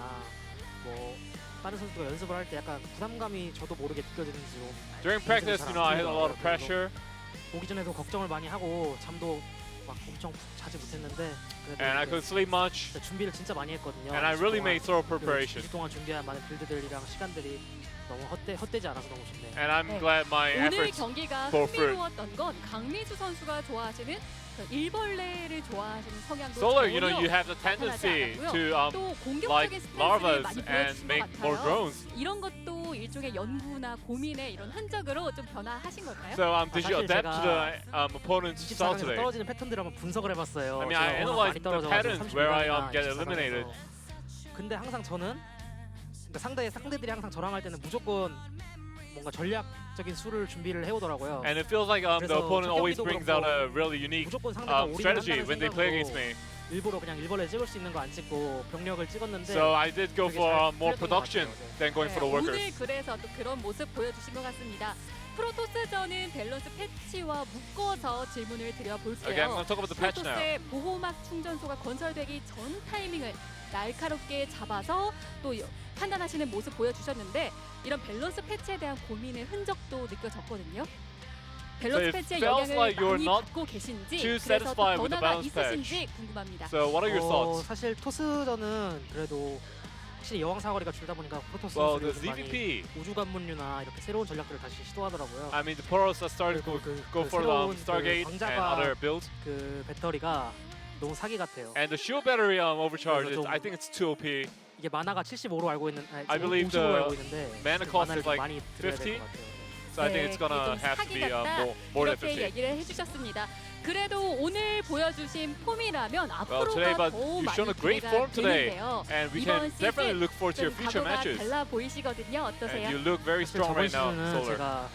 뭐 다른 선수가 연습을 할 때 약간 부담감이 저도 모르게 느껴지는지 좀. During practice, you know, I had a lot of pressure. 오기 전에도 걱정을 많이 하고 잠도 막 엄청 자주 못했는데. And I couldn't sleep much. 준비를 진짜 많이 했거든요. And I really made thorough preparation. 2주 동안 준비한 많은 빌드들이랑 시간들이 너무 헛되지 않아서 너무 좋네요. And I'm 네. glad my 오늘 efforts 경기가 bore fruit. 흥미로웠던 건 강민수 선수가 좋아하시는 그 일벌레를 좋아하시는 성향도 Solar, 전혀 you have the 나타나지 tendency 않았고요. to 또 공격적인 like 스탠스를 larvas 많이 and 보여주신 make 것 more 같아요. drones. 이런 것도 일종의 연구나 고민의 이런 흔적으로 좀 변화하신 걸까요? So did you 사실 adapt to the 제가 opponent's style 24강에서 today? 떨어지는 패턴들을 한번 분석을 해봤어요. I mean, I 제가 워낙 analyzed 많이 the 떨어져가지고 patterns where I 36강이나 get 24강에서. eliminated. 근데 항상 저는 그러니까 상대들이 항상 저랑 할 때는 무조건 뭔가 전략적인 수를 준비를 해오더라고요. And it feels like the 그래서 opponent 첫 always 경기도 brings out a 그렇고 really unique 무조건 상대가 올인을 strategy 한다는 when they play against 생각으로 me. 일부러 그냥 일벌레 찍을 수 있는 거 안 찍고 병력을 찍었는데 So I did go 그게 for 잘 more 풀렸던 것 production 같아요. than going for the workers. 오늘 그래서 또 그런 모습 보여주신 것 같습니다. 프로토스전은 밸런스 패치와 묶어서 질문을 Okay, I'm 드려볼게요. going to talk about the patch now. 프로토스의 보호막 충전소가 건설되기 전 타이밍을 날카롭게 잡아서 또 판단하시는 모습 보여주셨는데 이런 밸런스 패치에 대한 고민의 흔적도 느껴졌거든요. 밸런스 패치의 feels 영향을 like you're 많이 not 받고 계신지 too 그래서 또 satisfied with the 변화가 balance 있으신지 궁금합니다. So what are your thoughts? 사실 토스전은 그래도 확실히 여왕 사거리가 줄다 보니까 프로토스 Well, 선수들이 the 요즘 많이 ZVP. 우주관문류나 이렇게 새로운 전략들을 다시 시도하더라고요. I mean, the Poros are starting to go for the 새로운 Stargate 그 and 광자가 other builds. 그 배터리가 너무 사기 같아요. And the shield battery overcharges. 좀- I think it's too OP. 이게 마나가 75로 알고 있는, I believe 50으로 the 알고 있는데 mana 좀 cost 마나를 is 좀 like 많이 들여야 될 50. 것 같아요. So I think it's gonna 좀 have to 사기 be 같다 more than 이렇게 50. 얘기를 해주셨습니다. 그래도 오늘 보여주신 폼이라면 Well, 앞으로가 today, but 더 you've 많이 shown a great 기대가 form today, 되는데요. and we 이번 can definitely 시즌 look forward to your 좀 future 각오가 matches. 달라 보이시거든요. 어떠세요? And you look very 사실 strong 저번 right now, 시즌은 Solar. 제가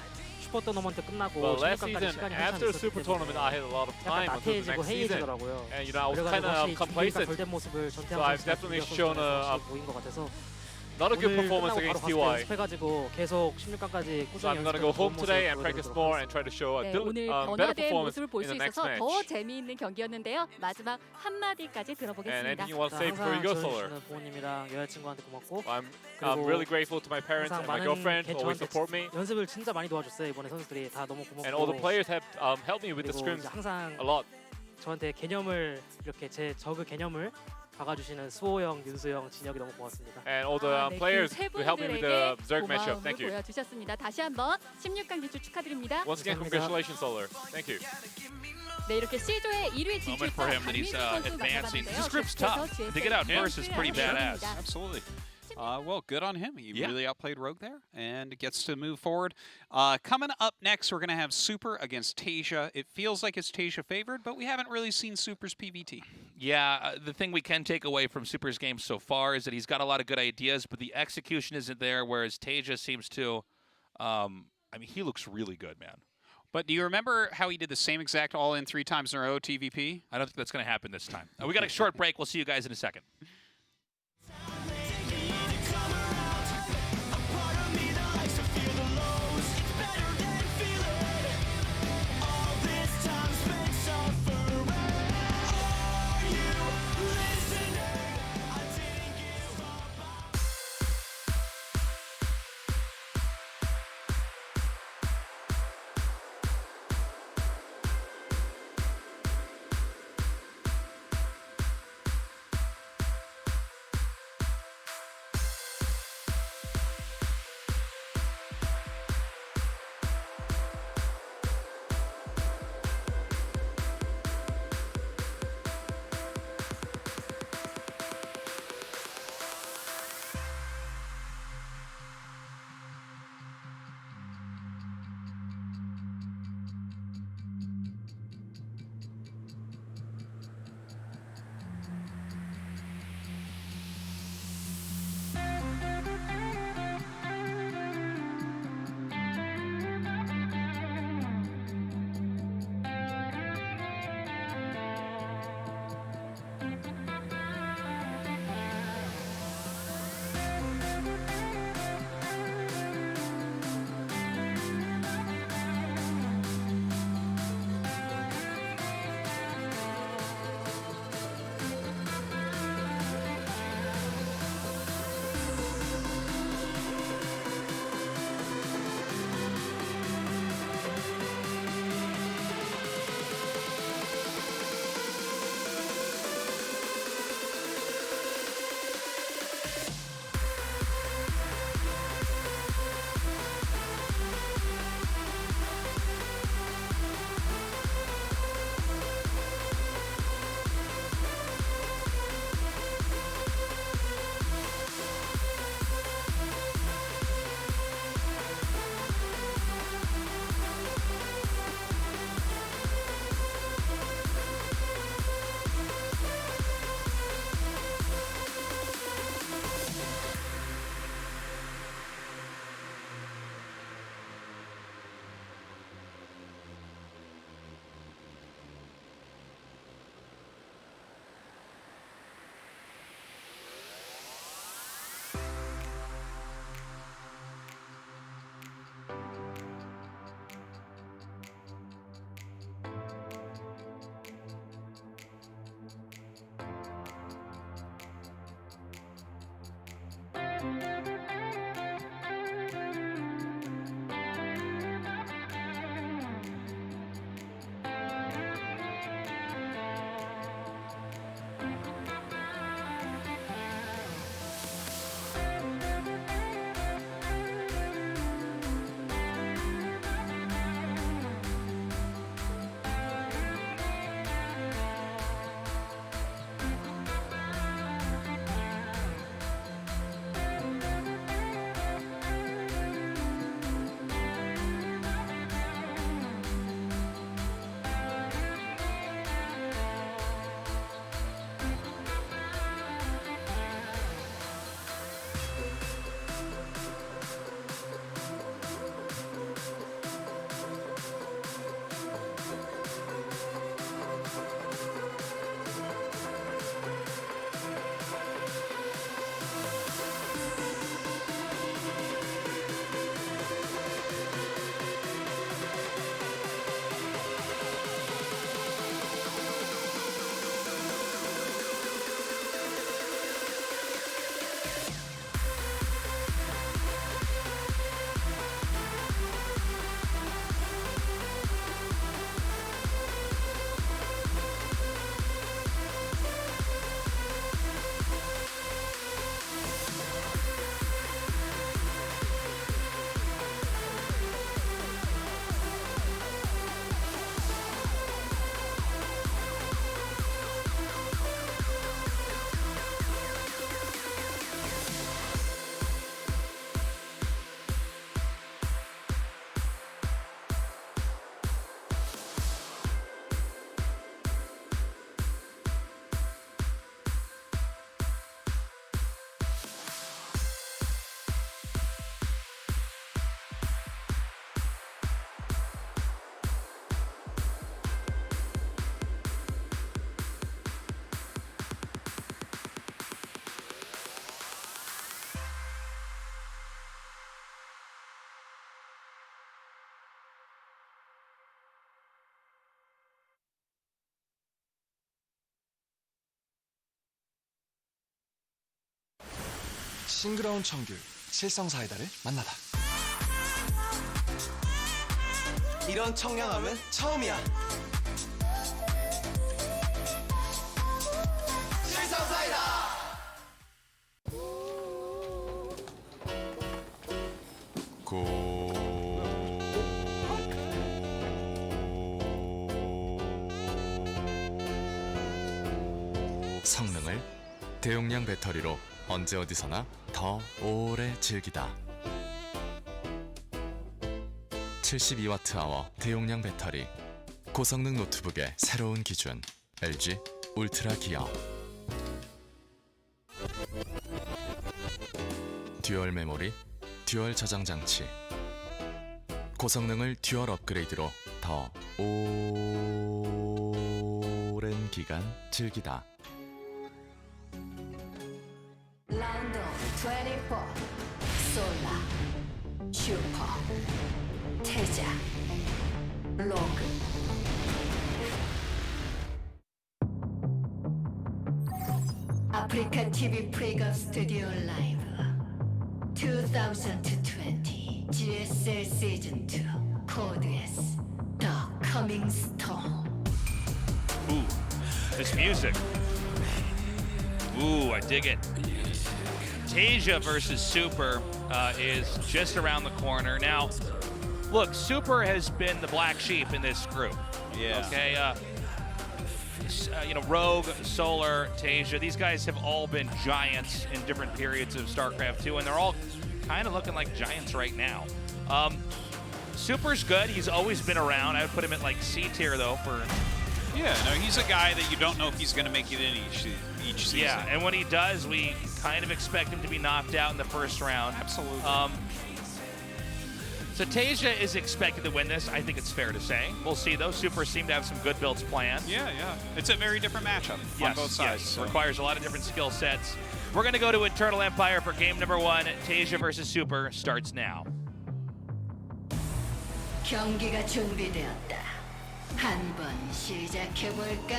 슈퍼 토너먼트 끝나고 Well, last 16강까지 season, 시간이 한참 after the 있었기 Super Tournament, I had a lot of 약간 time until the 나태해지고 next season. 해이해지더라고요. And I was kind 그래가지고 of 확실히 준비가 complacent. 덜 된 모습을 So 전태양 I've 선수가 definitely 준비가 shown 선수가 보인 것 같아서 not a good 오늘 performance 끝나고 against 바로 TY. 연습해가지고 계속 16강까지 So 꾸준히 I'm gonna go 연습해서 home 좋은 today 모습 and practice 보여드리도록 more 하겠습니다. and try to show a 네, better 오늘 performance 모습을 볼 in 수 the next 있어서 match. 더 재미있는 경기였는데요. 마지막 한마디까지 And 들어보겠습니다. anything you want to say 항상 before you go, Solar? 지원해주시는 부모님이랑 여자친구한테 고맙고 I'm 그리고 really grateful to my parents 항상 and my 많은 girlfriend who always 저한테 support me. 연습을 진짜 많이 도와줬어요. 이번에 선수들이 다 너무 고맙고 And all the players have helped me with the 그리고 scrims 이제 항상 a lot. 저한테 개념을 이렇게 제 저그 개념을 박아주시는 수호 형, 윤수 형, 진혁이 너무 고맙습니다. And all the 네, players 세 who helped me with the 분들에게 Zerg matchup. 고마움을 Thank you. 보여주셨습니다. 다시 한번 16강 진출 축하드립니다. Once again, congratulations, Solar. Thank you. 네, 이렇게 C조의 1위 진출권 Moment for him that he's 강민수 선수 advancing. 만나봤는데요. This group's 계속해서 tough. To get out GSL first is pretty badass. Absolutely. Well, good on him. He Yeah. really outplayed Rogue there and gets to move forward. Coming up next, we're going to have Super against TaeJa. It feels like it's TaeJa favored, but we haven't really seen Super's PvT. Yeah, the thing we can take away from Super's game so far is that he's got a lot of good ideas, but the execution isn't there, whereas TaeJa seems to, I mean, he looks really good, man. But do you remember how he did the same exact all-in 3 times in a row TVP? I don't think that's going to happen this time. We got a short break. We'll see you guys in a second. 싱그러운 청귤 칠성사이다를 만나다. 이런 청량함은 처음이야. 칠성사이다. 성능을 대용량 배터리로 언제 어디서나 더 오래 즐기다. 72Wh 대용량 배터리, 고성능 노트북의 새로운 기준, LG 울트라 기어. 듀얼 메모리, 듀얼 저장 장치. 고성능을 듀얼 업그레이드로 더 오랜 기간 즐기다. 라운드 24 솔라 슈퍼 태자 로그 아프리카 TV 프리급 스튜디오 라이브 2020 GSL 시즌 2 코드 S 더 커밍 스톰. Ooh, this music. Ooh, I dig it. TaeJa versus Super is just around the corner. Now, look, Super has been the black sheep in this group. Yeah. Okay. You know, Rogue, Solar, TaeJa, these guys have all been giants in different periods of StarCraft 2, and they're all kind of looking like giants right now. Super's good. He's always been around. I would put him at like C tier, though, for... Yeah, no, he's a guy that you don't know if he's going to make it in each season. Yeah, and when he does, we kind of expect him to be knocked out in the first round. Absolutely. So TaeJa is expected to win this. I think it's fair to say. We'll see, though. Super seem to have some good builds planned. Yeah. It's a very different matchup on both sides. Yes. So. Requires a lot of different skill sets. We're going to go to Eternal Empire for game number 1. TaeJa versus Super starts now. 경기가 준비되었다. 한번 시작해 볼까?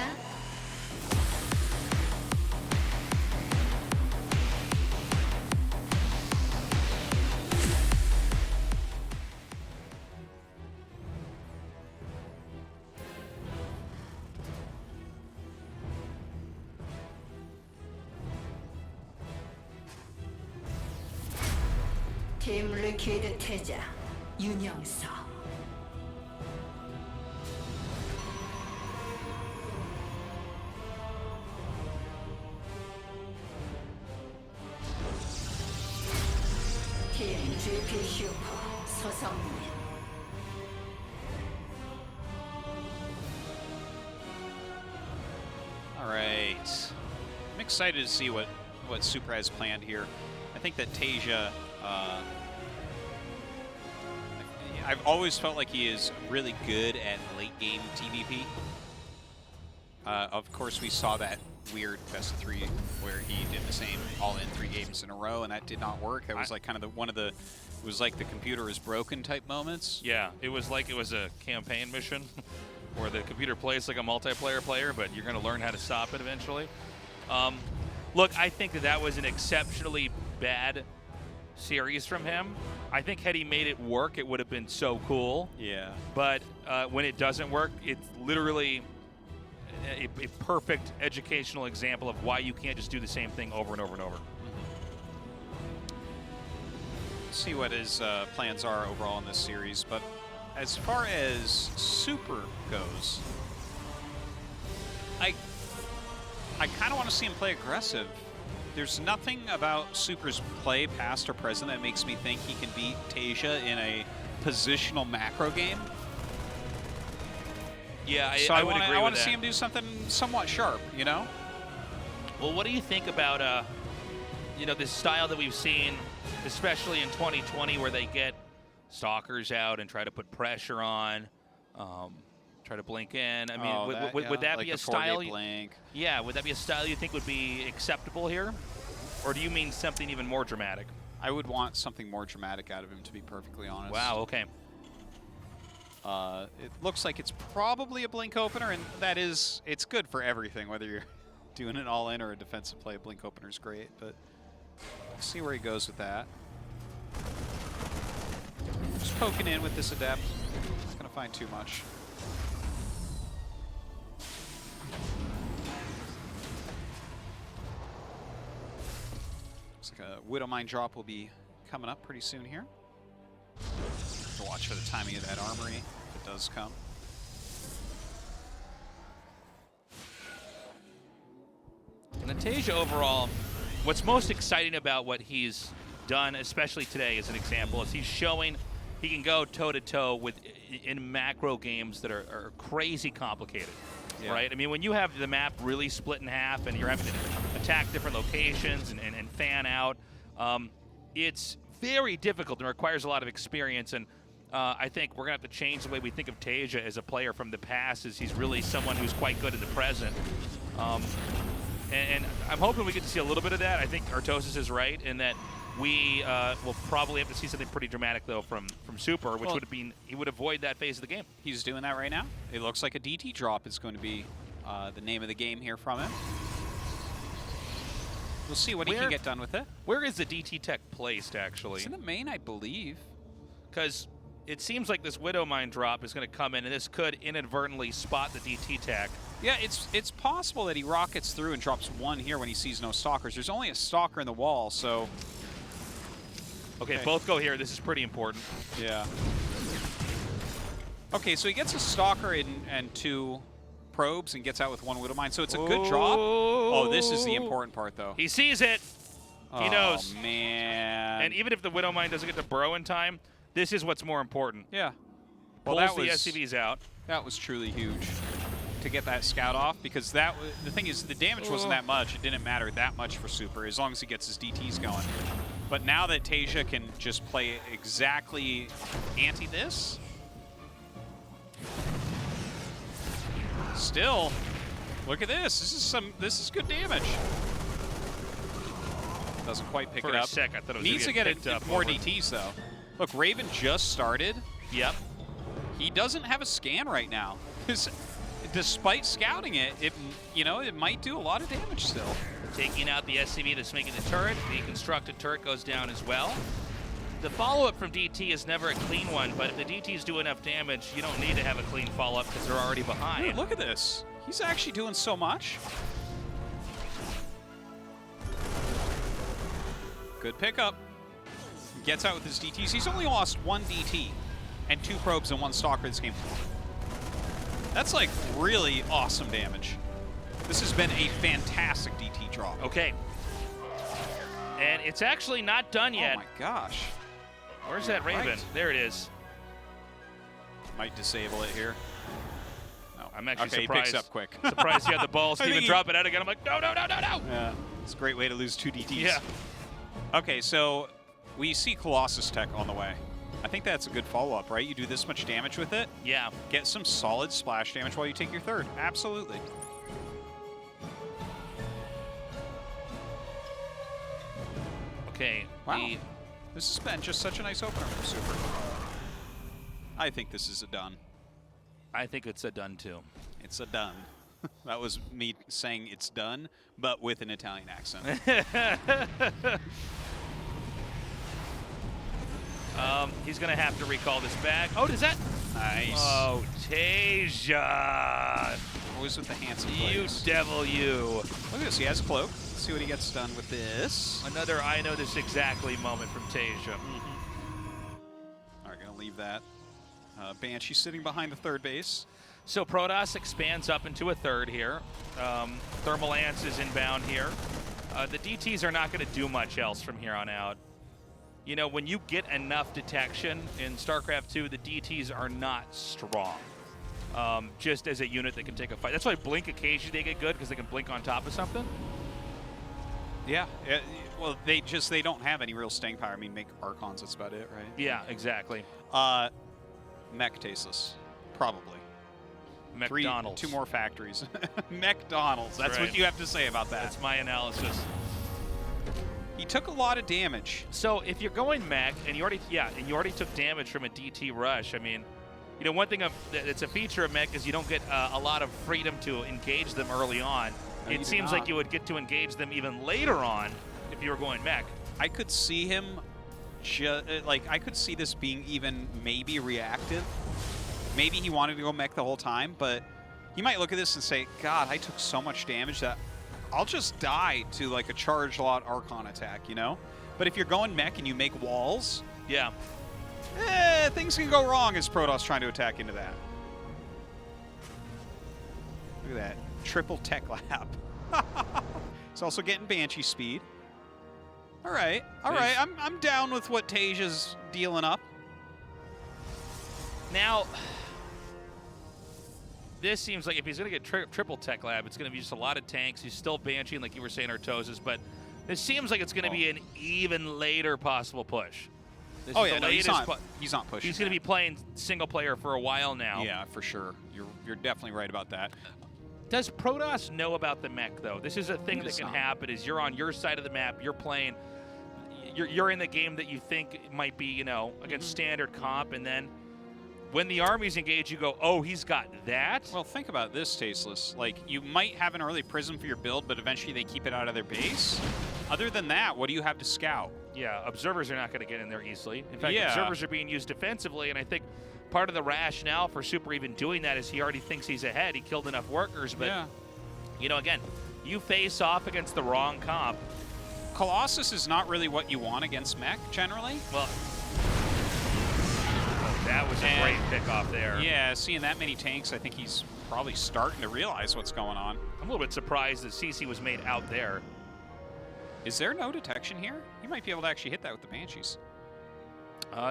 팀 리퀴드 태자 윤영석. 팀 GP 슈퍼 서성민. All right. I'm excited to see what Super has planned here. I think that TaeJa, I've always felt like he is really good at late game TVP. Of course, we saw that weird best of 3 where he did the same all-in 3 games in a row, and that did not work. That was like kind of it was like the computer is broken type moments. Yeah, it was like it was a campaign mission where the computer plays like a multiplayer player, but you're going to learn how to stop it eventually. Look, I think that was an exceptionally bad series from him. I think had he made it work, it would have been so cool. Yeah. But when it doesn't work, it's literally a perfect educational example of why you can't just do the same thing over and over and over. See what his plans are overall in this series, but as far as Super goes, I kind of want to see him play aggressive. There's nothing about Super's play, past or present, that makes me think he can beat TaeJa in a positional macro game. Yeah, So I would agree with that. I want to see him do something somewhat sharp, you know? Well, what do you think about, you know, this style that we've seen, especially in 2020, where they get stalkers out and try to put pressure on, try to blink in? I mean, would that like be a the style? blink. Yeah, would that be a style you think would be acceptable here? Or do you mean something even more dramatic? I would want something more dramatic out of him, to be perfectly honest. Wow, okay. It looks like it's probably a blink opener, and it's good for everything, whether you're doing an all-in or a defensive play. A blink opener is great, but See where he goes with that. Just poking in with this adept. Not gonna find too much. Looks like a Widow Mine drop will be coming up pretty soon here. Have to watch for the timing of that armory if it does come. And TaeJa overall, what's most exciting about what he's done, especially today as an example, is he's showing he can go toe-to-toe with in macro games that are crazy complicated, right? I mean, when you have the map really split in half and you're having to attack different locations and fan out, it's very difficult and requires a lot of experience. And I think we're going to have to change the way we think of TaeJa as a player from the past, as he's really someone who's quite good in the present. And I'm hoping we get to see a little bit of that. I think Artosis is right in that we will probably have to see something pretty dramatic, though, from Super, which would have been, he would avoid that phase of the game. He's doing that right now. It looks like a DT drop is going to be the name of the game here from him. We'll see what he can get done with it. Where is the DT tech placed, actually? It's in the main, I believe. Because it seems like this Widow Mine drop is going to come in, and this could inadvertently spot the DT tech. Yeah, it's possible that he rockets through and drops one here when he sees no stalkers. There's only a stalker in the wall, so... Okay, both go here. This is pretty important. Yeah. Okay, so he gets a stalker and 2 probes and gets out with 1 Widow Mine, so it's a good drop. Oh, this is the important part, though. He sees it. He knows. Oh, man. And even if the Widow Mine doesn't get to burrow in time, this is what's more important. Yeah. Well, Pulls that was the SCVs out. That was truly huge to get that scout off, because that the thing is, the damage wasn't that much. It didn't matter that much for Super as long as he gets his DTs going. But now that TaeJa can just play exactly anti this, still, look at this. This is good damage. Doesn't quite pick it up. For a sec, I thought it was Needs to get more DTs though. Look, Raven just started. Yep. He doesn't have a scan right now. Despite scouting it, it might do a lot of damage still. Taking out the SCV that's making the turret. The constructed turret goes down as well. The follow-up from DT is never a clean one, but if the DTs do enough damage, you don't need to have a clean follow-up because they're already behind. Dude, look at this. He's actually doing so much. Good pickup. Gets out with his DTs. He's only lost 1 DT and 2 probes and 1 stalker this game. That's like really awesome damage. This has been a fantastic DT drop. Okay. And it's actually not done yet. Oh my gosh. Where's that Raven? Right. There it is. Might disable it here. No. I'm actually okay, surprised. He picks up quick. Surprised he had the balls to even drop it out again. I'm like, no. Yeah, it's a great way to lose 2 DTs. Yeah. Okay, so we see Colossus tech on the way. I think that's a good follow-up, right? You do this much damage with it. Yeah. Get some solid splash damage while you take your 3rd. Absolutely. Okay. Wow. This has been just such a nice opener for Super. I think this is a done. I think it's a done too. It's a done. That was me saying it's done, but with an Italian accent. He's going to have to recall this back. Oh, does that? Nice. Oh, TaeJa. Always with the handsome You plays. devil, you. Look at this. He has cloak. Let's see what he gets done with this. Another I know this exactly moment from TaeJa. All right, going to leave that. Banshee sitting behind the 3rd base. So Protoss expands up into a 3rd here. Thermal Ants is inbound here. The DTs are not going to do much else from here on out. You know, when you get enough detection in StarCraft 2, the DTs are not strong. Just as a unit that can take a fight. That's why Blink occasionally they get good, because they can blink on top of something. Yeah. Well, they don't have any real staying power. I mean, make Archons, that's about it, right? Yeah, exactly. Mech tasteless. Probably. McDonald's. 2 more factories. McDonald's. That's right. what you have to say about that. That's my analysis. He took a lot of damage. So if you're going mech and you already took damage from a DT rush, I mean, you know, one thing that's a feature of mech is you don't get a lot of freedom to engage them early on. No, it seems like you would get to engage them even later on if you were going mech. I could see him, like, I could see this being even maybe reactive. Maybe he wanted to go mech the whole time, but he might look at this and say, God, I took so much damage that I'll just die to, like, a charged lot Archon attack, you know? But if you're going mech and you make walls, yeah, things can go wrong as Protoss trying to attack into that. Look at that. Triple tech lab. He's also getting Banshee speed. All right. All right. I'm down with what TaeJa's dealing up. Now, this seems like if he's going to get triple tech lab, it's going to be just a lot of tanks. He's still Banshee, like you were saying, Artosis, but this seems like it's going to be an even later possible push. This Oh is yeah, the no, he's latest not pushing. He's going to be playing single player for a while now. Yeah, for sure. You're definitely right about that. Does Protoss know about the mech, though? This is a thing that It's can not. happen, is you're on your side of the map, you're playing, you're in the game that you think might be, you know, against standard comp, and then when the armies engage, you go, oh, he's got that? Well, think about this, Tasteless. Like, you might have an early prism for your build, but eventually they keep it out of their base. Other than that, what do you have to scout? Yeah, observers are not going to get in there easily. In fact, Yeah. observers are being used defensively, and I think part of the rationale for Super even doing that is he already thinks he's ahead. He killed enough workers, but, you know, again, you face off against the wrong comp. Colossus is not really what you want against mech, generally. Well, that was a great pick off there. Yeah, seeing that many tanks, I think he's probably starting to realize what's going on. I'm a little bit surprised that CC was made out there. Is there no detection here? You might be able to actually hit that with the Banshees.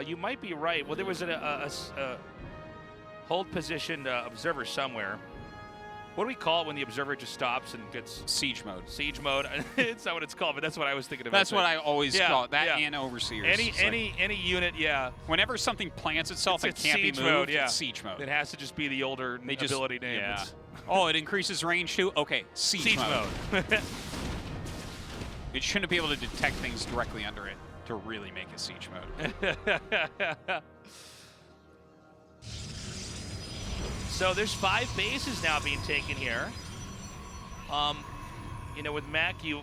You might be right. Well, there was a hold positioned observer somewhere. What do we call it when the observer just stops and gets siege mode? Siege mode. It's not what it's called, but that's what I was thinking about. That's what I always call it. That and overseers. Any unit, yeah. Whenever something plants itself and it's can't be siege moved, mode, yeah. it's siege mode. It has to just be the older ability name. Yeah. It's- Oh, it increases range too? Okay, siege mode. It shouldn't be able to detect things directly under it to really make it siege mode. So there's 5 bases now being taken here. You know, with Mac, you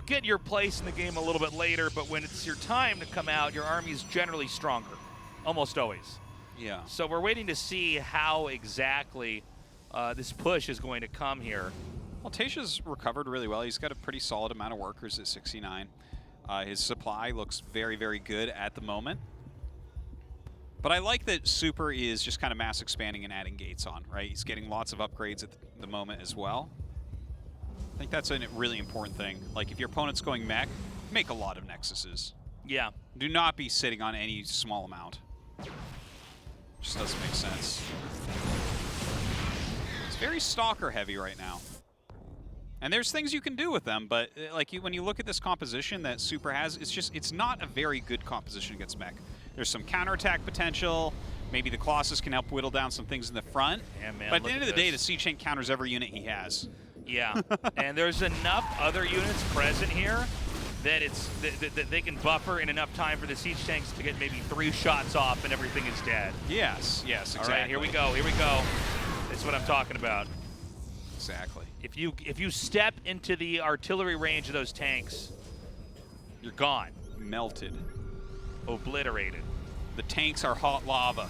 get your place in the game a little bit later, but when it's your time to come out, your army is generally stronger, almost always. Yeah. So we're waiting to see how exactly this push is going to come here. Well, TaeJa's recovered really well. He's got a pretty solid amount of workers at 69. His supply looks very, very good at the moment. But I like that Super is just kind of mass expanding and adding gates on, right? He's getting lots of upgrades at the moment as well. I think that's a really important thing. Like, if your opponent's going mech, make a lot of Nexuses. Yeah. Do not be sitting on any small amount. Just doesn't make sense. It's very stalker heavy right now. And there's things you can do with them, but like when you look at this composition that Super has, it's not a very good composition against mech. There's some counterattack potential. Maybe the Colossus can help whittle down some things in the front. Yeah, man, but at the look end at of the day, the this. siege tank counters every unit he has. Yeah, and there's enough other units present here that that they can buffer in enough time for the siege tanks to get maybe 3 shots off and everything is dead. Yes, yes, exactly. All right, here we go, here we go. That's what I'm talking about. Exactly. If you step into the artillery range of those tanks, you're gone. Melted. Obliterated. The tanks are hot lava.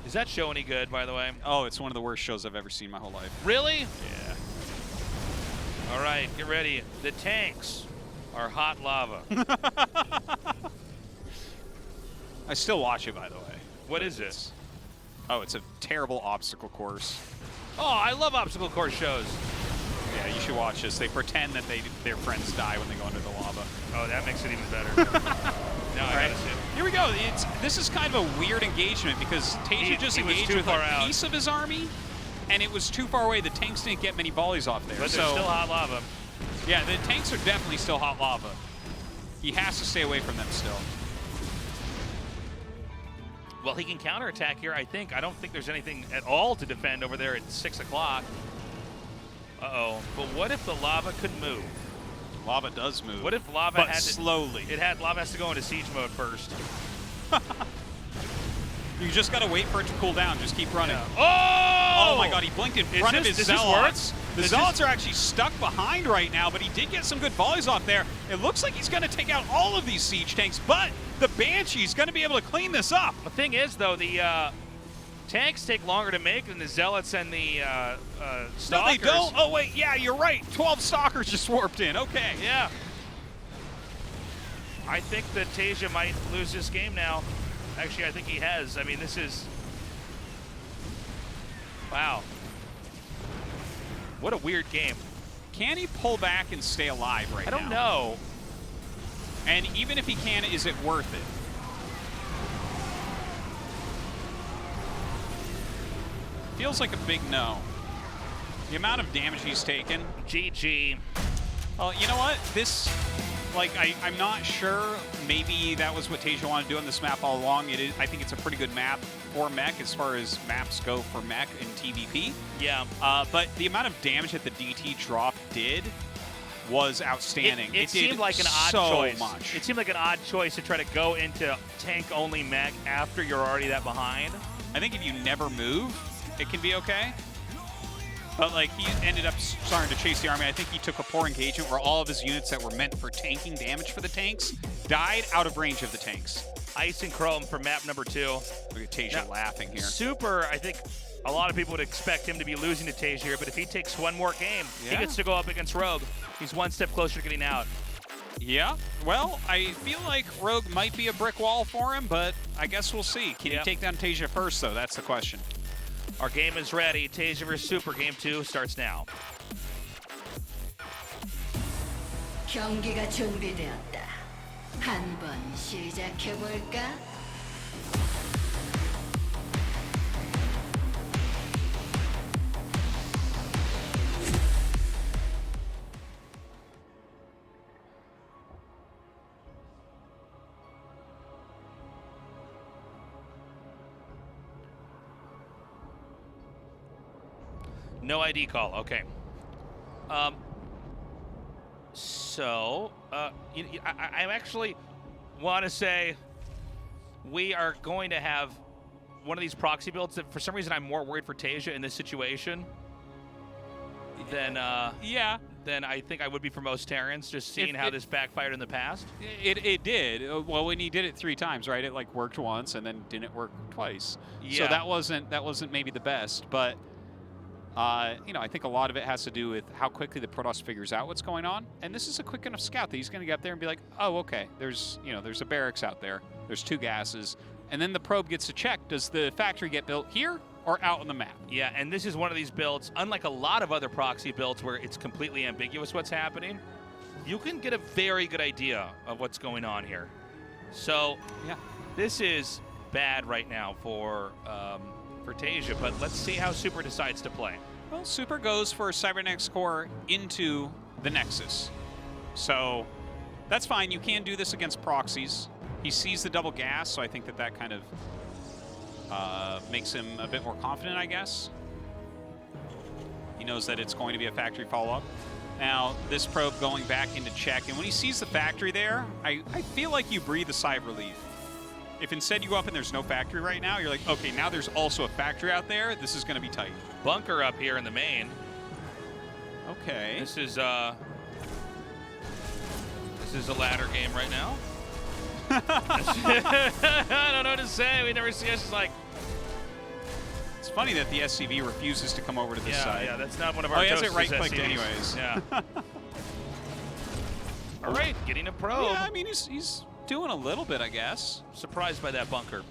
Is that show any good, by the way? Oh, it's one of the worst shows I've ever seen in my whole life. Really? Yeah. All right, get ready. The tanks are hot lava. I still watch it, by the way. What is this? Oh, it's a terrible obstacle course. Oh, I love obstacle course shows. Yeah, you should watch this. They pretend that their friends die when they go under the lava. Oh, that makes it even better. Now I gotta see it. Here we go. This is kind of a weird engagement because TaeJa just engaged with a piece of his army, and it was too far away. The tanks didn't get many volleys off there. But they're still hot lava. Yeah, the tanks are definitely still hot lava. He has to stay away from them still. Well, he can counterattack here, I think. I don't think there's anything at all to defend over there at 6 o'clock. Uh-oh. But what if the lava could move? Lava does move. What if lava but had to... slowly. Lava has to go into siege mode first. You just got to wait for it to cool down. Just keep running. Yeah. Oh! Oh my god, he blinked in front of his Does this zealots. work? The Zealots are actually stuck behind right now, but he did get some good volleys off there. It looks like he's going to take out all of these siege tanks, but the Banshee's going to be able to clean this up. The thing is, though, the tanks take longer to make than the Zealots and the Stalkers. No, they don't. Oh, wait, yeah, you're right. 12 Stalkers just warped in. Okay. Yeah. I think that TaeJa might lose this game now. Actually, I think he has. I mean, this is... Wow. What a weird game. Can he pull back and stay alive right now? I don't know. And even if he can, is it worth it? Feels like a big no. The amount of damage he's taken. GG. Well, you know what? This, like, I'm not sure. Maybe that was what TaeJa wanted to do on this map all along. It is. I think it's a pretty good map for mech as far as maps go for mech in TVP. Yeah. But the amount of damage that the DT drop did was outstanding. It seemed like an odd so choice. Much. It seemed like an odd choice to try to go into tank-only mech after you're already that behind. I think if you never move, it can be okay. But like he ended up starting to chase the army. I think he took a poor engagement where all of his units that were meant for tanking damage for the tanks died out of range of the tanks. Ice and Chrome for map number 2. Look at TaeJa laughing here. Super, I think a lot of people would expect him to be losing to TaeJa here, but if he takes one more game, he gets to go up against Rogue. He's one step closer to getting out. Yeah, well, I feel like Rogue might be a brick wall for him, but I guess we'll see. Can he take down TaeJa first, though? That's the question. Our game is ready. TaeJa vs. Super Game 2 starts now. 경기가 준비되었다. 한번 시작해 볼까? No ID call. Okay. So, I actually want to say we are going to have one of these proxy builds that for some reason I'm more worried for TaeJa in this situation than than I think I would be for most Terrans, just seeing how this backfired in the past. It did. Well, when he did it 3 times, right? It like worked once and then didn't work twice. Yeah. So that wasn't maybe the best, but you know, I think a lot of it has to do with how quickly the Protoss figures out what's going on. And this is a quick enough scout that he's going to get up there and be like, oh, okay, there's a barracks out there. There's 2 gases. And then the probe gets to check, does the factory get built here or out on the map? Yeah, and this is one of these builds, unlike a lot of other proxy builds where it's completely ambiguous what's happening, you can get a very good idea of what's going on here. So, yeah, this is bad right now for TaeJa, but let's see how Super decides to play. Well, Super goes for a Cybernetics core into the Nexus. So that's fine. You can do this against proxies. He sees the double gas, so I think that kind of makes him a bit more confident, I guess. He knows that it's going to be a factory follow-up. Now, this probe going back into check, and when he sees the factory there, I feel like you breathe a sigh of relief. If instead you go up and there's no factory right now, you're like, okay, now there's also a factory out there. This is going to be tight. Bunker up here in the main. Okay. This is a ladder game right now. I don't know what to say. We never see us just like. It's funny that the SCV refuses to come over to this side. Yeah, that's not one of our. Oh, he has it Toasters right-clicked SCVs. anyways. Yeah. All right, getting a probe. Yeah, I mean he's doing a little bit, I guess. Surprised by that bunker.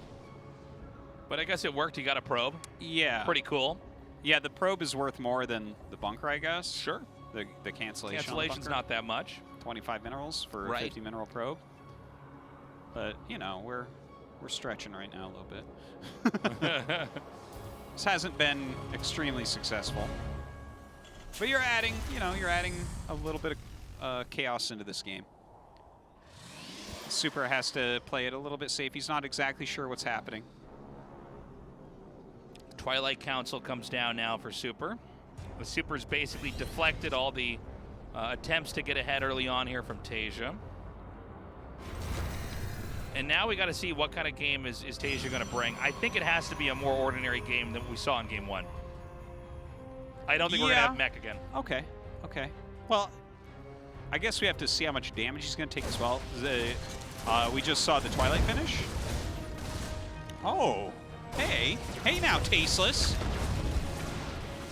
But I guess it worked. He got a probe. Yeah. Pretty cool. Yeah, the probe is worth more than the bunker, I guess. Sure. The cancellation. Cancellation's not that much. 25 minerals for a 50 mineral probe. But, you know, we're stretching right now a little bit. This hasn't been extremely successful. But you're adding a little bit of chaos into this game. Super has to play it a little bit safe. He's not exactly sure what's happening. Twilight Council comes down now for Super. The Super's basically deflected all the attempts to get ahead early on here from TaeJa. And now we got to see what kind of game is TaeJa going to bring. I think it has to be a more ordinary game than we saw in Game 1. I don't think we're going to have mech again. Okay. Okay. Well, I guess we have to see how much damage he's going to take as well. We just saw the Twilight finish. Oh. Hey. Hey now, Tasteless.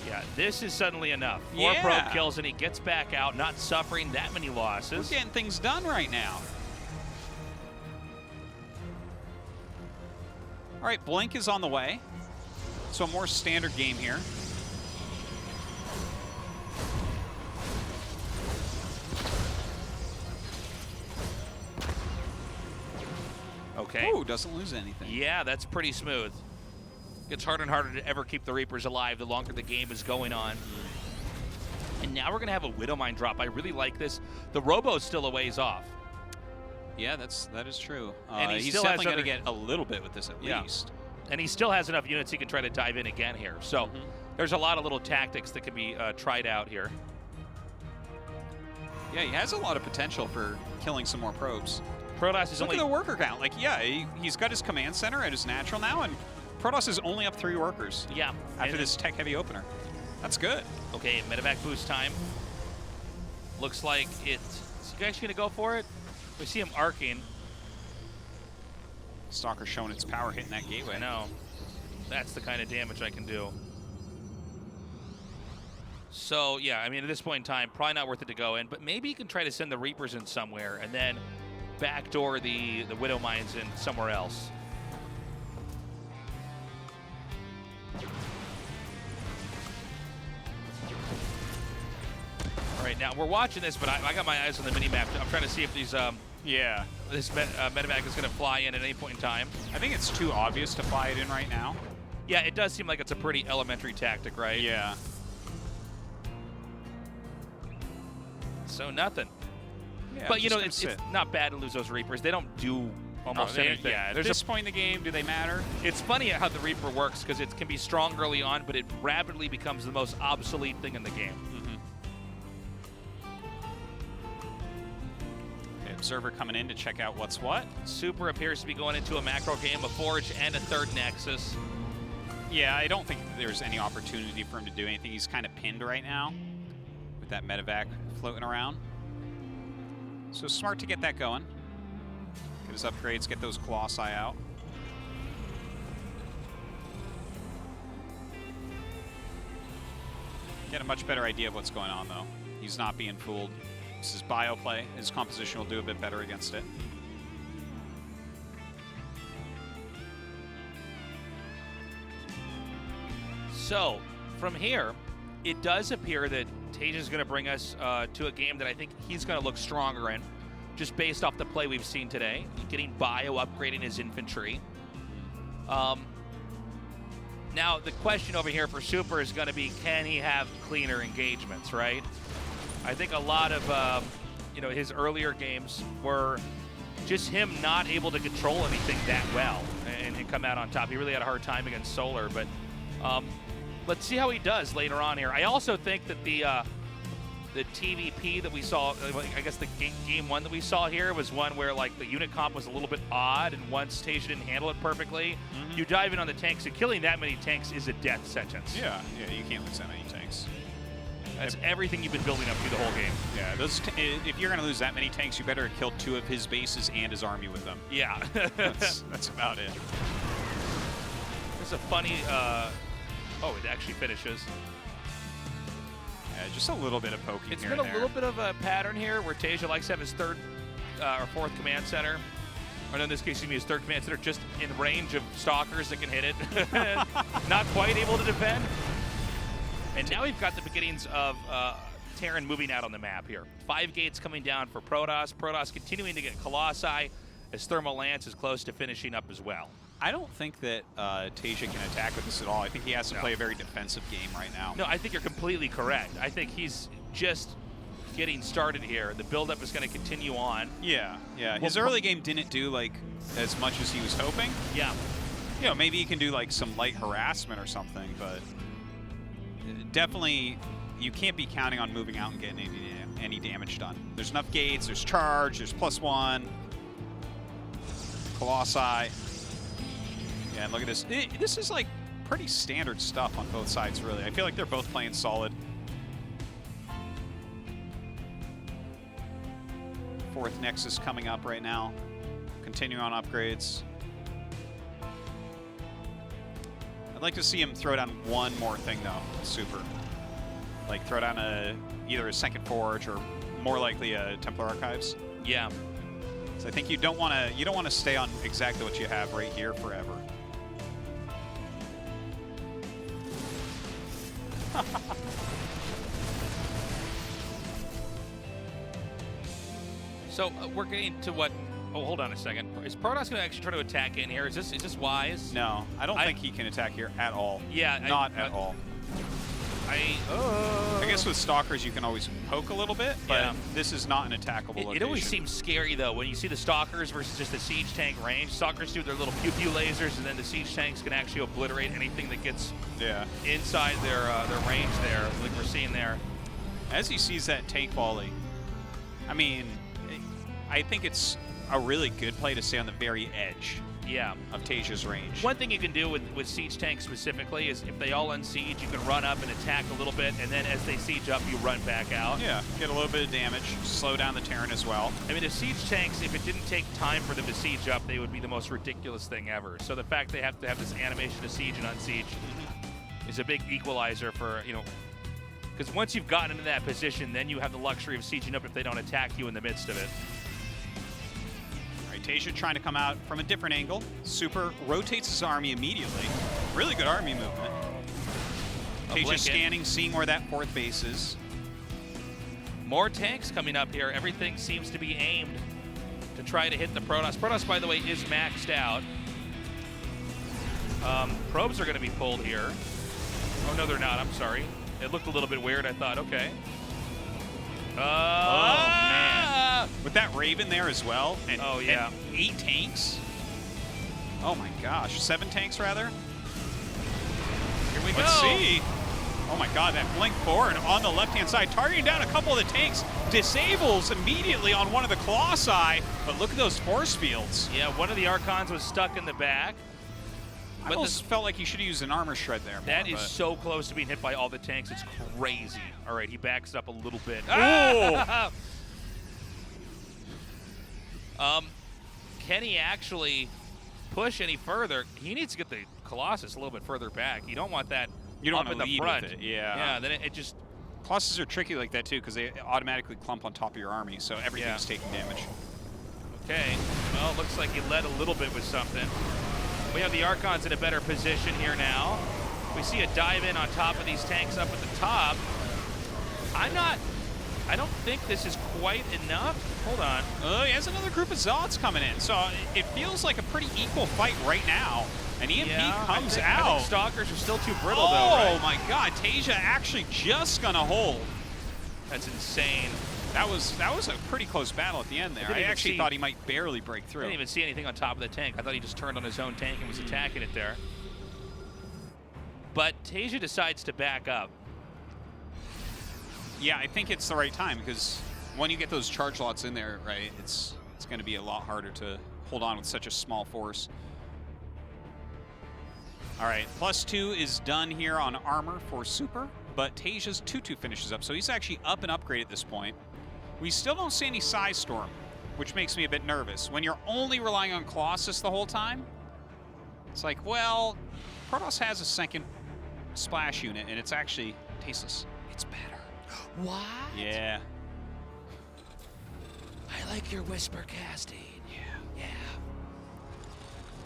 Yeah, this is suddenly enough. 4 probe kills, and he gets back out, not suffering that many losses. We're getting things done right now. All right, Blink is on the way. So a more standard game here. Okay. Ooh, doesn't lose anything. Yeah, that's pretty smooth. Gets harder and harder to ever keep the Reapers alive the longer the game is going on. And now we're going to have a Widowmine drop. I really like this. The Robo's still a ways off. Yeah, that is true. And he's definitely going to get a little bit with this at least. And he still has enough units he can try to dive in again here. So there's a lot of little tactics that can be tried out here. Yeah, he has a lot of potential for killing some more probes. Protoss is Look only... at the worker count. Like, yeah, he's got his command center at his natural now, and Protoss is only up 3 workers. Yeah. After this tech-heavy opener. That's good. Okay, medevac boost time. Looks like it... Is he actually going to go for it? We see him arcing. Stalker showing its power hitting that gateway. I know. That's the kind of damage I can do. So, yeah, I mean, at this point in time, probably not worth it to go in, but maybe you can try to send the Reapers in somewhere and then backdoor the Widow Mines in somewhere else. All right, now we're watching this, but I got my eyes on the mini-map. I'm trying to see if these, this medevac is going to fly in at any point in time. I think it's too obvious to fly it in right now. Yeah, it does seem like it's a pretty elementary tactic, right? Yeah. So nothing. Yeah, but, you know, it's not bad to lose those Reapers. They don't do almost anything. Yeah, at this point in the game, do they matter? It's funny how the Reaper works because it can be strong early on, but it rapidly becomes the most obsolete thing in the game. Okay, Observer coming in to check out what's what. Super appears to be going into a macro game, a Forge, and a 3rd Nexus. Yeah, I don't think there's any opportunity for him to do anything. He's kind of pinned right now with that medevac floating around. So smart to get that going. Get his upgrades, get those Colossi out. Get a much better idea of what's going on, though. He's not being fooled. This is bio play. His composition will do a bit better against it. So, from here, it does appear that TaeJa is going to bring us to a game that I think he's going to look stronger in, just based off the play we've seen today. Getting bio, upgrading his infantry. Now, the question over here for Super is going to be, can he have cleaner engagements, right? I think a lot of, you know, his earlier games were just him not able to control anything that well and come out on top. He really had a hard time against Solar, but let's see how he does later on here. I also think that the TVP that we saw, I guess the game 1 that we saw here was one where like the unit comp was a little bit odd, and once TaeJa didn't handle it perfectly, you dive in on the tanks, and killing that many tanks is a death sentence. Yeah, you can't lose that many tanks. That's everything you've been building up through the whole game. Yeah, if you're going to lose that many tanks, you better kill 2 of his bases and his army with them. Yeah. that's about it. There's a funny, oh, it actually finishes. Yeah, just a little bit of poking. It's been a little bit of a pattern here where TaeJa likes to have his 3rd or 4th command center. Or in this case, his 3rd command center just in range of stalkers that can hit it. Not quite able to defend. And now we've got the beginnings of Terran moving out on the map here. 5 gates coming down for Protoss. Protoss continuing to get Colossi as Thermal Lance is close to finishing up as well. I don't think that TaeJa can attack with this at all. I think he has to play a very defensive game right now. No, I think you're completely correct. I think he's just getting started here. The buildup is going to continue on. Yeah. His early game didn't do like as much as he was hoping. Yeah. You know, maybe he can do like some light harassment or something, but definitely you can't be counting on moving out and getting any damage done. There's enough gates, there's charge, there's +1. Colossi. Yeah, and look at this. This is like pretty standard stuff on both sides, really. I feel like they're both playing solid. Fourth Nexus coming up right now. Continuing on upgrades. I'd like to see him throw down one more thing, though. Super. Like, throw down either a second Forge or more likely a Templar Archives. Yeah. So I think you don't want to stay on exactly what you have right here forever. So we're getting to what? Oh, hold on a second. Is Protoss going to actually try to attack in here? Is this wise? No, I don't think he can attack here at all. Yeah, not at all. I guess with Stalkers you can always poke a little bit, but this is not an attackable location. It always seems scary though when you see the Stalkers versus just the Siege Tank range. Stalkers do their little pew-pew lasers, and then the Siege Tanks can actually obliterate anything that gets inside their range there, like we're seeing there. As he sees that tank volley, I mean, I think it's a really good play to stay on the very edge of TaeJa's range. One thing you can do with Siege Tanks specifically is if they all unsiege, you can run up and attack a little bit, and then as they siege up, you run back out. Yeah, get a little bit of damage, slow down the Terran as well. I mean, the Siege Tanks, if it didn't take time for them to siege up, they would be the most ridiculous thing ever. So the fact they have to have this animation to siege and unsiege is a big equalizer for, you know, because once you've gotten into that position, then you have the luxury of sieging up if they don't attack you in the midst of it. TaeJa trying to come out from a different angle. Super rotates his army immediately. Really good army movement. TaeJa scanning, seeing where that fourth base is. More tanks coming up here. Everything seems to be aimed to try to hit the Protoss. Protoss, by the way, is maxed out. Probes are going to be pulled here. Oh, no, they're not. I'm sorry. It looked a little bit weird. I thought, okay. Oh, man. With that Raven there as well. And, and 8 tanks. Oh, my gosh. 7 tanks, rather. Here we go. Let's see. Oh, my God. That blink forward on the left-hand side. Targeting down a couple of the tanks. Disables immediately on one of the Colossi. But look at those force fields. Yeah, one of the Archons was stuck in the back. I almost felt like he should have used an armor shred there. That is so close to being hit by all the tanks. It's crazy. All right, he backs it up a little bit. Oh! Can he actually push any further? He needs to get the Colossus a little bit further back. You don't want that up in the front. With it. Yeah. Yeah, then it just... Colossus are tricky like that, too, because they automatically clump on top of your army, so everything's taking damage. Okay. Well, it looks like he led a little bit with something. We have the Archons in a better position here now. We see a dive in on top of these tanks up at the top. I don't think this is quite enough. Hold on. Oh, he has another group of Zealots coming in. So it feels like a pretty equal fight right now. And EMP comes out. I think Stalkers are still too brittle, though, right? Oh, my God. TaeJa actually just going to hold. That's insane. That was a pretty close battle at the end there. I actually thought he might barely break through. I didn't even see anything on top of the tank. I thought he just turned on his own tank and was attacking it there. But TaeJa decides to back up. Yeah, I think it's the right time because when you get those charge lots in there, right, it's going to be a lot harder to hold on with such a small force. All right, +2 is done here on armor for Super, but TaeJa's 2-2 finishes up, so he's actually up and upgrade at this point. We still don't see any Psy Storm, which makes me a bit nervous. When you're only relying on Colossus the whole time, it's like, well, Protoss has a second splash unit, and it's actually tasteless. It's better. What? Yeah. I like your whisper casting. Yeah.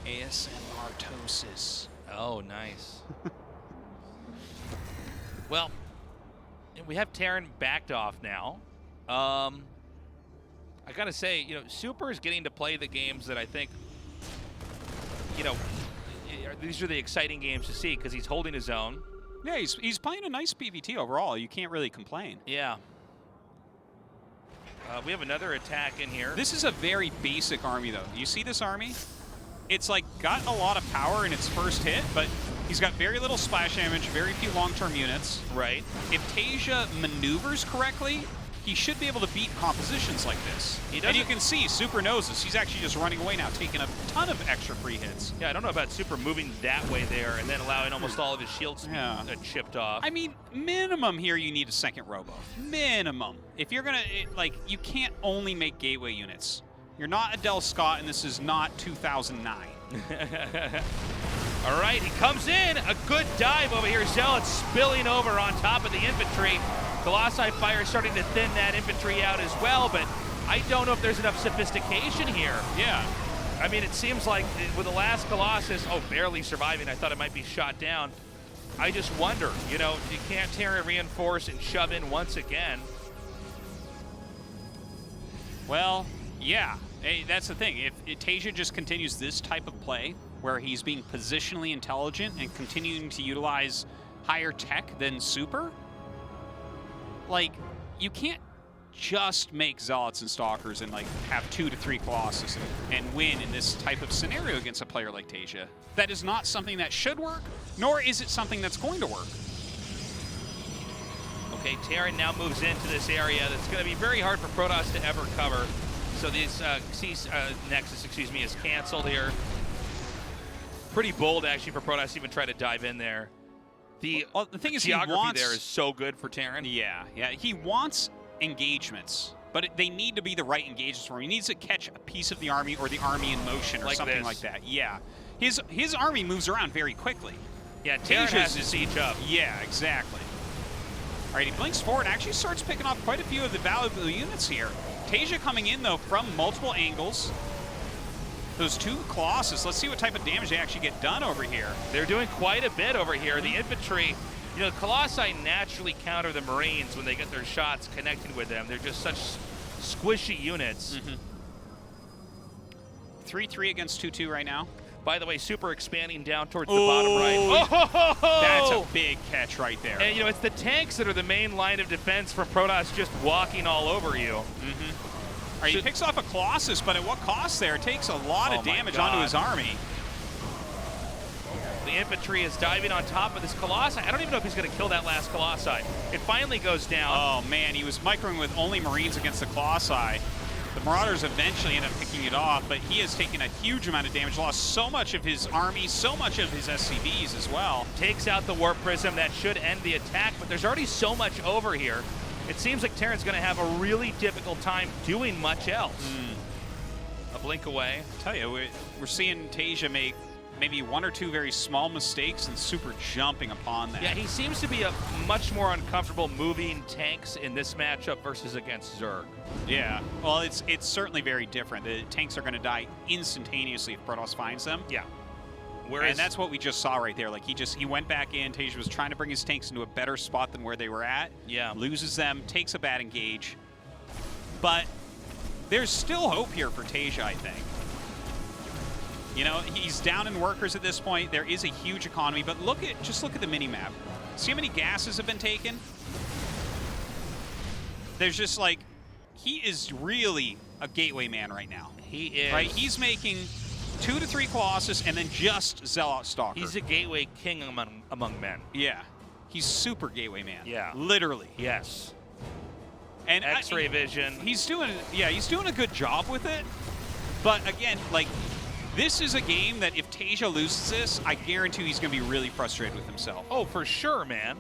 ASMR Tosis. Oh, nice. Well, we have Terran backed off now. I gotta say, you know, Super is getting to play the games that I think, you know, these are the exciting games to see because he's holding his own. Yeah, he's playing a nice PvT overall. You can't really complain. Yeah. We have another attack in here. This is a very basic army, though. You see this army? It's like got a lot of power in its first hit, but he's got very little splash damage, very few long-term units. Right. If TaeJa maneuvers correctly, he should be able to beat compositions like this. And you can see Super knows this. He's actually just running away now, taking a ton of extra free hits. Yeah, I don't know about Super moving that way there and then allowing almost all of his shields to be chipped off. I mean, minimum here you need a second robo. Minimum. If you're gonna, you can't only make gateway units. You're not Adele Scott, and this is not 2009. All right, he comes in. A good dive over here. Zealot's spilling over on top of the infantry. Colossi Fire starting to thin that infantry out as well, but I don't know if there's enough sophistication here. Yeah. I mean, it seems like with the last Colossus, barely surviving. I thought it might be shot down. I just wonder, you can't tear and reinforce and shove in once again. Well, yeah. Hey, that's the thing. If TaeJa just continues this type of play, where he's being positionally intelligent and continuing to utilize higher tech than Super, you can't just make Zealots and Stalkers and have 2 to 3 Colossus and win in this type of scenario against a player like TaeJa. That is not something that should work, nor is it something that's going to work. Okay, Terran now moves into this area that's going to be very hard for Protoss to ever cover. So this Nexus, is canceled here. Pretty bold, actually, for Protoss to even try to dive in there. The thing is, geography there is so good for Terran. Yeah. He wants engagements, but they need to be the right engagements for him. He needs to catch a piece of the army or the army in motion or something like that. Yeah. His army moves around very quickly. Yeah, Terran has to siege up. Yeah, exactly. All right, he blinks forward and actually starts picking off quite a few of the valuable units here. TaeJa coming in, though, from multiple angles. Those 2 Colossus, let's see what type of damage they actually get done over here. They're doing quite a bit over here. The infantry, Colossi naturally counter the Marines when they get their shots connected with them. They're just such squishy units. 3-3 against 2-2 right now. By the way, Super expanding down towards the bottom right. Oh! That's a big catch right there. And, it's the tanks that are the main line of defense from Protoss just walking all over you. All right, he picks off a Colossus, but at what cost there? It takes a lot of damage onto his army. The infantry is diving on top of this Colossi. I don't even know if he's going to kill that last Colossi. It finally goes down. Oh, man, he was microing with only Marines against the Colossi. The Marauders eventually end up picking it off, but he has taken a huge amount of damage, lost so much of his army, so much of his SCVs as well. Takes out the Warp Prism. That should end the attack, but there's already so much over here. It seems like Terran's going to have a really difficult time doing much else. A blink away. I tell you, we're seeing TaeJa make maybe 1 or 2 very small mistakes and Super jumping upon that. Yeah, he seems to be much more uncomfortable moving tanks in this matchup versus against Zerg. Yeah, well, it's certainly very different. The tanks are going to die instantaneously if Protoss finds them. Yeah. And that's what we just saw right there. He went back in. TaeJa was trying to bring his tanks into a better spot than where they were at. Yeah. Loses them, takes a bad engage. But there's still hope here for TaeJa, I think. He's down in workers at this point. There is a huge economy, but just look at the mini-map. See how many gases have been taken? There's just he is really a gateway man right now. He is. Right? He's making 2 to 3 Colossus and then just Zealot Stalker. He's a gateway king among men. Yeah. He's super gateway man. Yeah. Literally. Yes. And X-ray vision. He's doing a good job with it. But again, this is a game that if TaeJa loses this, I guarantee he's going to be really frustrated with himself. Oh, for sure, man.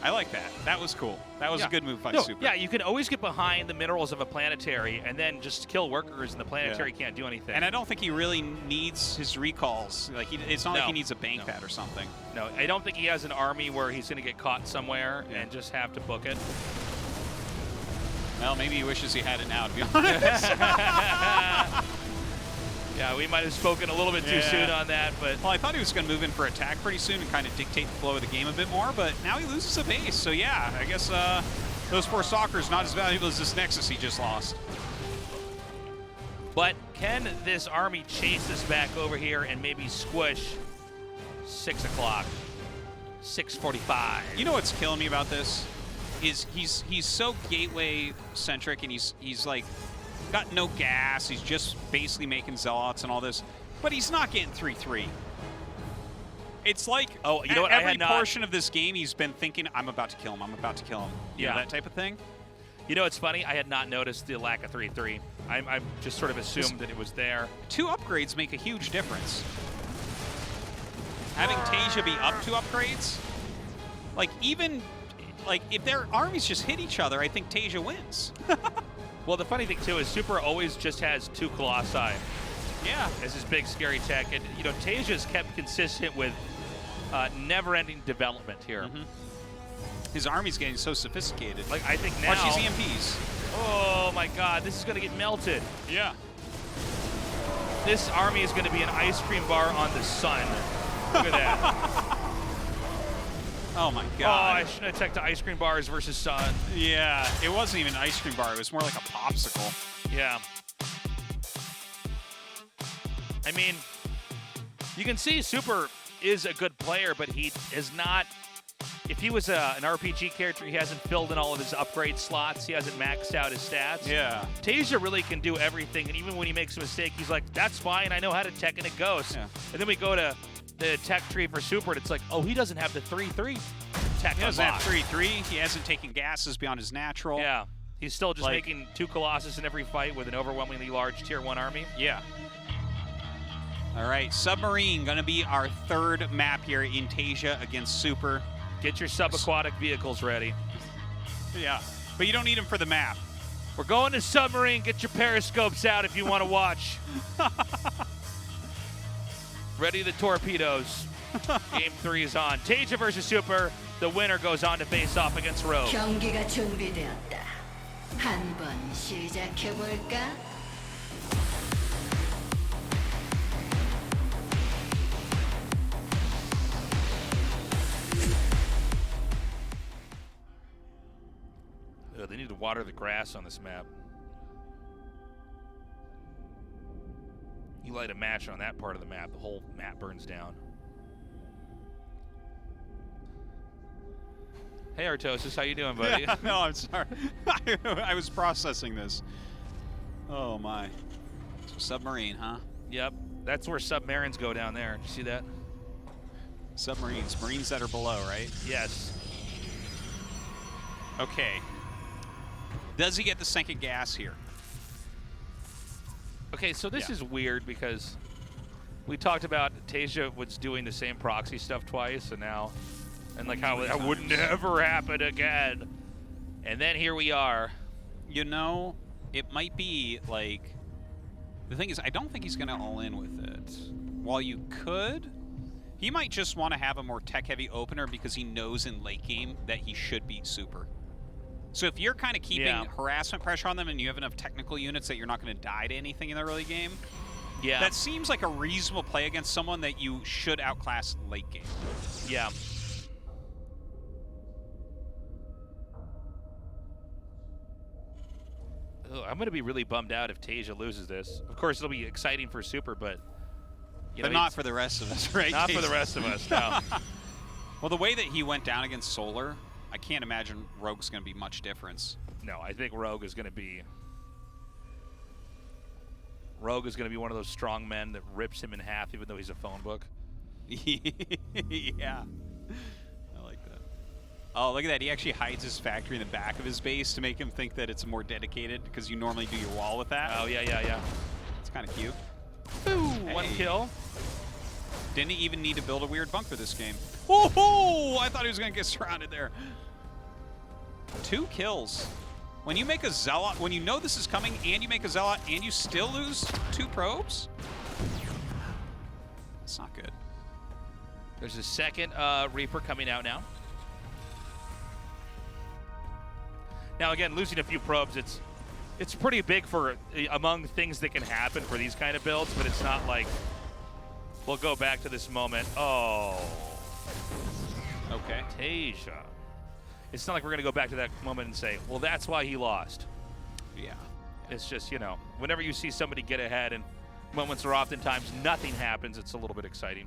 I like that. That was cool. That was a good move by Super. Yeah, you can always get behind the minerals of a planetary and then just kill workers, and the planetary can't do anything. And I don't think he really needs his recalls. It's not like he needs a bank pad or something. No, I don't think he has an army where he's going to get caught somewhere and just have to book it. Well, maybe he wishes he had it now, to be honest. Yeah, we might have spoken a little bit too soon on that, but... Well, I thought he was going to move in for attack pretty soon and kind of dictate the flow of the game a bit more, but now he loses a base. So yeah, I guess those 4 Stalkers not as valuable as this Nexus he just lost. But can this army chase us back over here and maybe squish 6 o'clock, 6:45? You know what's killing me about this? Is he's so gateway-centric, and he's got no gas. He's just basically making Zealots and all this, but he's not getting 3-3. It's like every portion of this game he's been thinking, I'm about to kill him, I'm about to kill him. You know, that type of thing. You know, it's funny. I had not noticed the lack of 3-3. I just sort of assumed that it was there. 2 upgrades make a huge difference. Having TaeJa be up 2 upgrades, like even like if their armies just hit each other, I think TaeJa wins. Well, the funny thing too is Super always just has 2 Colossi. Yeah. As his big scary tech, and you know TaeJa's kept consistent with never-ending development here. Mm-hmm. His army's getting so sophisticated. Like I think now. Watch these EMPs. Oh my God, this is gonna get melted. Yeah. This army is gonna be an ice cream bar on the sun. Look at that. Oh my God. Oh, I shouldn't have teched ice cream bars versus sun. Yeah, it wasn't even an ice cream bar. It was more like a popsicle. Yeah. I mean, you can see Super is a good player, but he is not. If he was an RPG character, he hasn't filled in all of his upgrade slots. He hasn't maxed out his stats. Yeah. TaeJa really can do everything, and even when he makes a mistake, he's like, that's fine, I know how to tech, and it goes. Yeah. And then we go to the tech tree for Super, and it's like, oh, he doesn't have the 3-3 tech He doesn't have unlocked. 3-3. He hasn't taken gases beyond his natural. Yeah. He's still just Like- making 2 Colossus in every fight with an overwhelmingly large Tier 1 army. Yeah. All right, Submarine going to be our 3rd map here in TaeJa against Super. Get your subaquatic vehicles ready. Yeah, but you don't need them for the map. We're going to Submarine. Get your periscopes out if you want to watch. Ready the torpedoes. Game 3 is on. TaeJa versus Super. The winner goes on to face off against Rogue. 경기가 준비되었다. 한번 시작해 볼까? They need to water the grass on this map. You light a match on that part of the map, the whole map burns down. Hey Artosis, how you doing, buddy? Yeah, no, I'm sorry. I was processing this. Oh my. So Submarine, huh? Yep, that's where submarines go down there. You see that? Submarines, Marines that are below, right? Yes. Okay. Does he get the second gas here? Okay, so this is weird because we talked about TaeJa was doing the same proxy stuff twice, and now, and like how that would never happen again. And then here we are. You know, it might be like, the thing is, I don't think he's going to all in with it. While you could, he might just want to have a more tech-heavy opener because he knows in late game that he should beat Super. So if you're kind of keeping harassment pressure on them and you have enough technical units that you're not going to die to anything in the early game, that seems like a reasonable play against someone that you should outclass late game. Yeah. I'm going to be really bummed out if TaeJa loses this. Of course, it'll be exciting for Super, but... But not for the rest of us, right? Not for the rest of us, no. Well, the way that he went down against Solar, I can't imagine Rogue's going to be much difference. No, I think Rogue is going to be... Rogue is going to be one of those strong men that rips him in half, even though he's a phone book. Yeah. I like that. Oh, look at that. He actually hides his factory in the back of his base to make him think that it's more dedicated, because you normally do your wall with that. Oh, yeah. It's kind of cute. Ooh, one kill. Didn't even need to build a weird bunker this game. Oh, I thought he was going to get surrounded there. 2 kills. When you make a Zealot, when you know this is coming and you make a Zealot and you still lose 2 probes, it's not good. There's a second Reaper coming out now. Now, again, losing a few probes, it's pretty big for among things that can happen for these kind of builds, but it's not like we'll go back to this moment. Oh. Okay. TaeJa. It's not like we're going to go back to that moment and say, well, that's why he lost. Yeah. It's just, you know, whenever you see somebody get ahead and moments where oftentimes nothing happens, it's a little bit exciting.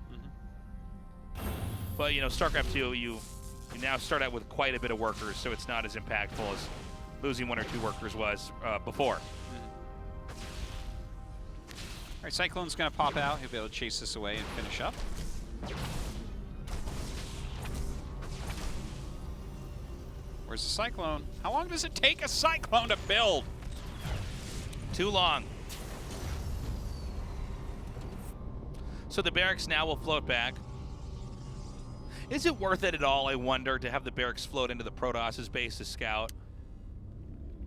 But, you know, StarCraft 2, you now start out with quite a bit of workers, so it's not as impactful as losing 1 or 2 workers was before. All right, Cyclone's going to pop out. He'll be able to chase this away and finish up. Where's the Cyclone? How long does it take a Cyclone to build? Too long. So the barracks now will float back. Is it worth it at all, I wonder, to have the barracks float into the Protoss's base to scout?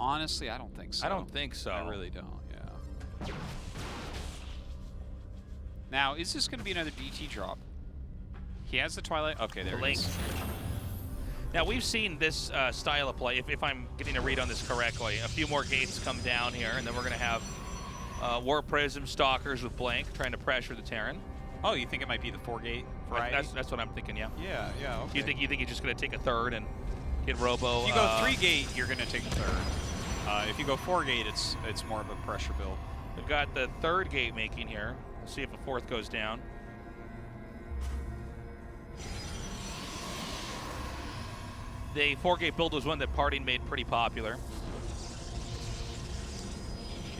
Honestly, I don't think so. I don't think so. I really don't, yeah. Now, is this going to be another DT drop? He has the Twilight. Okay, there it is. Now, we've seen this style of play, if I'm getting a read on this correctly. A few more gates come down here, and then we're going to have War Prism Stalkers with Blank trying to pressure the Terran. Oh, you think it might be the 4-gate variety? That's what I'm thinking, yeah. Yeah, okay. You think you're just going to take a third and get Robo? If you go 3-gate, you're going to take a third. If you go 4-gate, it's more of a pressure build. We've got the 3rd gate making here. We'll see if a 4th goes down. The 4-gate build was one that Parting made pretty popular.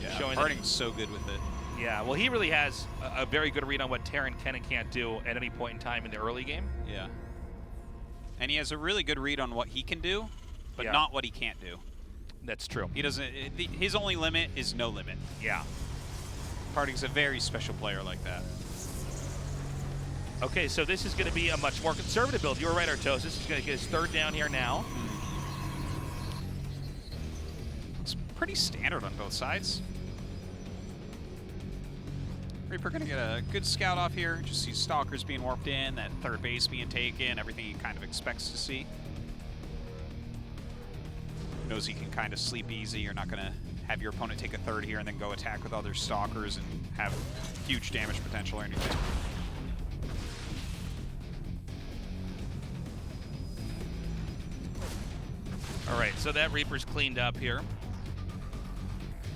Yeah, Parting's so good with it. Yeah, well, he really has a very good read on what Terran can and can't do at any point in time in the early game. Yeah. And he has a really good read on what he can do, but not what he can't do. That's true. He doesn't. His only limit is no limit. Yeah. Parting's a very special player like that. Okay, so this is going to be a much more conservative build. You were right, Artosis. He's going to get his 3rd down here now. Looks pretty standard on both sides. Reaper going to get a good scout off here. Just see Stalkers being warped in, that 3rd base being taken, everything he kind of expects to see. Knows he can kind of sleep easy. You're not going to have your opponent take a 3rd here and then go attack with other Stalkers and have huge damage potential or anything. All right, so that Reaper's cleaned up here.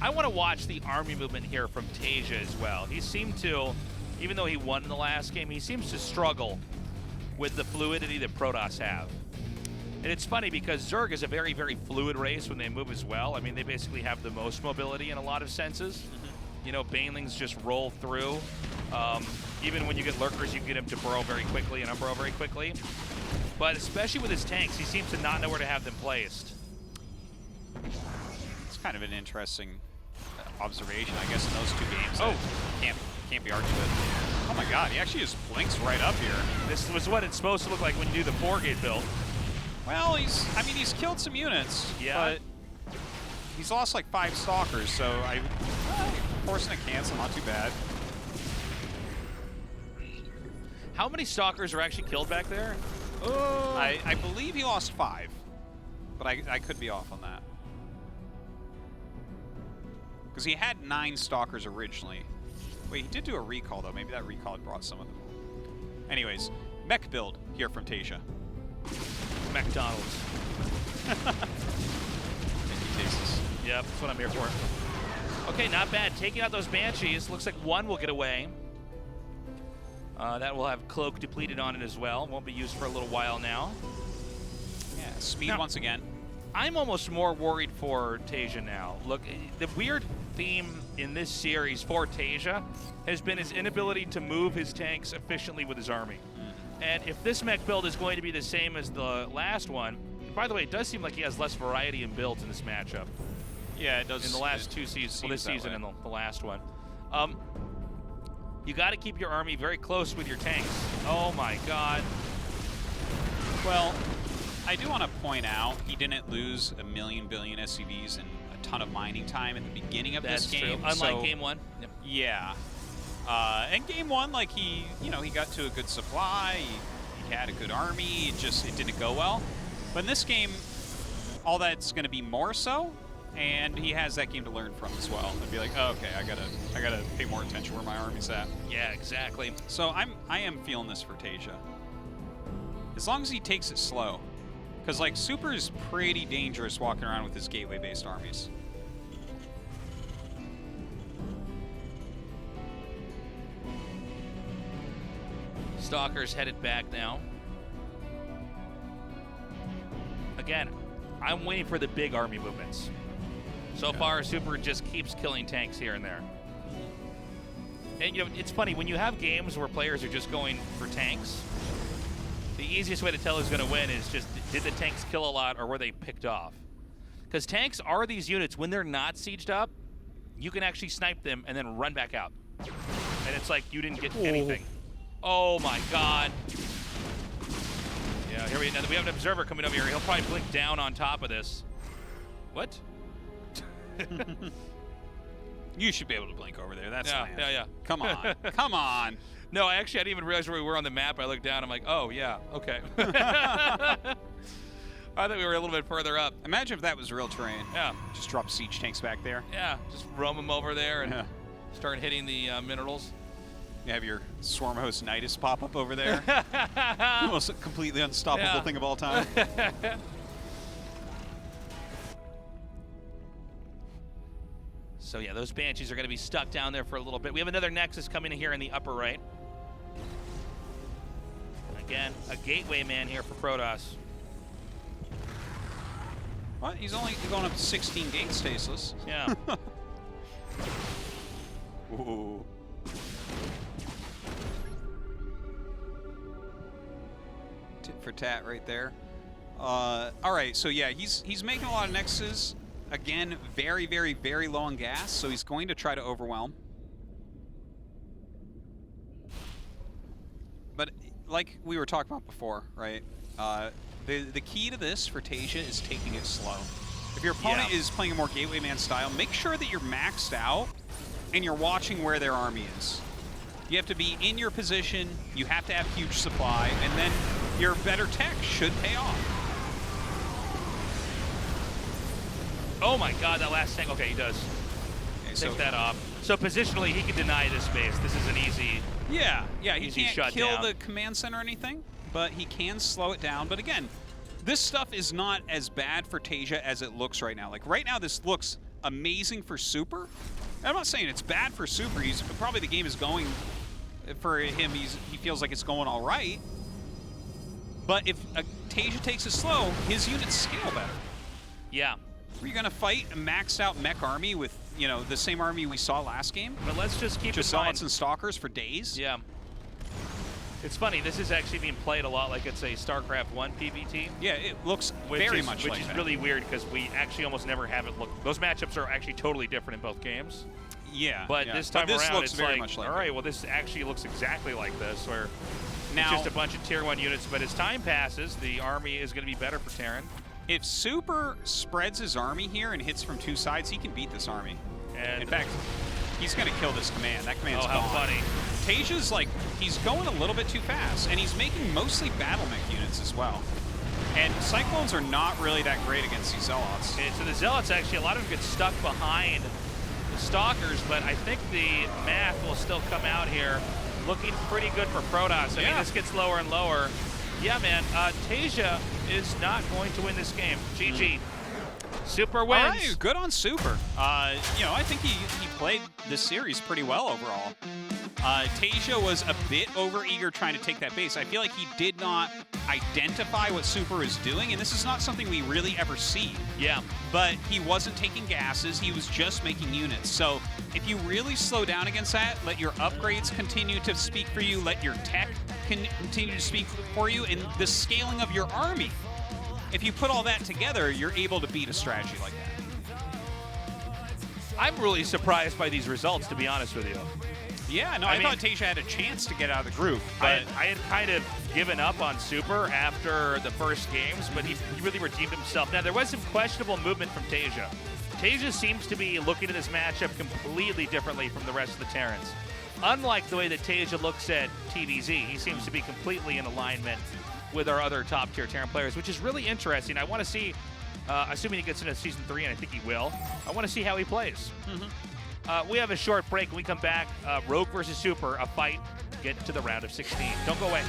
I want to watch the army movement here from TaeJa as well. He seemed to, even though he won in the last game, he seems to struggle with the fluidity that Protoss have. And it's funny because Zerg is a very, very fluid race when they move as well. I mean, they basically have the most mobility in a lot of senses. You know, Banelings just roll through. Even when you get Lurkers, you can get them to burrow very quickly and unburrow very quickly. But especially with his tanks, he seems to not know where to have them placed. It's kind of an interesting observation, I guess, in those 2 games. Oh, can't be argued with. Oh my God, he actually just blinks right up here. This was what it's supposed to look like when you do the 4-gate build. Well, he's killed some units, but he's lost like 5 Stalkers, so forcing a cancel, not too bad. How many Stalkers are actually killed back there? I believe he lost 5, but I could be off on that. Because he had 9 Stalkers originally. Wait, he did do a recall, though. Maybe that recall had brought some of them. Anyways, mech build here from TaeJa. McDonald's. Thank you, Tasteless. Yep, that's what I'm here for. Okay, not bad. Taking out those Banshees. Looks like 1 will get away. That will have Cloak depleted on it as well. Won't be used for a little while now. Yeah, speed now, once again. I'm almost more worried for TaeJa now. Look, the weird theme in this series for TaeJa has been his inability to move his tanks efficiently with his army. And if this mech build is going to be the same as the last one, and by the way, it does seem like he has less variety in builds in this matchup. Yeah, it does. In the last 2 seasons, well, this season and the last one. You got to keep your army very close with your tanks. Oh my God. Well, I do want to point out he didn't lose a billion SCVs and a ton of mining time at the beginning of this game. That's true. Unlike game 1. Yep. Yeah. And game 1, like he got to a good supply. He had a good army. It didn't go well. But in this game, all that's going to be more so. And he has that game to learn from as well. And be like, oh, okay, I gotta pay more attention where my army's at. Yeah, exactly. So I am feeling this for TaeJa. As long as he takes it slow. Because like Super is pretty dangerous walking around with his gateway-based armies. Stalker's headed back now. Again, I'm waiting for the big army movements. So far, Super just keeps killing tanks here and there. And, you know, it's funny, when you have games where players are just going for tanks, The easiest way to tell who's going to win is just, did the tanks kill a lot or were they picked off? Because tanks are these units, when they're not sieged up, you can actually snipe them and then run back out. And it's like you didn't get anything. Oh my god. Yeah, here we have an observer coming over here. He'll probably blink down on top of this. What? You should be able to blink over there. That's yeah, yeah. Come on. Come on. No, I didn't even realize where we were on the map. I looked down. I'm like, oh, yeah, okay. I thought we were a little bit further up. Imagine if that was real terrain. Yeah. Just drop siege tanks back there. Yeah, just roam them over there and start hitting the minerals. You have your Swarm Host Nidus pop up over there. The most completely unstoppable thing of all time. So yeah, those Banshees are going to be stuck down there for a little bit. We have another Nexus coming in here in the upper right. Again, a gateway man here for Protoss. What? He's only going up to 16 gates, TaeJa. Yeah. Ooh. For Tat right there. All right, so yeah, he's making a lot of Nexuses. Again, very, very, very low on gas, so he's going to try to overwhelm. But like we were talking about before, right? The key to this for TaeJa is taking it slow. If your opponent is playing a more Gateway Man style, make sure that you're maxed out and you're watching where their army is. You have to be in your position, you have to have huge supply, and then your better tech should pay off. Oh my god, that last tank. Okay, he does. Okay, take that off. So positionally, he can deny this base. This is an easy Yeah, he easy can't kill the command center or anything, but he can slow it down. But again, this stuff is not as bad for TaeJa as it looks right now. Like right now, this looks amazing for Super. I'm not saying it's bad for Super. He's probably the game is going for him. He feels like it's going all right. But if TaeJa takes it slow, his units scale better. Yeah. Are you gonna fight a maxed out mech army with, you know, the same army we saw last game? But let's just keep just in mind. Zealots and Stalkers for days? Yeah. It's funny, this is actually being played a lot like it's a StarCraft 1 PvT. Yeah, it looks very much like that. Which is really weird because we actually almost never have it look. Those matchups are actually totally different in both games. Yeah. But this time around, looks it's very like, much like all right, well, this actually looks exactly like this, where now, it's just a bunch of Tier 1 units. But as time passes, the army is going to be better for Terran. If Super spreads his army here and hits from two sides, he can beat this army. And in fact, he's going to kill this command. That command's how gone. funny. TaeJa's like, he's going a little bit too fast, and he's making mostly battle mech units as well. And Cyclones are not really that great against these Zealots. And so the Zealots, actually, a lot of them get stuck behind the Stalkers, but I think the math will still come out here looking pretty good for Protoss. I mean, this gets lower and lower. Yeah, man, TaeJa is not going to win this game. GG. Super wins. All right, good on Super. You know, I think he played this series pretty well overall. TaeJa was a bit overeager trying to take that base. I feel like he did not identify what Super is doing, and this is not something we really ever see. Yeah. But he wasn't taking gases, he was just making units. So if you really slow down against that, let your upgrades continue to speak for you, let your tech continue to speak for you, and the scaling of your army. If you put all that together, you're able to beat a strategy like that. I'm really surprised by these results, to be honest with you. Yeah, no, I thought TaeJa had a chance to get out of the group. But I had kind of given up on Super after the first games, but he really redeemed himself. Now, there was some questionable movement from TaeJa. TaeJa seems to be looking at this matchup completely differently from the rest of the Terrans. Unlike the way that TaeJa looks at TVZ, he seems to be completely in alignment with our other top-tier Terran players, which is really interesting. I want to see, assuming he gets into Season 3, and I think he will, I want to see how he plays. We have a short break. When we come back, Rogue versus Super, a fight to get to the round of 16. Don't go away.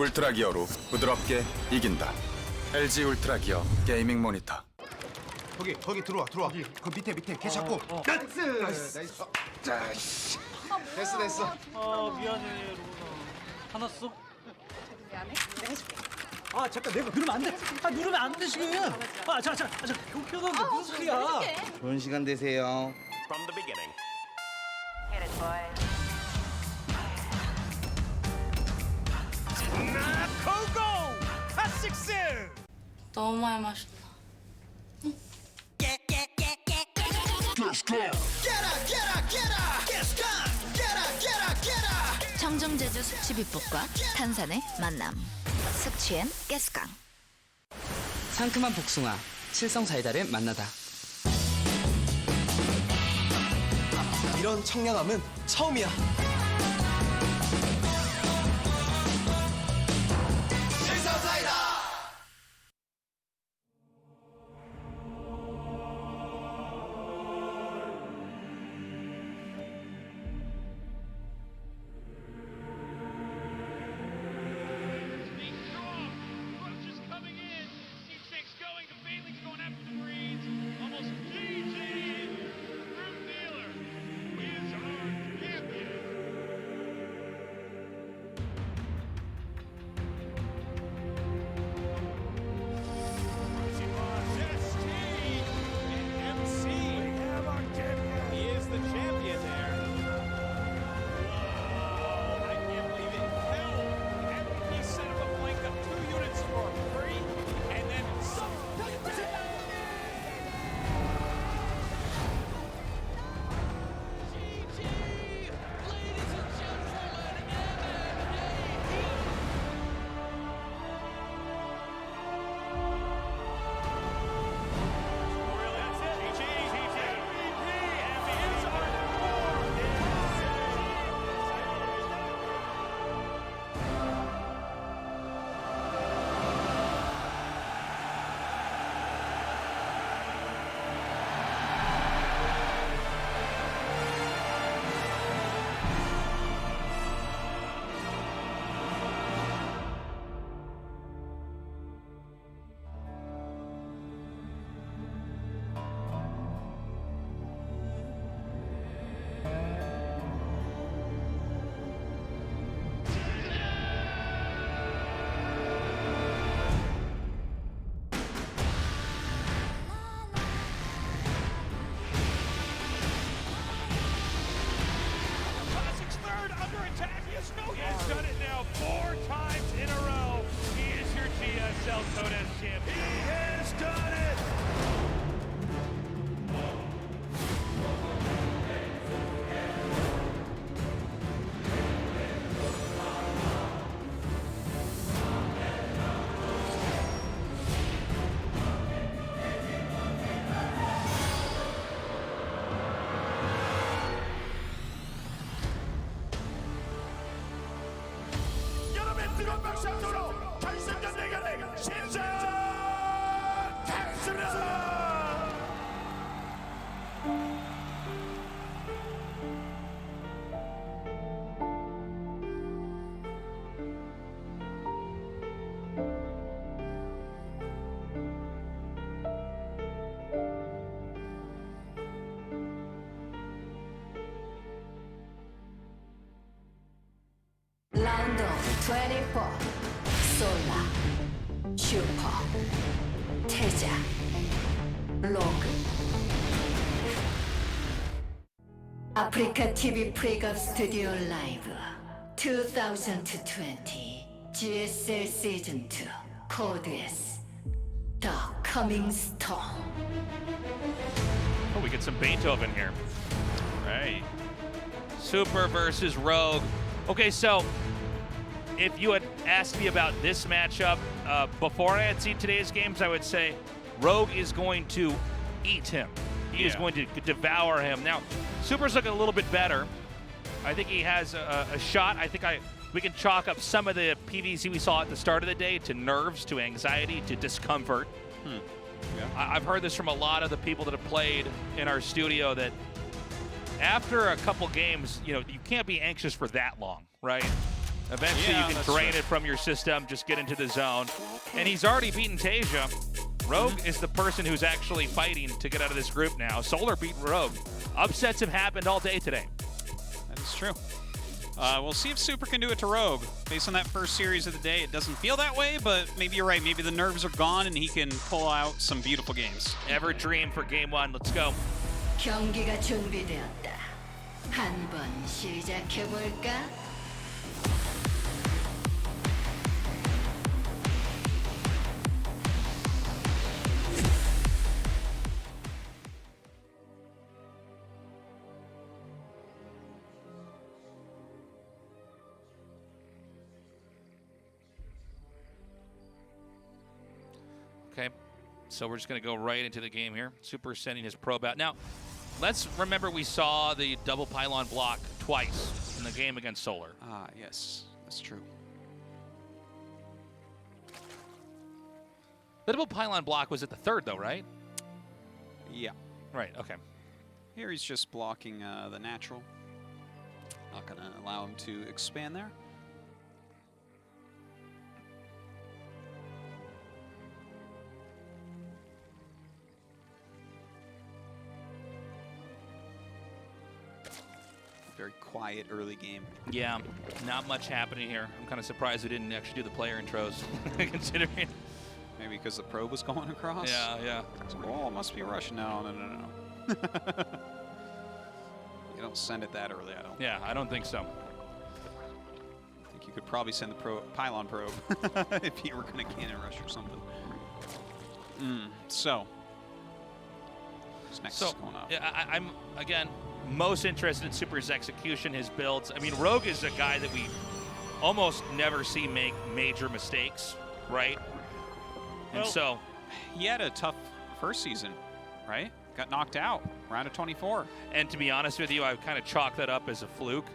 울트라 기어로 부드럽게 이긴다. LG 울트라 기어 게이밍 모니터. 거기 들어와. 그 밑에 걔 잡고. 나이스. 자, 됐어. 미안해, 로우나. 화났어? 미안해. 내가 해줄게. 아, 잠깐, 내가 누르면 안 돼. 아, 누르면 안 돼, 지금. 아, 자, 교표는 무슨 소리야. 좋은 시간 되세요. From the beginning. Hit it, boys. 너무 많이 마셨다. 청정제주 숙취비법과 탄산의 만남. 숙취엔 가스강. 상큼한 복숭아, 칠성 사이다를 만나다. 이런 청량함은 처음이야. GSL 사이다. He's done it now 4 times in a row. He is your GSL Codes champion. He has done it! 뜨거운 박수로 결승전 대결의 시작했습니다. 라운드 24 솔라 슈퍼 태자 로그 아프리카 TV 프리급 스튜디오 라이브 2020 GSL 시즌 2 코드 S The Coming Storm. Oh, we get some Beethoven here. Right. Super versus Rogue. Okay, so if you had asked me about this matchup before I had seen today's games, I would say Rogue is going to eat him. He is going to devour him. Now, Super's looking a little bit better. I think he has a shot. I think we can chalk up some of the PVZ we saw at the start of the day to nerves, to anxiety, to discomfort. Yeah. I've heard this from a lot of the people that have played in our studio that after a couple games, you know, you can't be anxious for that long, right? Eventually you can drain it from your system, just get into the zone. And he's already beaten TaeJa. Rogue is the person who's actually fighting to get out of this group now. Solar beat Rogue. Upsets have happened all day today. That is true. We'll see if Super can do it to Rogue. Based on that first series of the day, it doesn't feel that way, but maybe you're right. Maybe the nerves are gone and he can pull out some beautiful games. Ever dream for game one. Let's go. 경기가 준비되었다. 한번 시작해 볼까? Okay, so we're just going to go right into the game here. Super sending his probe out. Now, let's remember we saw the double pylon block twice in the game against Solar. Ah, yes, that's true. The double pylon block was at the third, though, right? Yeah. Right, okay. Here he's just blocking the natural. Not going to allow him to expand there. Very quiet early game. Yeah, not much happening here. I'm kind of surprised we didn't actually do the player intros, considering. Maybe because the probe was going across? Yeah, yeah. So, oh, it must be Russian. No. You don't send it that early, I don't. Yeah, I don't think so. I think you could probably send the pylon probe if you were going to cannon rush or something. So, what's next going up? Yeah, I'm, again, most interested in Super's execution, his builds. I mean, Rogue is a guy that we almost never see make major mistakes, right? And so he had a tough first season, right? Got knocked out, round of 24. And to be honest with you, I kind of chalk that up as a fluke.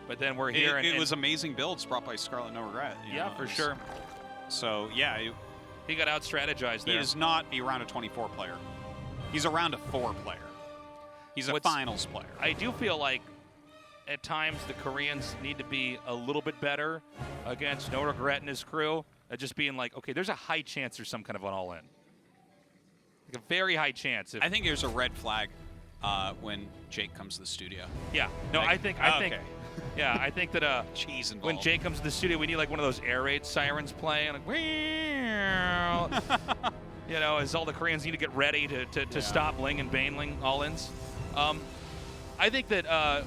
But then we're here. It was amazing builds brought by Scarlet No Regret. Yeah, for sure. So, yeah. He got out-strategized there. He is not a round of 24 player. He's a round of 4 player. He's a finals player. I do feel like at times the Koreans need to be a little bit better against No Regret and his crew. Just being like, okay, there's a high chance there's some kind of an all-in. Like a very high chance. I think there's a red flag when Jake comes to the studio. Yeah. No, I think yeah, I think that cheese involved. When Jake comes to the studio, we need like one of those air raid sirens playing. Like, you know, as all the Koreans need to get ready to stop Ling and Baneling all-ins. I think that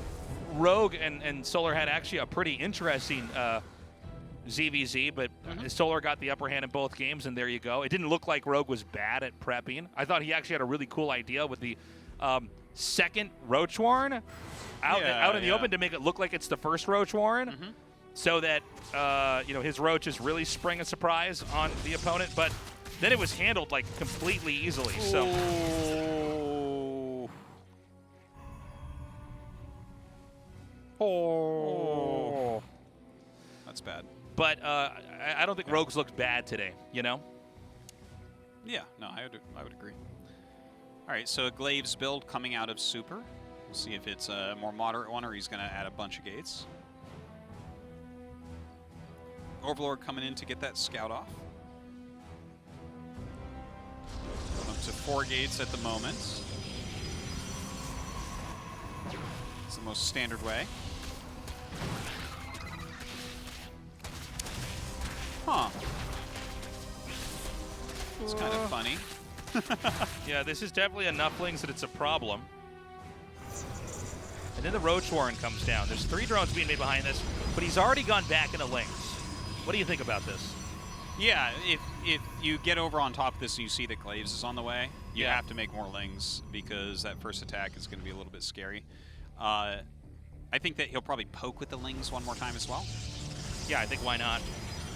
Rogue and Solar had actually a pretty interesting ZVZ, but Solar got the upper hand in both games, and there you go. It didn't look like Rogue was bad at prepping. I thought he actually had a really cool idea with the second Roach Warren out in the open to make it look like it's the first Roach Warren, so that you know, his roaches really spring a surprise on the opponent. But then it was handled like completely easily. So. Oh. That's bad. But I don't think Rogues looked bad today, you know? Yeah, no, I would agree. All right, so a Glaives build coming out of Super. We'll see if it's a more moderate one or he's going to add a bunch of gates. Overlord coming in to get that scout off. Up to 4 gates at the moment. It's the most standard way. Huh. It's kind of funny. Yeah, this is definitely enough Lings that it's a problem. And then the Roach Warren comes down. There's 3 drones being made behind this, but he's already gone back into Lings. What do you think about this? Yeah, if you get over on top of this and you see that Glaives is on the way, you have to make more Lings because that first attack is going to be a little bit scary. I think that he'll probably poke with the Lings one more time as well. Yeah, I think why not?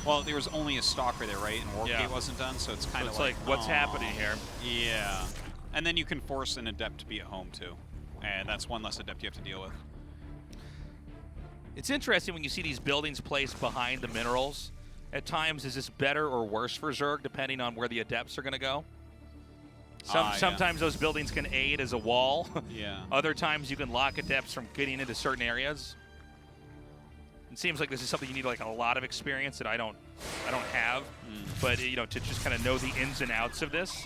Well, there was only a Stalker there, right? And Warpgate wasn't done, so it's kind of like what's happening here? Yeah. And then you can force an Adept to be at home, too. And that's one less Adept you have to deal with. It's interesting when you see these buildings placed behind the minerals. At times, is this better or worse for Zerg, depending on where the Adepts are going to go? Sometimes those buildings can aid as a wall. Yeah. Other times, you can lock Adepts from getting into certain areas. It seems like this is something you need like a lot of experience that I don't have, but you know, to just kind of know the ins and outs of this.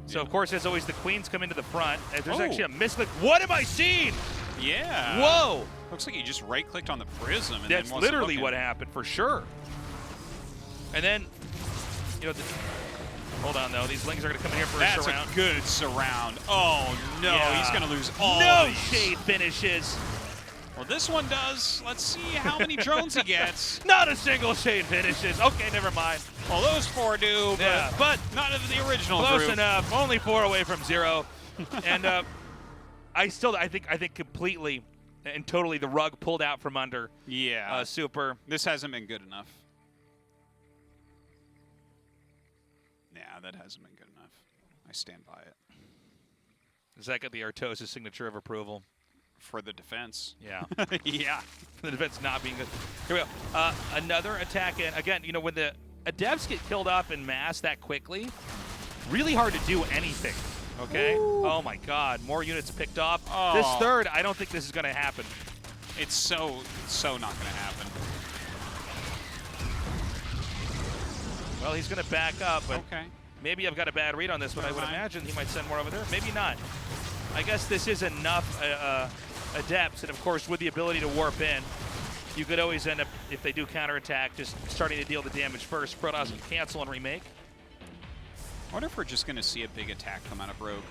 So of course, as always, the queens come into the front. There's actually a misclick. What am I seeing? Yeah. Whoa. Looks like you just right-clicked on the prism. And That's then literally what happened for sure. And then, you know, hold on though. These lings are going to come in here for a surround. That's a good surround. Oh no, Yeah. he's going to lose all No these. shade finishes. Well, this one does. Let's see how many drones he gets. Not a single shade finishes. Okay, never mind. Well, those 4 do, but not of the original close group. enough. Only 4 away from 0. And I think completely and totally the rug pulled out from under. Yeah. Super. This hasn't been good enough. Yeah, that hasn't been good enough. I stand by it. Does that get the Artosis signature of approval? For the defense. Yeah. Yeah. For the defense not being good. Here we go. Another attack in. Again, you know, when the adepts get killed off in mass that quickly, really hard to do anything. Okay? Ooh. Oh my god. More units picked off. Oh. This third, I don't think this is going to happen. It's so not going to happen. Well, he's going to back up, but okay. Maybe I've got a bad read on this, but I would imagine he might send more over there. Maybe not. I guess this is enough adepts, and of course, with the ability to warp in, you could always end up, if they do counterattack, just starting to deal the damage first. Protoss can cancel and remake. I wonder if we're just going to see a big attack come out of Rogue.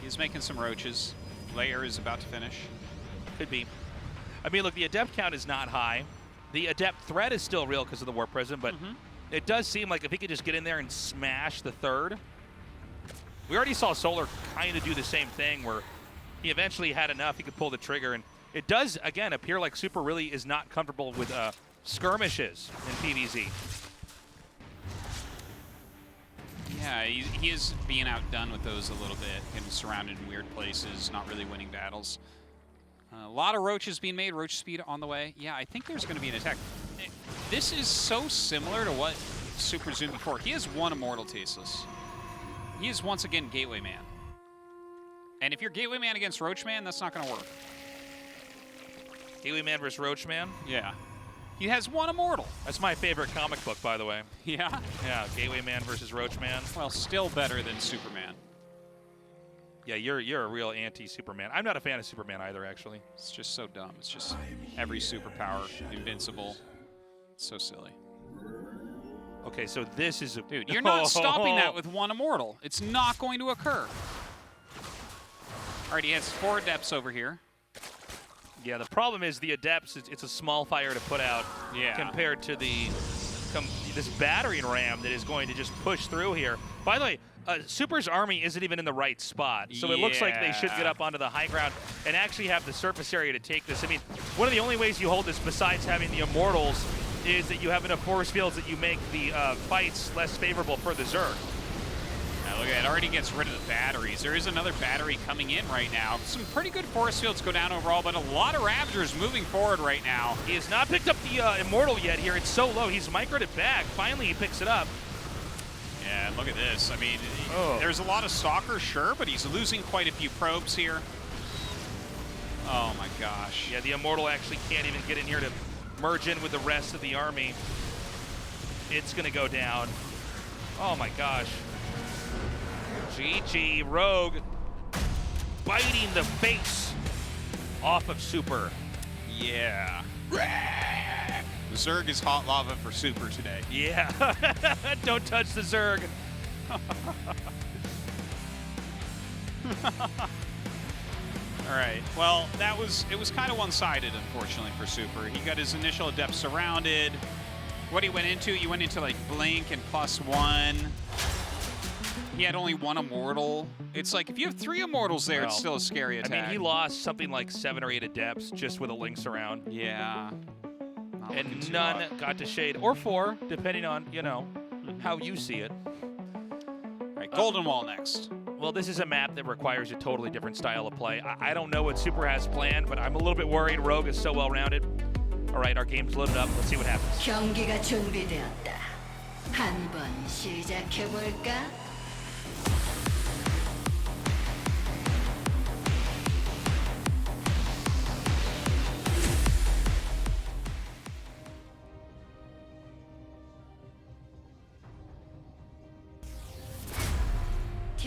He's making some roaches. Layer is about to finish. Could be. I mean, look, the adept count is not high. The adept threat is still real because of the warp prism, but it does seem like if he could just get in there and smash the third. We already saw Solar kind of do the same thing where he eventually had enough, he could pull the trigger, and it does, again, appear like Super really is not comfortable with skirmishes in PvZ. Yeah, he is being outdone with those a little bit, getting surrounded in weird places, not really winning battles. A lot of roaches being made, roach speed on the way. Yeah, I think there's going to be an attack. This is so similar to what Super's doing before. He has one Immortal Tasteless. He is once again Gateway Man. And if you're Gateway Man against Roach Man, that's not going to work. Gateway Man versus Roach Man? Yeah. He has one Immortal. That's my favorite comic book, by the way. Yeah? Yeah, Gateway Man versus Roach Man. Well, still better than Superman. Yeah, you're a real anti-Superman. I'm not a fan of Superman either, actually. It's just so dumb. It's just every superpower, invincible. It's so silly. Okay, so this is a... Dude, you're not stopping that with one Immortal. It's not going to occur. All right, he has 4 Adepts over here. Yeah, the problem is the Adepts, it's a small fire to put out compared to this battering ram that is going to just push through here. By the way, Super's army isn't even in the right spot, so it looks like they should get up onto the high ground and actually have the surface area to take this. I mean, one of the only ways you hold this besides having the Immortals is that you have enough force fields that you make the fights less favorable for the Zerg. Now look at it, already gets rid of the batteries. There is another battery coming in right now. Some pretty good force fields go down overall, but a lot of Ravagers moving forward right now. He has not picked up the Immortal yet here. It's so low. He's microed it back. Finally, he picks it up. Yeah, look at this. I mean, there's a lot of Stalkers, sure, but he's losing quite a few probes here. Oh my gosh. Yeah, the Immortal actually can't even get in here to merge in with the rest of the army. It's going to go down. Oh my gosh. GG, Rogue biting the face off of Super. Yeah. Zerg is hot lava for Super today. Yeah. Don't touch the Zerg. All right. Well, it was kind of one-sided, unfortunately, for Super. He got his initial Adept surrounded. What he went into, you went into like Blink and +1. He had only 1 Immortal. It's like, if you have 3 Immortals there, it's still a scary attack. I mean, he lost something like 7 or 8 Adepts just with a Lynx around. Yeah. And none got to shade, or 4, depending on, you know, how you see it. All right, Golden Wall next. Well, this is a map that requires a totally different style of play. I don't know what Super has planned, but I'm a little bit worried. Rogue is so well-rounded. All right, our game's loaded up. Let's see what happens. 경기가 준비되었다. 한번 시작해볼까?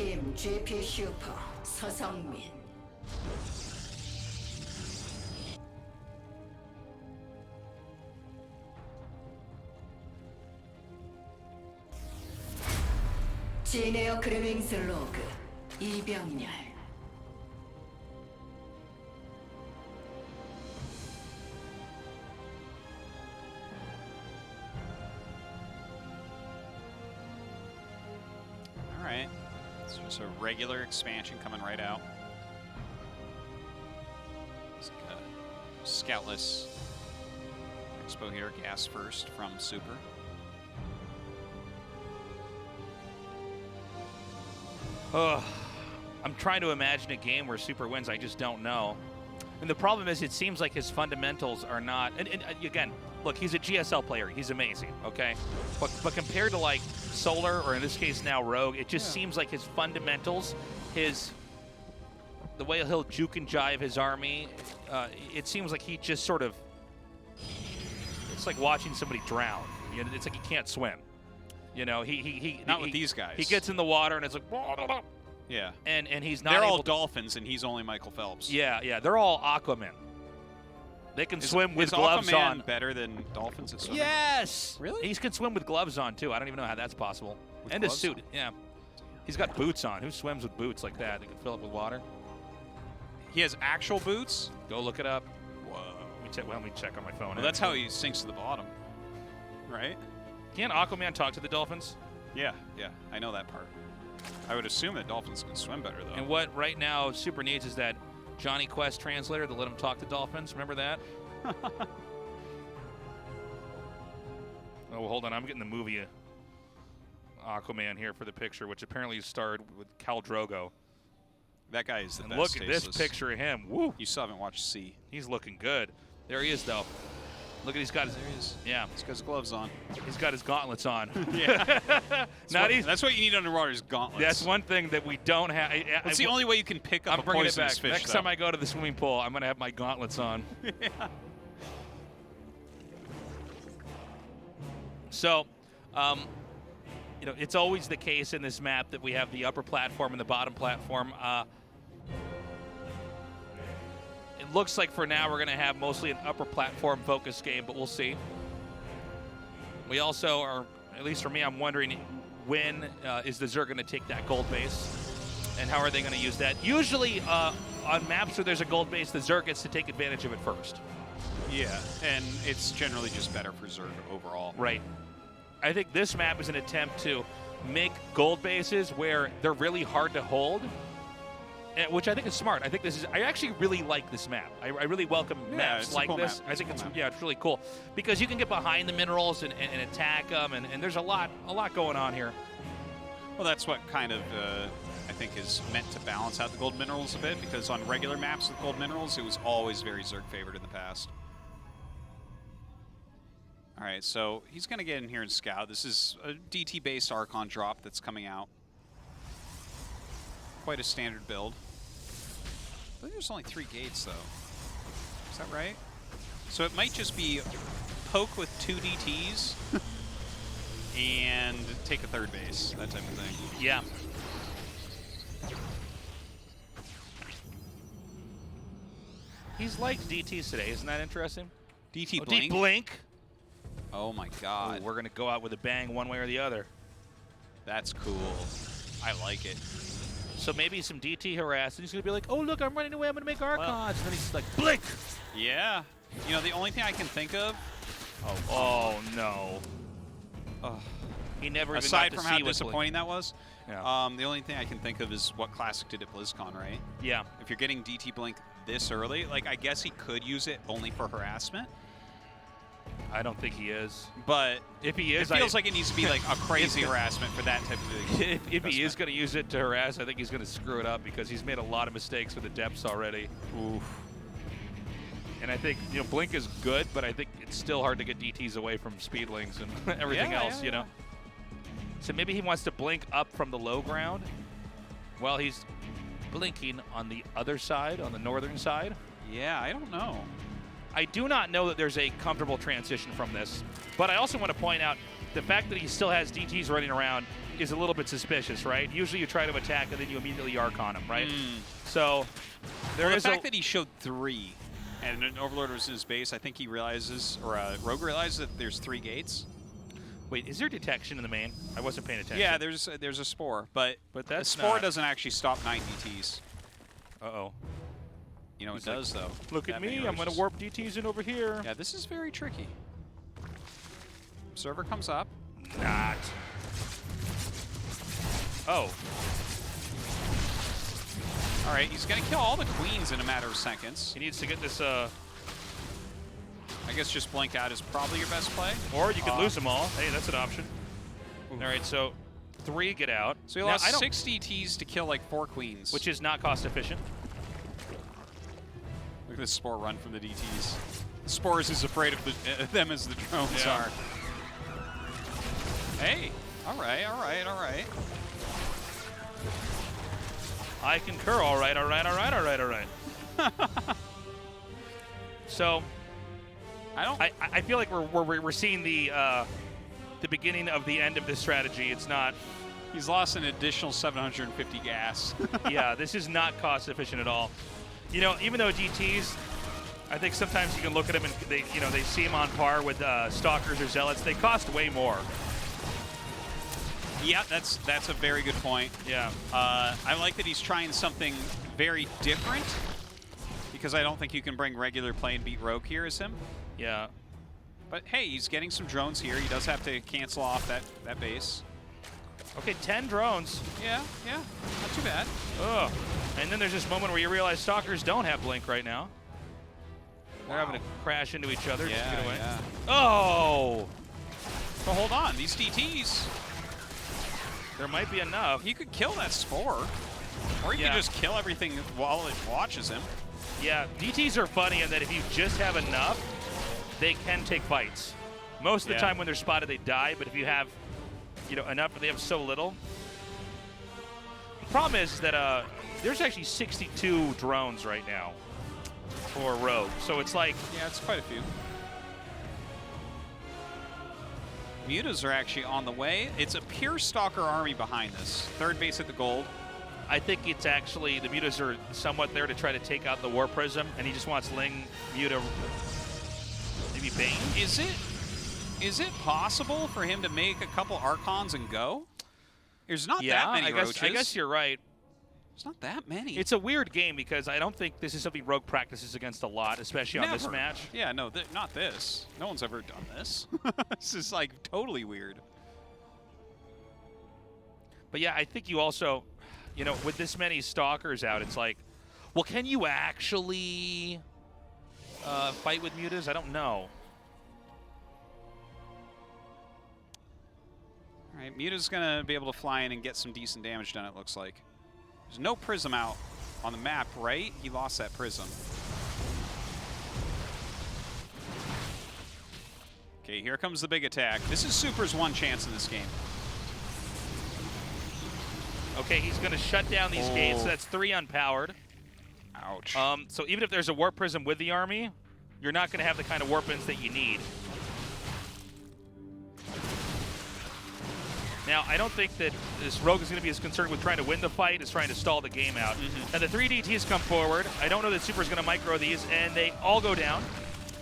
팀 GP 슈퍼 서성민. 지네어 그래밍스 로그 이병렬. All right. It's just a regular expansion coming right out. It's like a scoutless expo here. Gas first from Super. I'm trying to imagine a game where Super wins. I just don't know. And the problem is, it seems like his fundamentals are not. And again, look, he's a GSL player. He's amazing, okay? But compared to like Solar, or in this case now Rogue, it just seems like his fundamentals, the way he'll juke and jive his army, it seems like he just sort of. It's like watching somebody drown. You know, it's like he can't swim. You know, not with these guys. He gets in the water and it's like, yeah, and he's not. They're all able dolphins, and he's only Michael Phelps. Yeah, they're all Aquaman. They can swim with gloves Aquaman on. Better than dolphins at swimming? Yes, really. He can swim with gloves on too. I don't even know how that's possible. With and a gloves suit. on? Yeah, he's got boots on. Who swims with boots like that? They can fill up with water. He has actual boots. Go look it up. Whoa. Let me check on my phone. Well, that's how he sinks to the bottom, right? Can't Aquaman talk to the dolphins? Yeah, I know that part. I would assume that dolphins can swim better, though. And what right now Super needs is that Johnny Quest translator to let him talk to dolphins. Remember that? Oh, hold on. I'm getting the movie Aquaman here for the picture, which apparently starred with Khal Drogo. That guy is the best. Look at this picture of him. Woo! You still haven't watched C. He's looking good. There he is, though. Look at he's got his. There he is. Yeah, he's got his gloves on. He's got his gauntlets on. Yeah, that's what you need underwater is gauntlets. That's one thing that we don't have. It's the only way you can pick up a poisonous fish. Next time I go to the swimming pool, I'm gonna have my gauntlets on. Yeah. So, you know, it's always the case in this map that we have the upper platform and the bottom platform. It looks like for now we're going to have mostly an upper platform focused game, but we'll see. We also are, at least for me, I'm wondering when is the Zerg going to take that gold base, and how are they going to use that? Usually on maps where there's a gold base, the Zerg gets to take advantage of it first. Yeah, and it's generally just better for Zerg overall. Right. I think this map is an attempt to make gold bases where they're really hard to hold, which I think is smart. I think this is. I actually really like this map. I really welcome maps like cool this. Map. I think it's really cool because you can get behind the minerals and attack them, and there's a lot going on here. Well, that's what kind of I think is meant to balance out the gold minerals a bit, because on regular maps with gold minerals, it was always very Zerg favored in the past. All right, so he's going to get in here and scout. This is a DT-based Archon drop that's coming out. Quite a standard build. I think there's only 3 gates, though. Is that right? So it might just be poke with 2 DTs and take a 3rd base, that type of thing. Yeah. He's like DTs today. Isn't that interesting? DT Blink? Blink. Oh my god. Ooh, we're going to go out with a bang one way or the other. That's cool. I like it. So maybe some DT harass, and he's going to be like, oh, look, I'm running away. I'm going to make Archons. And then he's like, blink. Yeah. You know, the only thing I can think of... Oh no. He never even Aside got to from see how what disappointing that was, Yeah. the only thing I can think of is what Classic did at BlizzCon, right? Yeah. If you're getting DT Blink this early, like, I guess he could use it only for harassment. I don't think he is. But if he is, it feels like it needs to be like a crazy harassment for that type of thing. If he is going to use it to harass, I think he's going to screw it up because he's made a lot of mistakes with the depths already. Oof. And I think, you know, Blink is good, but I think it's still hard to get DTs away from Speedlings and everything else, you know? So maybe he wants to blink up from the low ground while he's blinking on the other side, on the northern side. Yeah, I don't know. I do not know that there's a comfortable transition from this, but I also want to point out the fact that he still has DTs running around is a little bit suspicious, right? Usually you try to attack and then you immediately arc on him, right? So the fact that he showed 3 and an Overlord was in his base, I think he realizes, or Rogue realizes that there's 3 gates. Wait, is there detection in the main? I wasn't paying attention. Yeah, there's a spore, but that spore doesn't actually stop 9 DTs. Uh-oh. You know, it does, though. Look at me, I'm going to warp DTs in over here. Yeah, this is very tricky. Server comes up. Not. Oh. All right, he's going to kill all the queens in a matter of seconds. He needs to get this, I guess just blink out is probably your best play. Or you could lose them all. Hey, that's an option. All right, so 3 get out. So he lost 6 DTs to kill like 4 queens. Which is not cost efficient. Look at this Spore run from the DTs. Spore is as afraid of them as the drones are. Hey, all right. I concur, all right. So, I feel like we're seeing the beginning of the end of this strategy. It's not. He's lost an additional 750 gas. Yeah, this is not cost efficient at all. You know, even though DTs, I think sometimes you can look at them and they seem on par with Stalkers or Zealots. They cost way more. Yeah, that's a very good point. Yeah. I like that he's trying something very different because I don't think you can bring regular play and beat Rogue here as him. Yeah. But hey, he's getting some drones here. He does have to cancel off that base. Okay, 10 drones. Yeah, not too bad. Ugh. And then there's this moment where you realize Stalkers don't have Blink right now. They're having to crash into each other just to get away. Yeah. Oh! But hold on, these DTs. There might be enough. You could kill that Spore. Or you could just kill everything while it watches him. Yeah, DTs are funny in that if you just have enough, they can take fights. Most of the time when they're spotted, they die, but if you have enough, but they have so little. The problem is that there's actually 62 drones right now for Rogue, so it's like... Yeah, it's quite a few. Mutas are actually on the way. It's a pure Stalker army behind this. 3rd base at the gold. I think it's actually, the Mutas are somewhat there to try to take out the War Prism, and he just wants Ling, Muta, maybe Bane. Is it possible for him to make a couple Archons and go? There's not that many roaches. I guess you're right. There's not that many. It's a weird game because I don't think this is something Rogue practices against a lot, especially on this match. Yeah, no, not this. No one's ever done this. This is like totally weird. But yeah, I think you also, with this many Stalkers out, it's like, well, can you actually fight with Mutas? I don't know. All right, Muta's going to be able to fly in and get some decent damage done, it looks like. There's no Prism out on the map, right? He lost that Prism. Okay, here comes the big attack. This is Super's one chance in this game. Okay, he's going to shut down these gates. So that's 3 unpowered. Ouch. So even if there's a Warp Prism with the army, you're not going to have the kind of warp-ins that you need. Now, I don't think that this Rogue is going to be as concerned with trying to win the fight as trying to stall the game out. Now, the 3 DTs come forward. I don't know that Super's going to micro these, and they all go down.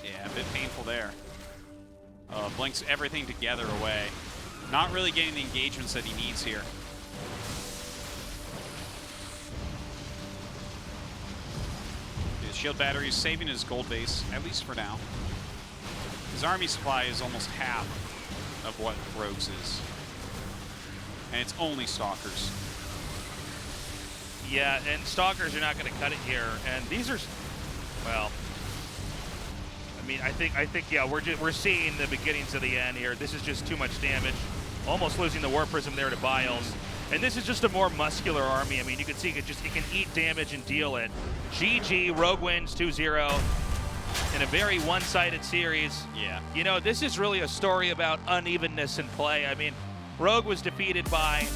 Yeah, a bit painful there. Blinks everything together away. Not really getting the engagements that he needs here. His shield battery is saving his gold base, at least for now. His army supply is almost half of what Rogue's is. And it's only Stalkers. Yeah, and Stalkers are not going to cut it here. And these are, well, I mean, I think, yeah, we're seeing the beginnings of the end here. This is just too much damage. Almost losing the War Prism there to Biles. And this is just a more muscular army. I mean, you can see it can eat damage and deal it. GG, Rogue wins 2-0 in a very one-sided series. Yeah. This is really a story about unevenness in play. I mean, Rogue was defeated by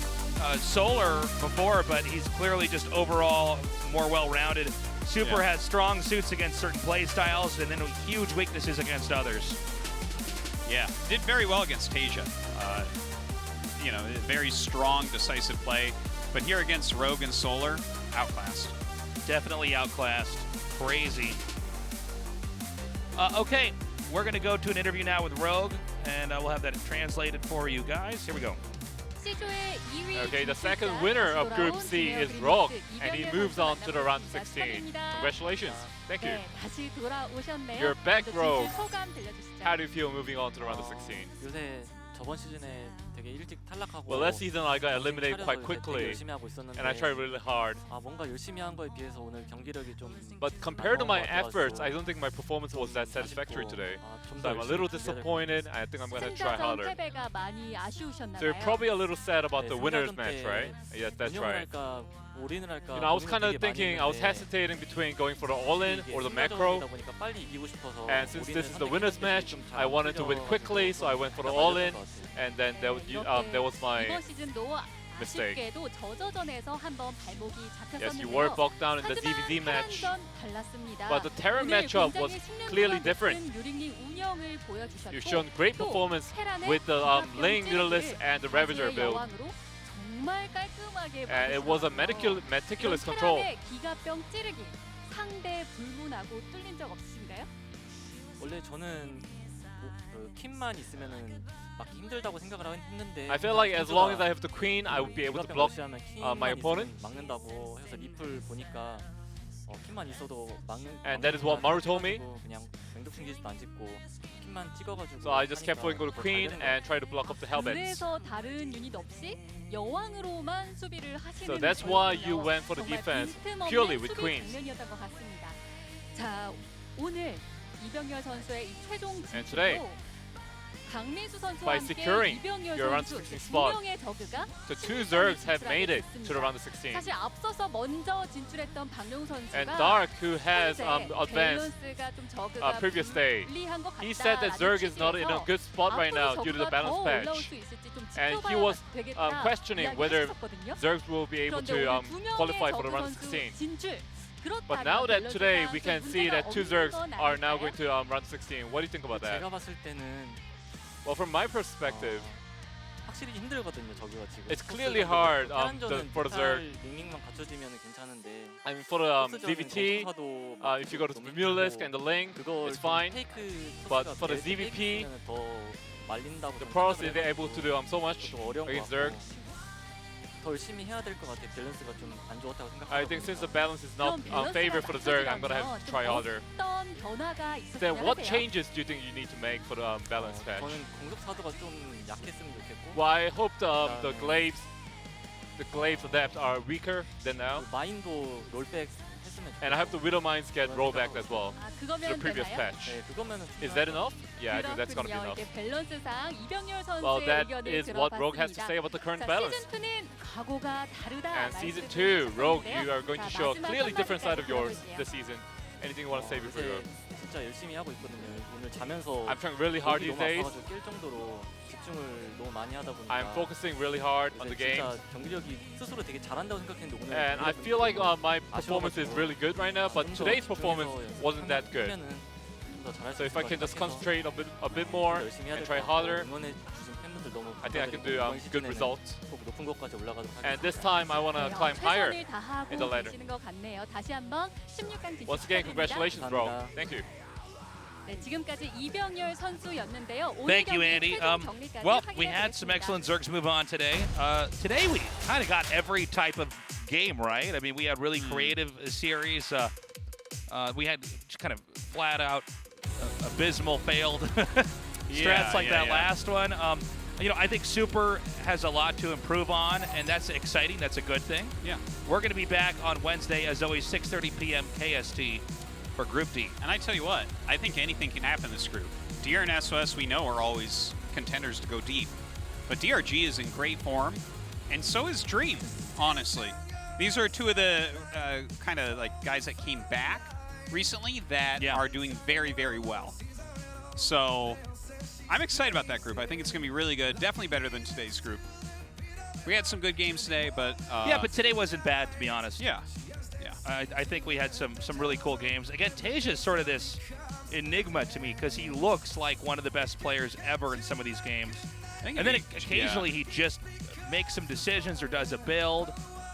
Solar before, but he's clearly just overall more well-rounded. Super has strong suits against certain play styles and then huge weaknesses against others. Yeah, did very well against TaeJa. You know, very strong, decisive play. But here against Rogue and Solar, outclassed. Definitely outclassed. Crazy. Okay, we're going to go to an interview now with Rogue, and we'll have that translated for you guys. Here we go. Okay, the second winner of Group C is Rogue, and he moves on to the round 16. Congratulations. Thank you. You're back, Rogue. How do you feel moving on to the round of 16? 요새 저번 시즌에 되게 일찍 탈락하고 Well, last season I got eliminated quite quickly, 열심히 하고 있었는데 and I tried really hard. 뭔가 열심히 한 거에 비해서 오늘 경기력이 좀 But compared to my efforts, I don't think my performance was that satisfactory today. So I'm a little disappointed. I think I'm going to try harder. So you're probably a little sad about the winners match, right? Yes, that's right. You know, I was kind of thinking, I was hesitating between going for the all-in or the macro. And since this is the winners match, I wanted to win quickly, so I went for the all-in. And then that was my mistake. Yes, you were bogged down in the DVD match. But the Terran matchup was clearly different. You've shown great performance with the Ling, Nidalist, and the Ravager build. And it was a meticulous control. 원래 저는 킴만 있으면은 막기 힘들다고 생각을 했는데 I feel like as long as I have the queen, I would be able to block my opponent. 막는다고 해서 리플 보니까 킴만 있어도 막는. And that is what Maru told me. 그냥 맹독 승기지도 안 찍고 킴만 찍어가지고. So I just kept going to the queen and try to block up the hellbats. 그래서 다른 유닛 없이 여왕으로만 수비를 하시는. So that's why you went for the defense purely with queens. 장면이었던 것 같습니다. 자, 오늘 이병렬 선수의 이 최종 And today, 강민수 선수와 by 함께 securing 이병렬 your round 선수 16 두 spot, 명의 저그가 the two Zergs have made it to the round of 16. 사실 앞서서 먼저 진출했던 박용 선수가 And Dark, who has advanced 밸런스가 좀 저그가 previous day, 불리한 것 he said that Zerg is not in a good spot right now due to the balance patch. And he was questioning whether Zergs will be able to qualify for the round of 16. But now that today we can see that two Zergs are now going to round 16, what do you think about that? 제가 봤을 때는 Well, from my perspective, 확실히 힘들거든요, 저기가 지금. it's clearly hard for the Zerg. 링링만 갖춰지면 괜찮은데. I mean, for the DVT, if you go to the Mutalisk and the Ling, it's fine. But for the ZVP, the pros they're able to do so much against Zerg. 더 열심히 해야 될 것 같아요. 밸런스가 좀 안 좋았다고 생각하거든요. I think since the balance is not favor for the Zerg, I'm gonna have to try harder. Then what changes do you think you need to make for the balance patch? 저는 공격 사도가 좀 약했으면 좋겠고. Well, I hope the glaives adept are weaker than now. 마인도 롤백 했으면 좋겠고. And I hope the Widow Mines get rollback as well to the previous patch. Is that enough? Yeah, I think that's gonna be enough. Well, that is what Rogue has to say about the current balance. And Season 2, Rogue, you are going to show a clearly different side of yours this season. Anything you want to say before you go? 진짜 열심히 하고 있거든요. 오늘 자면서 I'm trying really hard these days. 깰 정도로 집중을 너무 많이 하다 보니까 I'm focusing really hard on the game. 진짜 경기력이 스스로 되게 잘한다고 생각했는데 오늘 And I feel like my performance is really good right now, but today's performance wasn't that good. So if I can just concentrate a bit more and try harder, I think I can do good results. And this time I want to climb higher in the ladder. Once again, congratulations, bro. Thank you. Thank you, Andy. Well, we had some excellent Zergs move on today. Today we kind of got every type of game right. I mean, we had really creative series. We had just kind of flat out abysmal failed strats like that last one. You know, I think Super has a lot to improve on, and that's exciting. That's a good thing. Yeah. We're going to be back on Wednesday, as always, 6:30 p.m. KST for Group D. And I tell you what, I think anything can happen in this group. DR and SOS, we know, are always contenders to go deep. But DRG is in great form, and so is Dream, honestly. These are two of the kind of like guys that came back recently that are doing very, very well. So I'm excited about that group. I think it's going to be really good. Definitely better than today's group. We had some good games today, but yeah, but today wasn't bad, to be honest. Yeah. I think we had some really cool games. Again, TaeJa is sort of this enigma to me because he looks like one of the best players ever in some of these games. And then occasionally he just makes some decisions or does a build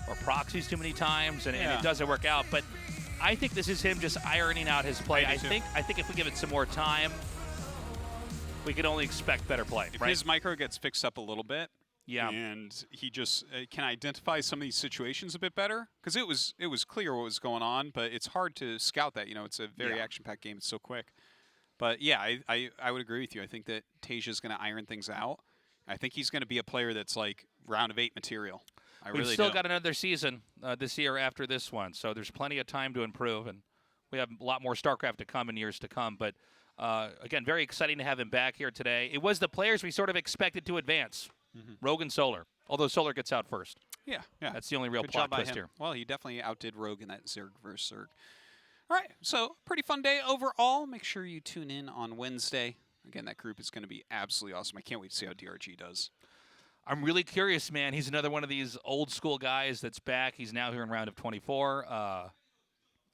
or proxies too many times, and it doesn't work out. But I think this is him just ironing out his play. I think if we give it some more time, we can only expect better play. If his micro gets fixed up a little bit, yeah, and he just can identify some of these situations a bit better, because it was clear what was going on, but it's hard to scout that. You know, it's a very action-packed game. It's so quick. But yeah, I would agree with you. I think that TaeJa is going to iron things out. I think he's going to be a player that's like round of 8 material. We've still got another season this year after this one, so there's plenty of time to improve, and we have a lot more StarCraft to come in years to come. But again, very exciting to have him back here today. It was the players we sort of expected to advance, Rogue and Solar, although Solar gets out first. Yeah. That's the only real Good plot job by twist him. here. Well, he definitely outdid Rogue in that Zerg versus Zerg. All right, so pretty fun day overall. Make sure you tune in on Wednesday. Again, that group is going to be absolutely awesome. I can't wait to see how DRG does. I'm really curious, man. He's another one of these old school guys that's back. He's now here in round of 24.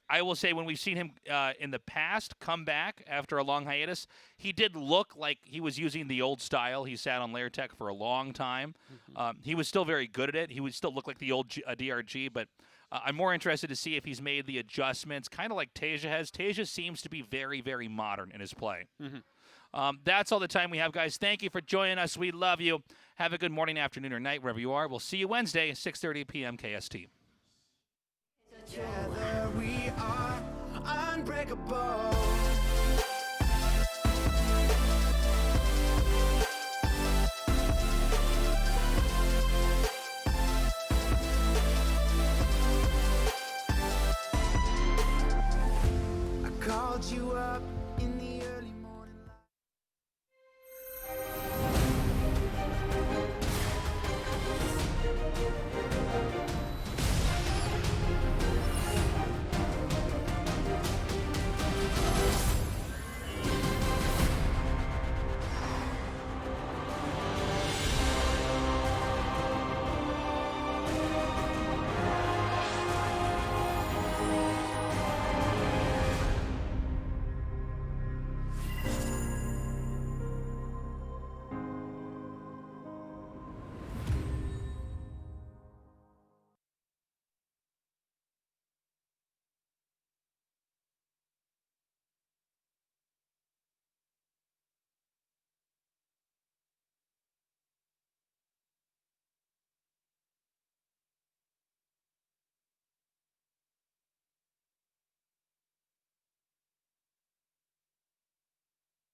I will say when we've seen him in the past come back after a long hiatus, he did look like he was using the old style. He sat on Lair Tech for a long time. He was still very good at it. He would still look like the old DRG, but I'm more interested to see if he's made the adjustments, kind of like TaeJa has. TaeJa seems to be very, very modern in his play. That's all the time we have, guys. Thank you for joining us. We love you. Have a good morning, afternoon, or night, wherever you are. We'll see you Wednesday, 6:30 p.m. KST. Together we are unbreakable.